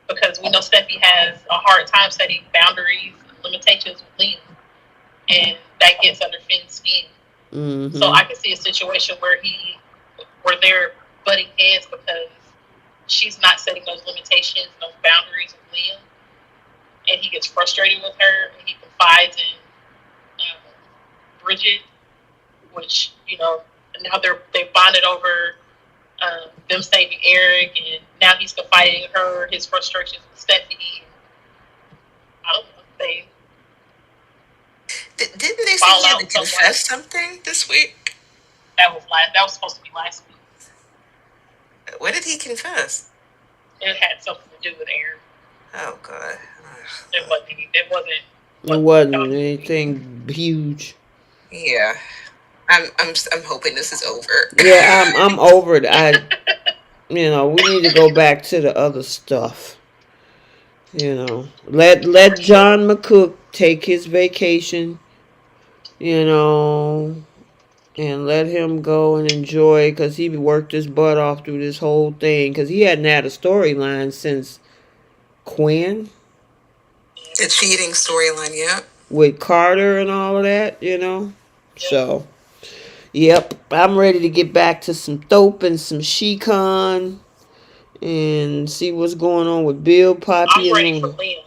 because we know Steffi has a hard time setting boundaries and limitations with Liam, and that gets under Finn's skin. Mm-hmm. So I can see a situation where they're butting heads because she's not setting those limitations, those boundaries with Liam, and he gets frustrated with her, and he confides in Bridget, which now they bonded over them saving Eric, and now he's confiding in her his frustrations with Stephanie. I don't know. They didn't they say he had to confess something this week? That was supposed to be last week. What did he confess? It had something to do with Eric. Oh God. It wasn't anything huge. Yeah. I'm hoping this is over. Yeah, I'm over it. we need to go back to the other stuff. Let John McCook take his vacation. And let him go and enjoy, because he worked his butt off through this whole thing, because he hadn't had a storyline since Quinn. The cheating storyline, yeah. With Carter and all of that. Yep. So, yep, I'm ready to get back to some Thope and some Shecon and see what's going on with Bill Poppy. I'm ready for Liam.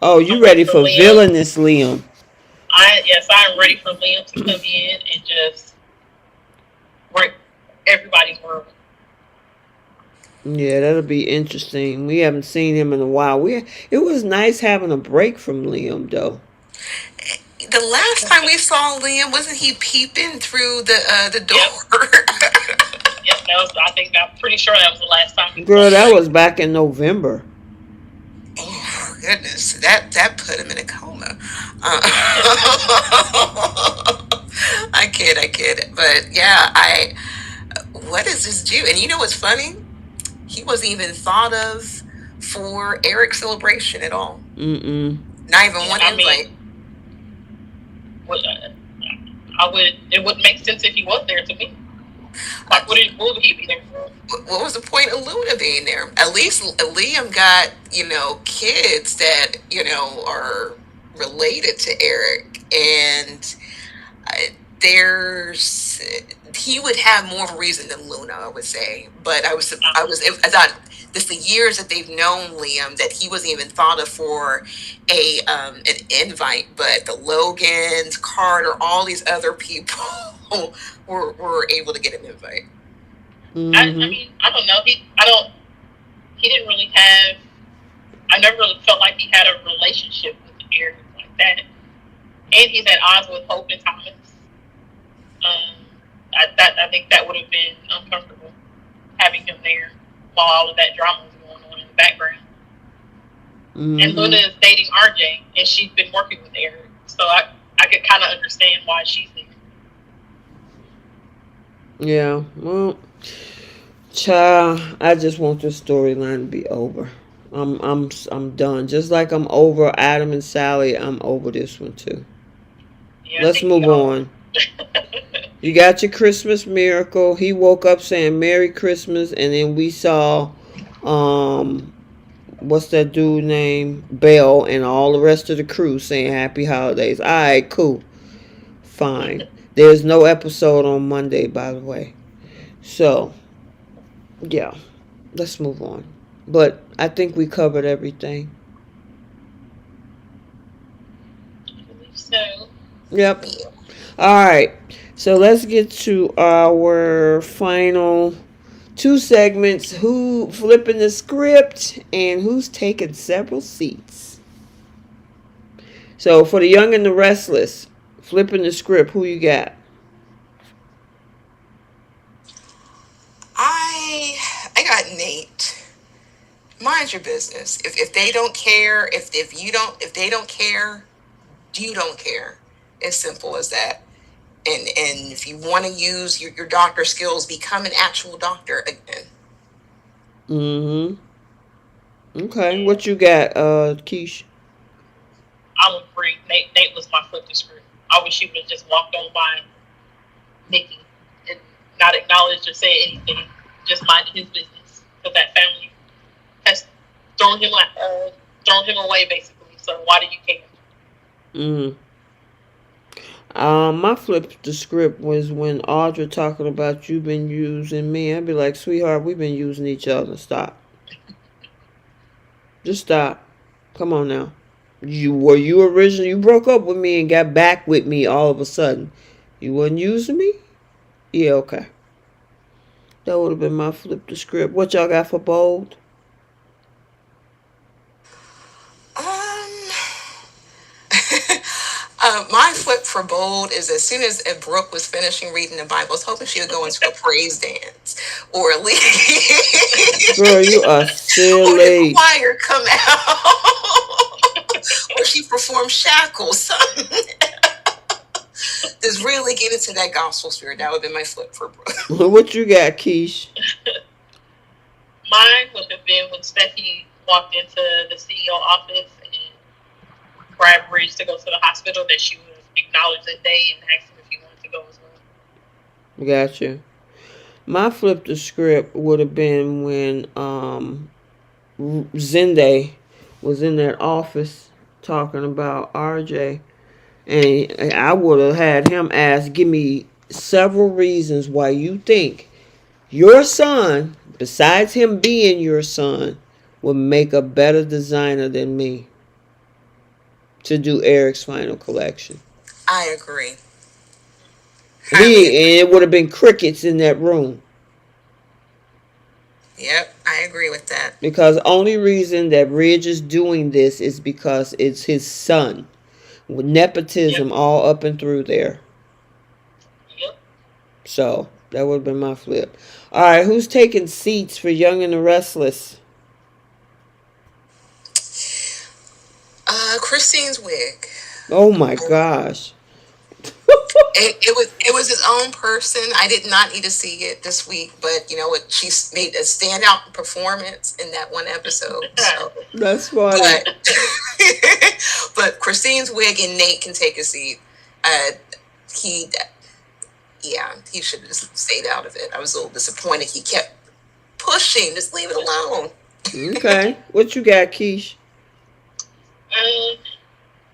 Oh, you ready for villainous Liam? Yes, I'm ready for Liam to come in and just break everybody's world. Yeah, that'll be interesting. We haven't seen him in a while. It was nice having a break from Liam, though. The last time we saw Liam, wasn't he peeping through the door? Yep, I'm pretty sure that was the last time. Girl, that was back in November. Oh goodness, that put him in a coma. I kid, but yeah, what does this do? And you know what's funny? He wasn't even thought of for Eric's celebration at all. Mm-mm. Not even one invite. It wouldn't make sense if he was there to me. Like, what would he be there for? What was the point of Luna being there? At least Liam got, kids that, are related to Eric. And he would have more of a reason than Luna, I would say. But I thought just the years that they've known Liam, that he wasn't even thought of for an invite. But the Logans, Carter, all these other people were able to get an invite. Mm-hmm. I mean, I don't know. He didn't really have. I never really felt like he had a relationship with Eric like that. And he's at odds with Hope and Thomas. I think that would have been uncomfortable having him there while all of that drama was going on in the background. Mm-hmm. And Luna is dating RJ, and she's been working with Eric, so I could kind of understand why she's there. Yeah, well, Child, I just want this storyline to be over. I'm done. Just like I'm over Adam and Sally, I'm over this one too. Yeah, I Let's think we move all. on. You got your Christmas miracle. He woke up saying Merry Christmas, and then we saw, um, what's that dude name? Bell, and all the rest of the crew saying Happy Holidays. All right, cool, fine. There's no episode on Monday, by the way. So yeah, let's move on. But I think we covered everything. I believe so. Yep. Yeah. All right. So let's get to our final two segments: who flipping the script and who's taking several seats. So for the young and the restless, flipping the script, who you got? I got Nate. Mind your business. If they don't care, if they don't care, you don't care. As simple as that. And if you want to use your doctor skills, become an actual doctor again. Mm-hmm. Okay. Yeah, What you got, Keish? I'll agree. Nate was my flip the script. I wish he would have just walked on by Nikki and not acknowledged or said anything. Just minded his business because that family has thrown him away basically. So why do you care? Mm. My flip the script was when Audra talking about you been using me. I'd be like, sweetheart, we've been using each other. Stop. Just stop. Come on now. You originally you broke up with me and got back with me all of a sudden. You wasn't using me? Yeah, okay. That would have been my flip the script. What y'all got for bold? Um, my flip for bold is as soon as Brooke was finishing reading the Bible, I was hoping she would go into a praise dance, or at least, Girl, you are or the silly. choir come out, or she performed shackles. Something. Just really get into that gospel spirit. That would have been my flip for Brooke. What you got, Keish? Mine would have been when Steffi walked into the CEO office and grabbed Bridge to go to the hospital, that she would have acknowledged that day and asked him if he wanted to go as well. Got you. My flip the script would have been when Zende was in that office talking about RJ, and I would have had him ask, give me several reasons why you think your son, besides him being your son, would make a better designer than me to do Eric's final collection. I agree. Highly He agree. and it would have been crickets in that room. Yep, I agree with that. Because the only reason that Ridge is doing this is because it's his son. With Yep, nepotism all up and through there. yep. So that would have been my flip. Alright, who's taking seats for Young and the Restless? Christine's wig. Oh my gosh. It was his own person. I did not need to see it this week, but you know what? She made a standout performance in that one episode. So, That's funny. but but Christine's wig and Nate can take a seat. Uh, he, yeah, he should have just stayed out of it. I was a little disappointed. He kept pushing. Just leave it alone. Okay. What you got, Keish? Um,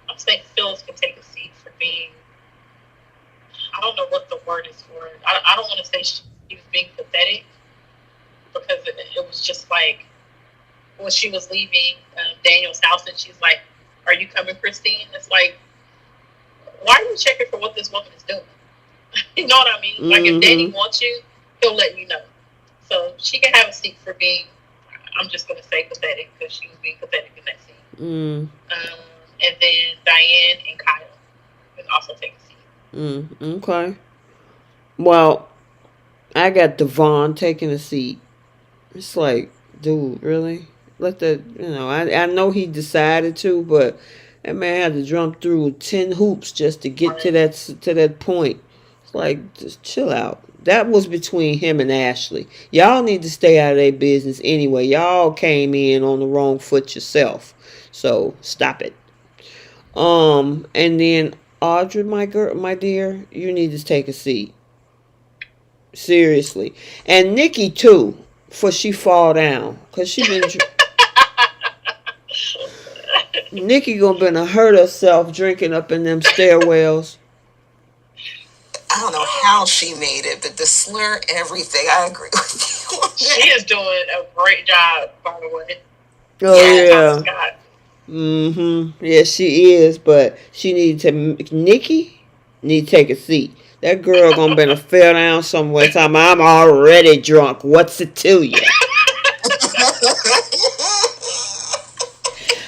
I think Phyllis can take a seat for being. I don't know what the word is for it. I don't want to say she was being pathetic because it was just like when she was leaving Daniel's house and she's like, "Are you coming, Christine?" It's like, why are you checking for what this woman is doing? You know what I mean? Like if Danny Mm-hmm. wants you, he'll let you know. So she can have a seat for being. I'm just gonna say pathetic because she was being pathetic in that scene. Mm. And then Diane and Kyle can also take a seat. Okay. Well, I got Devon taking a seat. It's like, dude, really? Let that, I know he decided to, but that man had to jump through 10 hoops just to get to Right. that point. It's like, just chill out. That was between him and Ashley. Y'all need to stay out of their business anyway. Y'all came in on the wrong foot yourself. So stop it. And then Audrey, my girl, my dear, you need to take a seat. Seriously. And Nikki too, for she fall down. Cause she been Nikki gonna hurt herself drinking up in them stairwells. I don't know how she made it, but the slur, everything. I agree with you. She is doing a great job, by the way. Oh Yes. yeah. Yeah, she is, but she need to. Nikki need to take a seat. That girl gonna better fell down somewhere. Time I'm already drunk. What's it to you?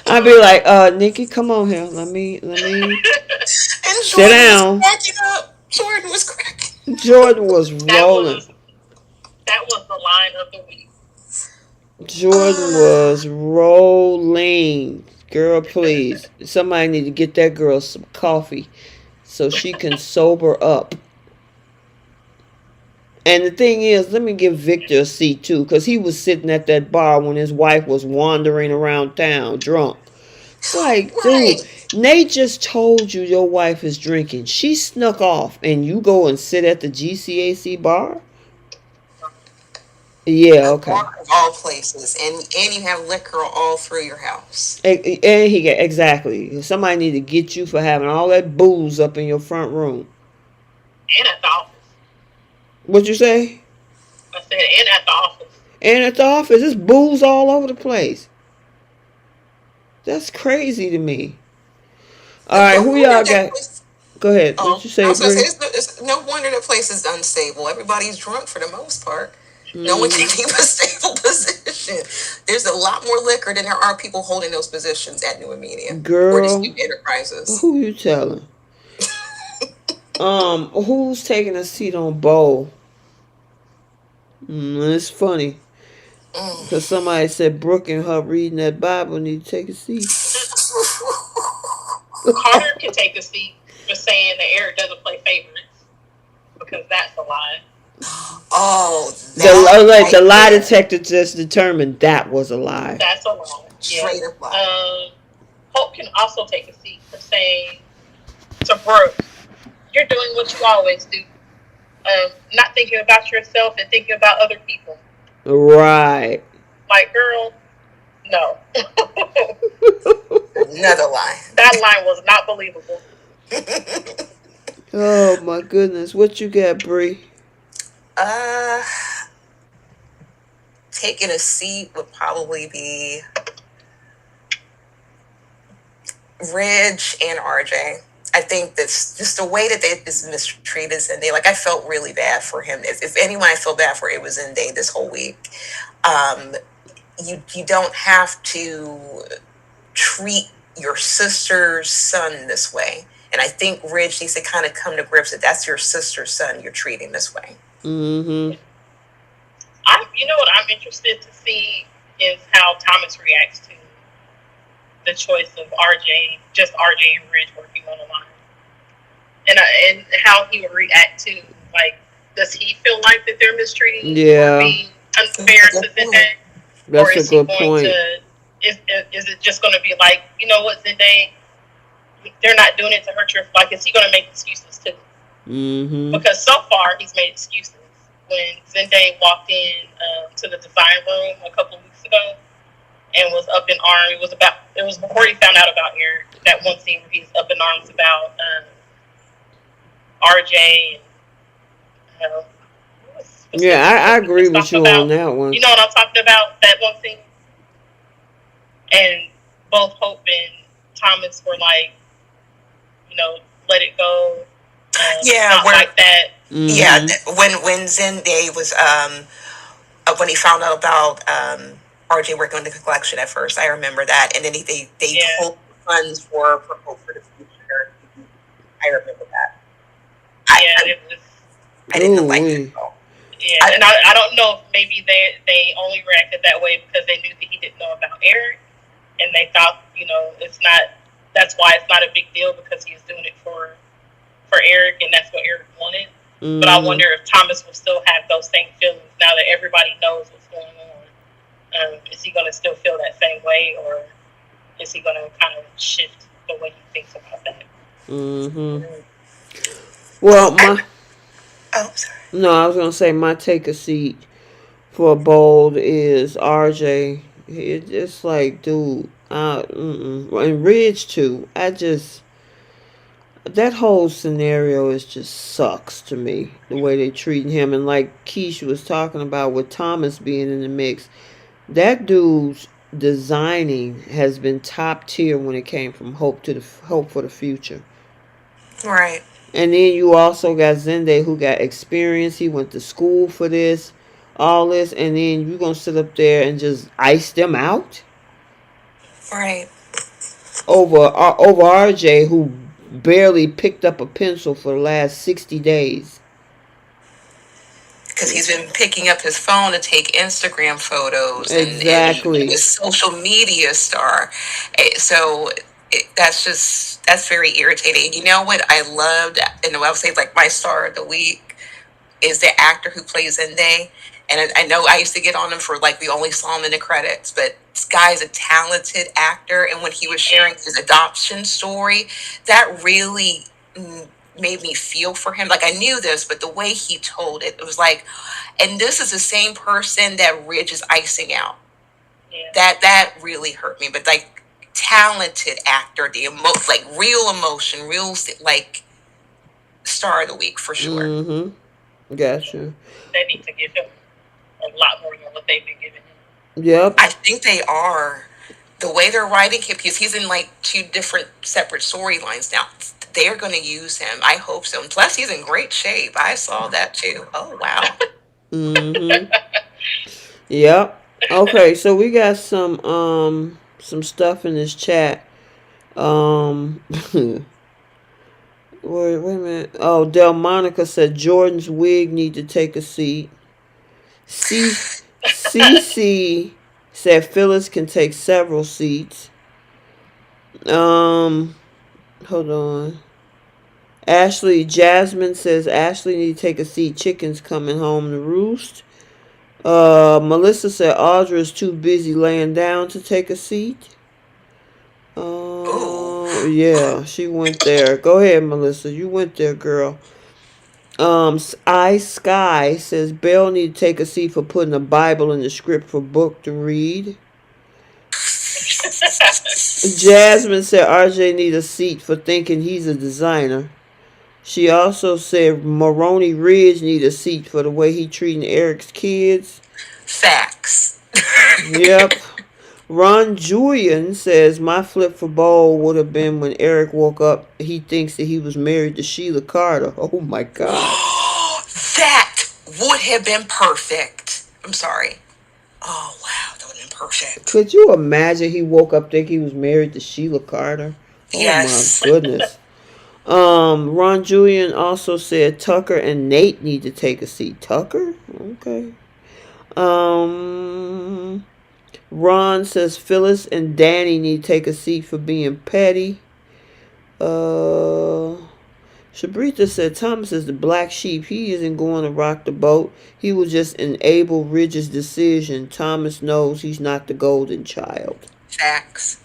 I'd be like, Nikki, come on here. Let me And sit Jordan was down. cracking up. Jordan was cracking. Jordan was That rolling. was that was the line of the week. Jordan was rolling. Girl, please. Somebody need to get that girl some coffee so she can sober up. And the thing is, let me give Victor a seat too, because he was sitting at that bar when his wife was wandering around town drunk. It's like, dude, Right. Nate just told you your wife is drinking. She snuck off, and you go and sit at the GCAC bar? Yeah, A okay. bar of all places, and you have liquor all through your house. And he get exactly. Somebody need to get you for having all that booze up in your front room. And at the office. What you say? I said, and at the office. And at the office, there's booze all over the place. That's crazy to me. All right, No who wonder y'all that got? place. Go ahead. What Oh, you I say, was gonna say, Bree? it's no wonder that place is unstable. Everybody's drunk for the most part. No one can Mm-hmm. keep a stable position. There's a lot more liquor than there are people holding those positions at New Media or these new Girl, enterprises. who you telling? Who's taking a seat on Bowl? It's funny because Mm. somebody said Brooke and her reading that Bible need to take a seat. Carter can take a seat for saying that Eric doesn't play favorites because that's a lie. Oh, that The right lie there. detector just determined that was a lie. That's a lie. Yeah. Straight up lie. Hope can also take a seat for saying to Brooke, "You're doing what you always do. Not thinking about yourself and thinking about other people." Right. Like, girl, no. Another lie. That line was not believable. Oh my goodness. What you got, Bree? uh, Taking a seat would probably be Ridge and RJ. I think that's just the way that they is mistreated Zende. Like I felt really bad for him. If anyone I felt bad for, it was Zende this whole week. Um, you don't have to treat your sister's son this way. And I think Ridge needs to kind of come to grips that that's your sister's son you're treating this way. Mm-hmm. You know what I'm interested to see is how Thomas reacts to the choice of RJ, just RJ and Ridge working on the line, and how he would react to, like, does he feel like that they're mistreating or Yeah, being unfair to Zende, or that's a is he good going point. to is it just going to be like, you know what, Zende, they're not doing it to hurt your, like, is he going to make excuses too? Mm-hmm. Because so far he's made excuses. When Zende walked in to the design room a couple of weeks ago and was up in arms, it was before he found out about Eric. That one scene where he's up in arms about RJ and Yeah, I agree with you on that one. you know what I'm talking about? That one scene, and both Hope and Thomas were like, you know, let it go. Yeah, not like that. Yeah, Mm-hmm. when Zende was when he found out about RJ working on the collection at first, I remember that, and then they told funds for Hope for the future. I remember that. I didn't like it at all. Yeah, and I don't know if maybe they only reacted that way because they knew that he didn't know about Eric, and they thought, you know, that's why it's not a big deal because he's doing it for Eric, and that's what Eric wanted. But I Mm-hmm. wonder if Thomas will still have those same feelings now that everybody knows what's going on. Is he going to still feel that same way, or is he going to kind of shift the way he thinks about that? Mm-hmm. Well, Oh, my oh, sorry. no, I was gonna say my take a seat for bold is RJ. It's like, dude, and Ridge too. I just that whole scenario is just sucks to me. The way they treating him, and like Keisha was talking about with Thomas being in the mix, that dude's designing has been top tier when it came from hope for the future. Right. And then you also got Zende who got experience. He went to school for this, all this, and then you gonna sit up there and just ice them out Right. over RJ who barely picked up a pencil for the last 60 days. Because he's been picking up his phone to take Instagram photos and Exactly. a social media star. So that's very irritating. You know what I loved, and I would say like my star of the week is the actor who plays Zende. And I know I used to get on him for like we only saw him in the credits, but this guy's a talented actor. And when he was sharing his adoption story, that really made me feel for him. Like I knew this, but the way he told it, it was like, and this is the same person that Ridge is icing out. Yeah. That really hurt me. But like talented actor, like real emotion, real like star of the week for sure. Mm-hmm. Gotcha. They need to give him a lot more than what they've been giving him. Yep. I think they are. The way they're writing him, because he's in like two different separate storylines now. They're going to use him. I hope so. And plus, he's in great shape. I saw that too. Oh, wow. Mm-hmm. Yep. Okay, so we got some stuff in this chat. Wait a minute. Oh, Delmonica said Jordan's wig need to take a seat. CC said Phyllis can take several seats. Um, Hold on. Ashley Jasmine says Ashley need to take a seat. Chicken's coming home to roost. Melissa said Audra's too busy laying down to take a seat. Ooh. Yeah, she went there. Go ahead, Melissa. You went there, girl. I Sky says Belle need to take a seat for putting a Bible in the script for book to read. Jasmine said RJ need a seat for thinking he's a designer. She also said Maroney Ridge need a seat for the way he treating Eric's kids. Facts. Yep. Ron Julian says my flip for bowl would have been when Eric woke up. He thinks that he was married to Sheila Carter. Oh my God. That would have been perfect. I'm sorry. Oh, wow. That would have been perfect. Could you imagine he woke up thinking he was married to Sheila Carter? Oh my Yes. goodness. Ron Julian also said Tucker and Nate need to take a seat. Tucker? Okay. Um, Ron says Phyllis and Danny need to take a seat for being petty. Uh, Shabrita said Thomas is the black sheep. He isn't going to rock the boat. He will just enable Ridge's decision. Thomas knows he's not the golden child. Facts.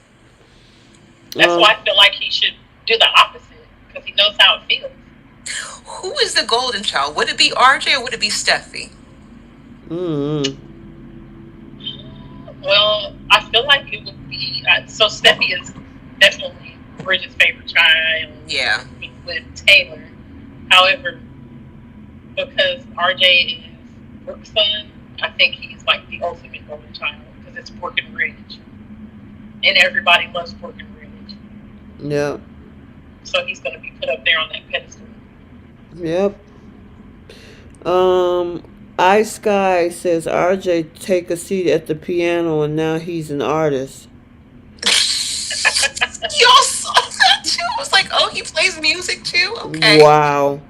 That's why I feel like he should do the opposite, because he knows how it feels. Who is the golden child? Would it be RJ or would it be Steffi? Well, I feel like it would be so. Steffi is definitely Bridget's favorite child. Yeah. With Taylor, however, because RJ is Brooke's son, I think he's like the ultimate golden child because it's Brooke and Ridge, and everybody loves Brooke and Ridge. Yeah. So he's going to be put up there on that pedestal. Yep. Ice Sky says RJ take a seat at the piano and now he's an artist. Y'all saw that too? I was like, oh, he plays music too? Okay. Wow.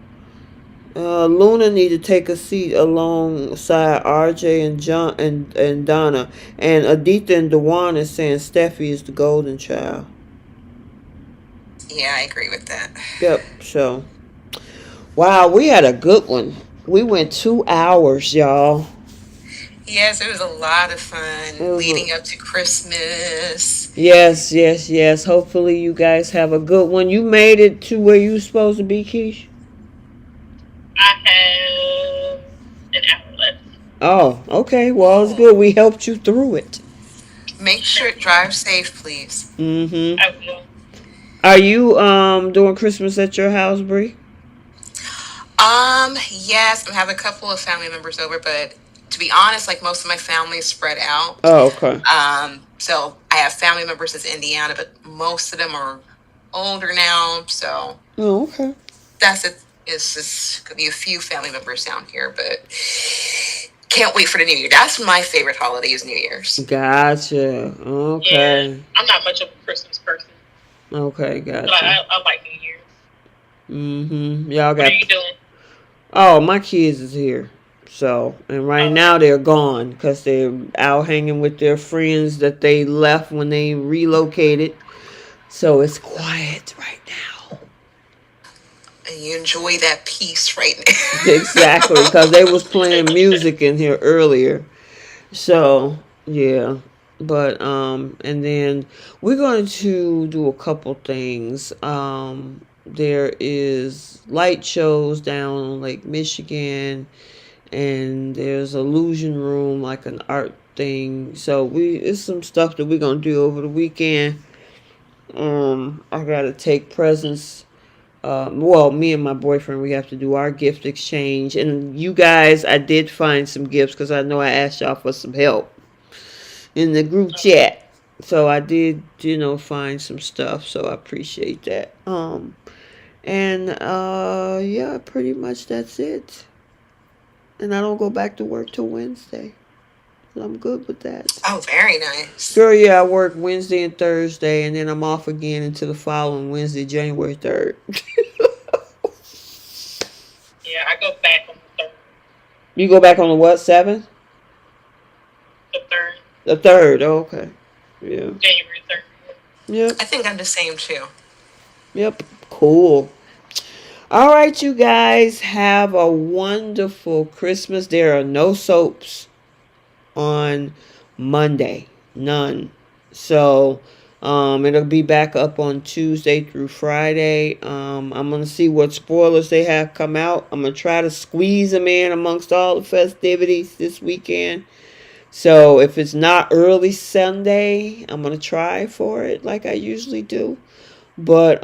Luna need to take a seat alongside RJ and John and Donna. And Aditha and Dewan is saying Steffi is the golden child. Yeah, I agree with that. Yep, so. Wow, we had a good one. We went 2 hours, y'all. Yes, it was a lot of It fun was a, leading up to Christmas. yes, yes, yes. Hopefully you guys have a good one. You made it to where you supposed to be, Keish? I have an hour left. Oh, okay. Well, it's Oh, good. We helped you through it. make sure Sure, to drive safe, please. Mm-hmm. I will. Are you doing Christmas at your house, Bree? Yes, I'm having a couple of family members over, but to be honest, like most of my family is spread out. Oh, okay. So I have family members in Indiana, but most of them are older now. So Oh, okay. that's it. It's just gonna be a few family members down here, but can't wait for the New Year. That's my favorite holiday is New Year's. Gotcha. Yeah, Okay. I'm not much of a Christmas person, Okay, but gotcha. I like New Year's. Mm-hmm. Y'all What are got. you doing? Oh, my kids is here. So, and right Okay. now they're gone because they're out hanging with their friends that they left when they relocated. So it's quiet right now. And you enjoy that peace right Exactly, now. because they was playing music in here earlier. So yeah, but and then we're going to do a couple things. There is light shows down on Lake Michigan, and there's illusion room, like an art thing. So we it's some stuff that we're gonna do over the weekend. I gotta take presents. Well, me and my boyfriend, we have to do our gift exchange. And you guys, I did find some gifts because I know I asked y'all for some help in the group Okay. chat. So I did, find some stuff. So I appreciate that. And yeah, pretty much that's it. And I don't go back to work till Wednesday. I'm good with that. Oh, very nice. Girl, yeah, I work Wednesday and Thursday, and then I'm off again until the following Wednesday, January 3rd. Yeah, I go back on the third. You go back on the what, 7th? The third, The 3rd, oh, okay. Yeah. January 3rd. Yep. I think I'm the same too. Yep. Cool. All right, you guys, have a wonderful Christmas. There are no soaps on Monday. None. So it'll be back up on Tuesday through Friday. I'm gonna see what spoilers they have come out. I'm gonna try to squeeze them in amongst all the festivities this weekend. So if it's not early Sunday, I'm gonna try for it like I usually do. But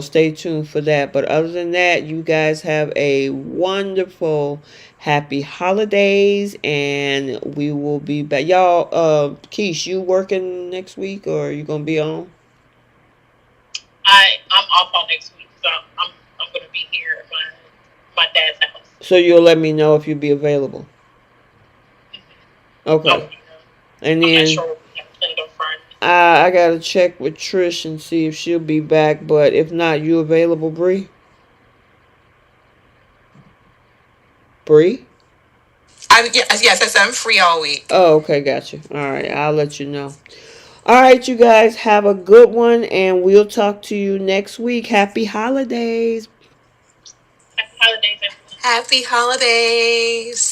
stay tuned for that. But other than that, you guys have a wonderful happy holidays, and we will be back. Y'all, Keish, you working next week, or are you gonna be on? I'm off on next week, so I'm gonna be here at my dad's house. So you'll let me know if you'll be available. Oh, Okay. And I'm not then sure what we have planned on Friday. I gotta check with Trish and see if she'll be back. But if not, you available, Bree? Bree? Yes, I'm free all week. Oh, okay, gotcha. All right, I'll let you know. All right, you guys have a good one, and we'll talk to you next week. Happy holidays. Happy holidays, everyone. Happy holidays.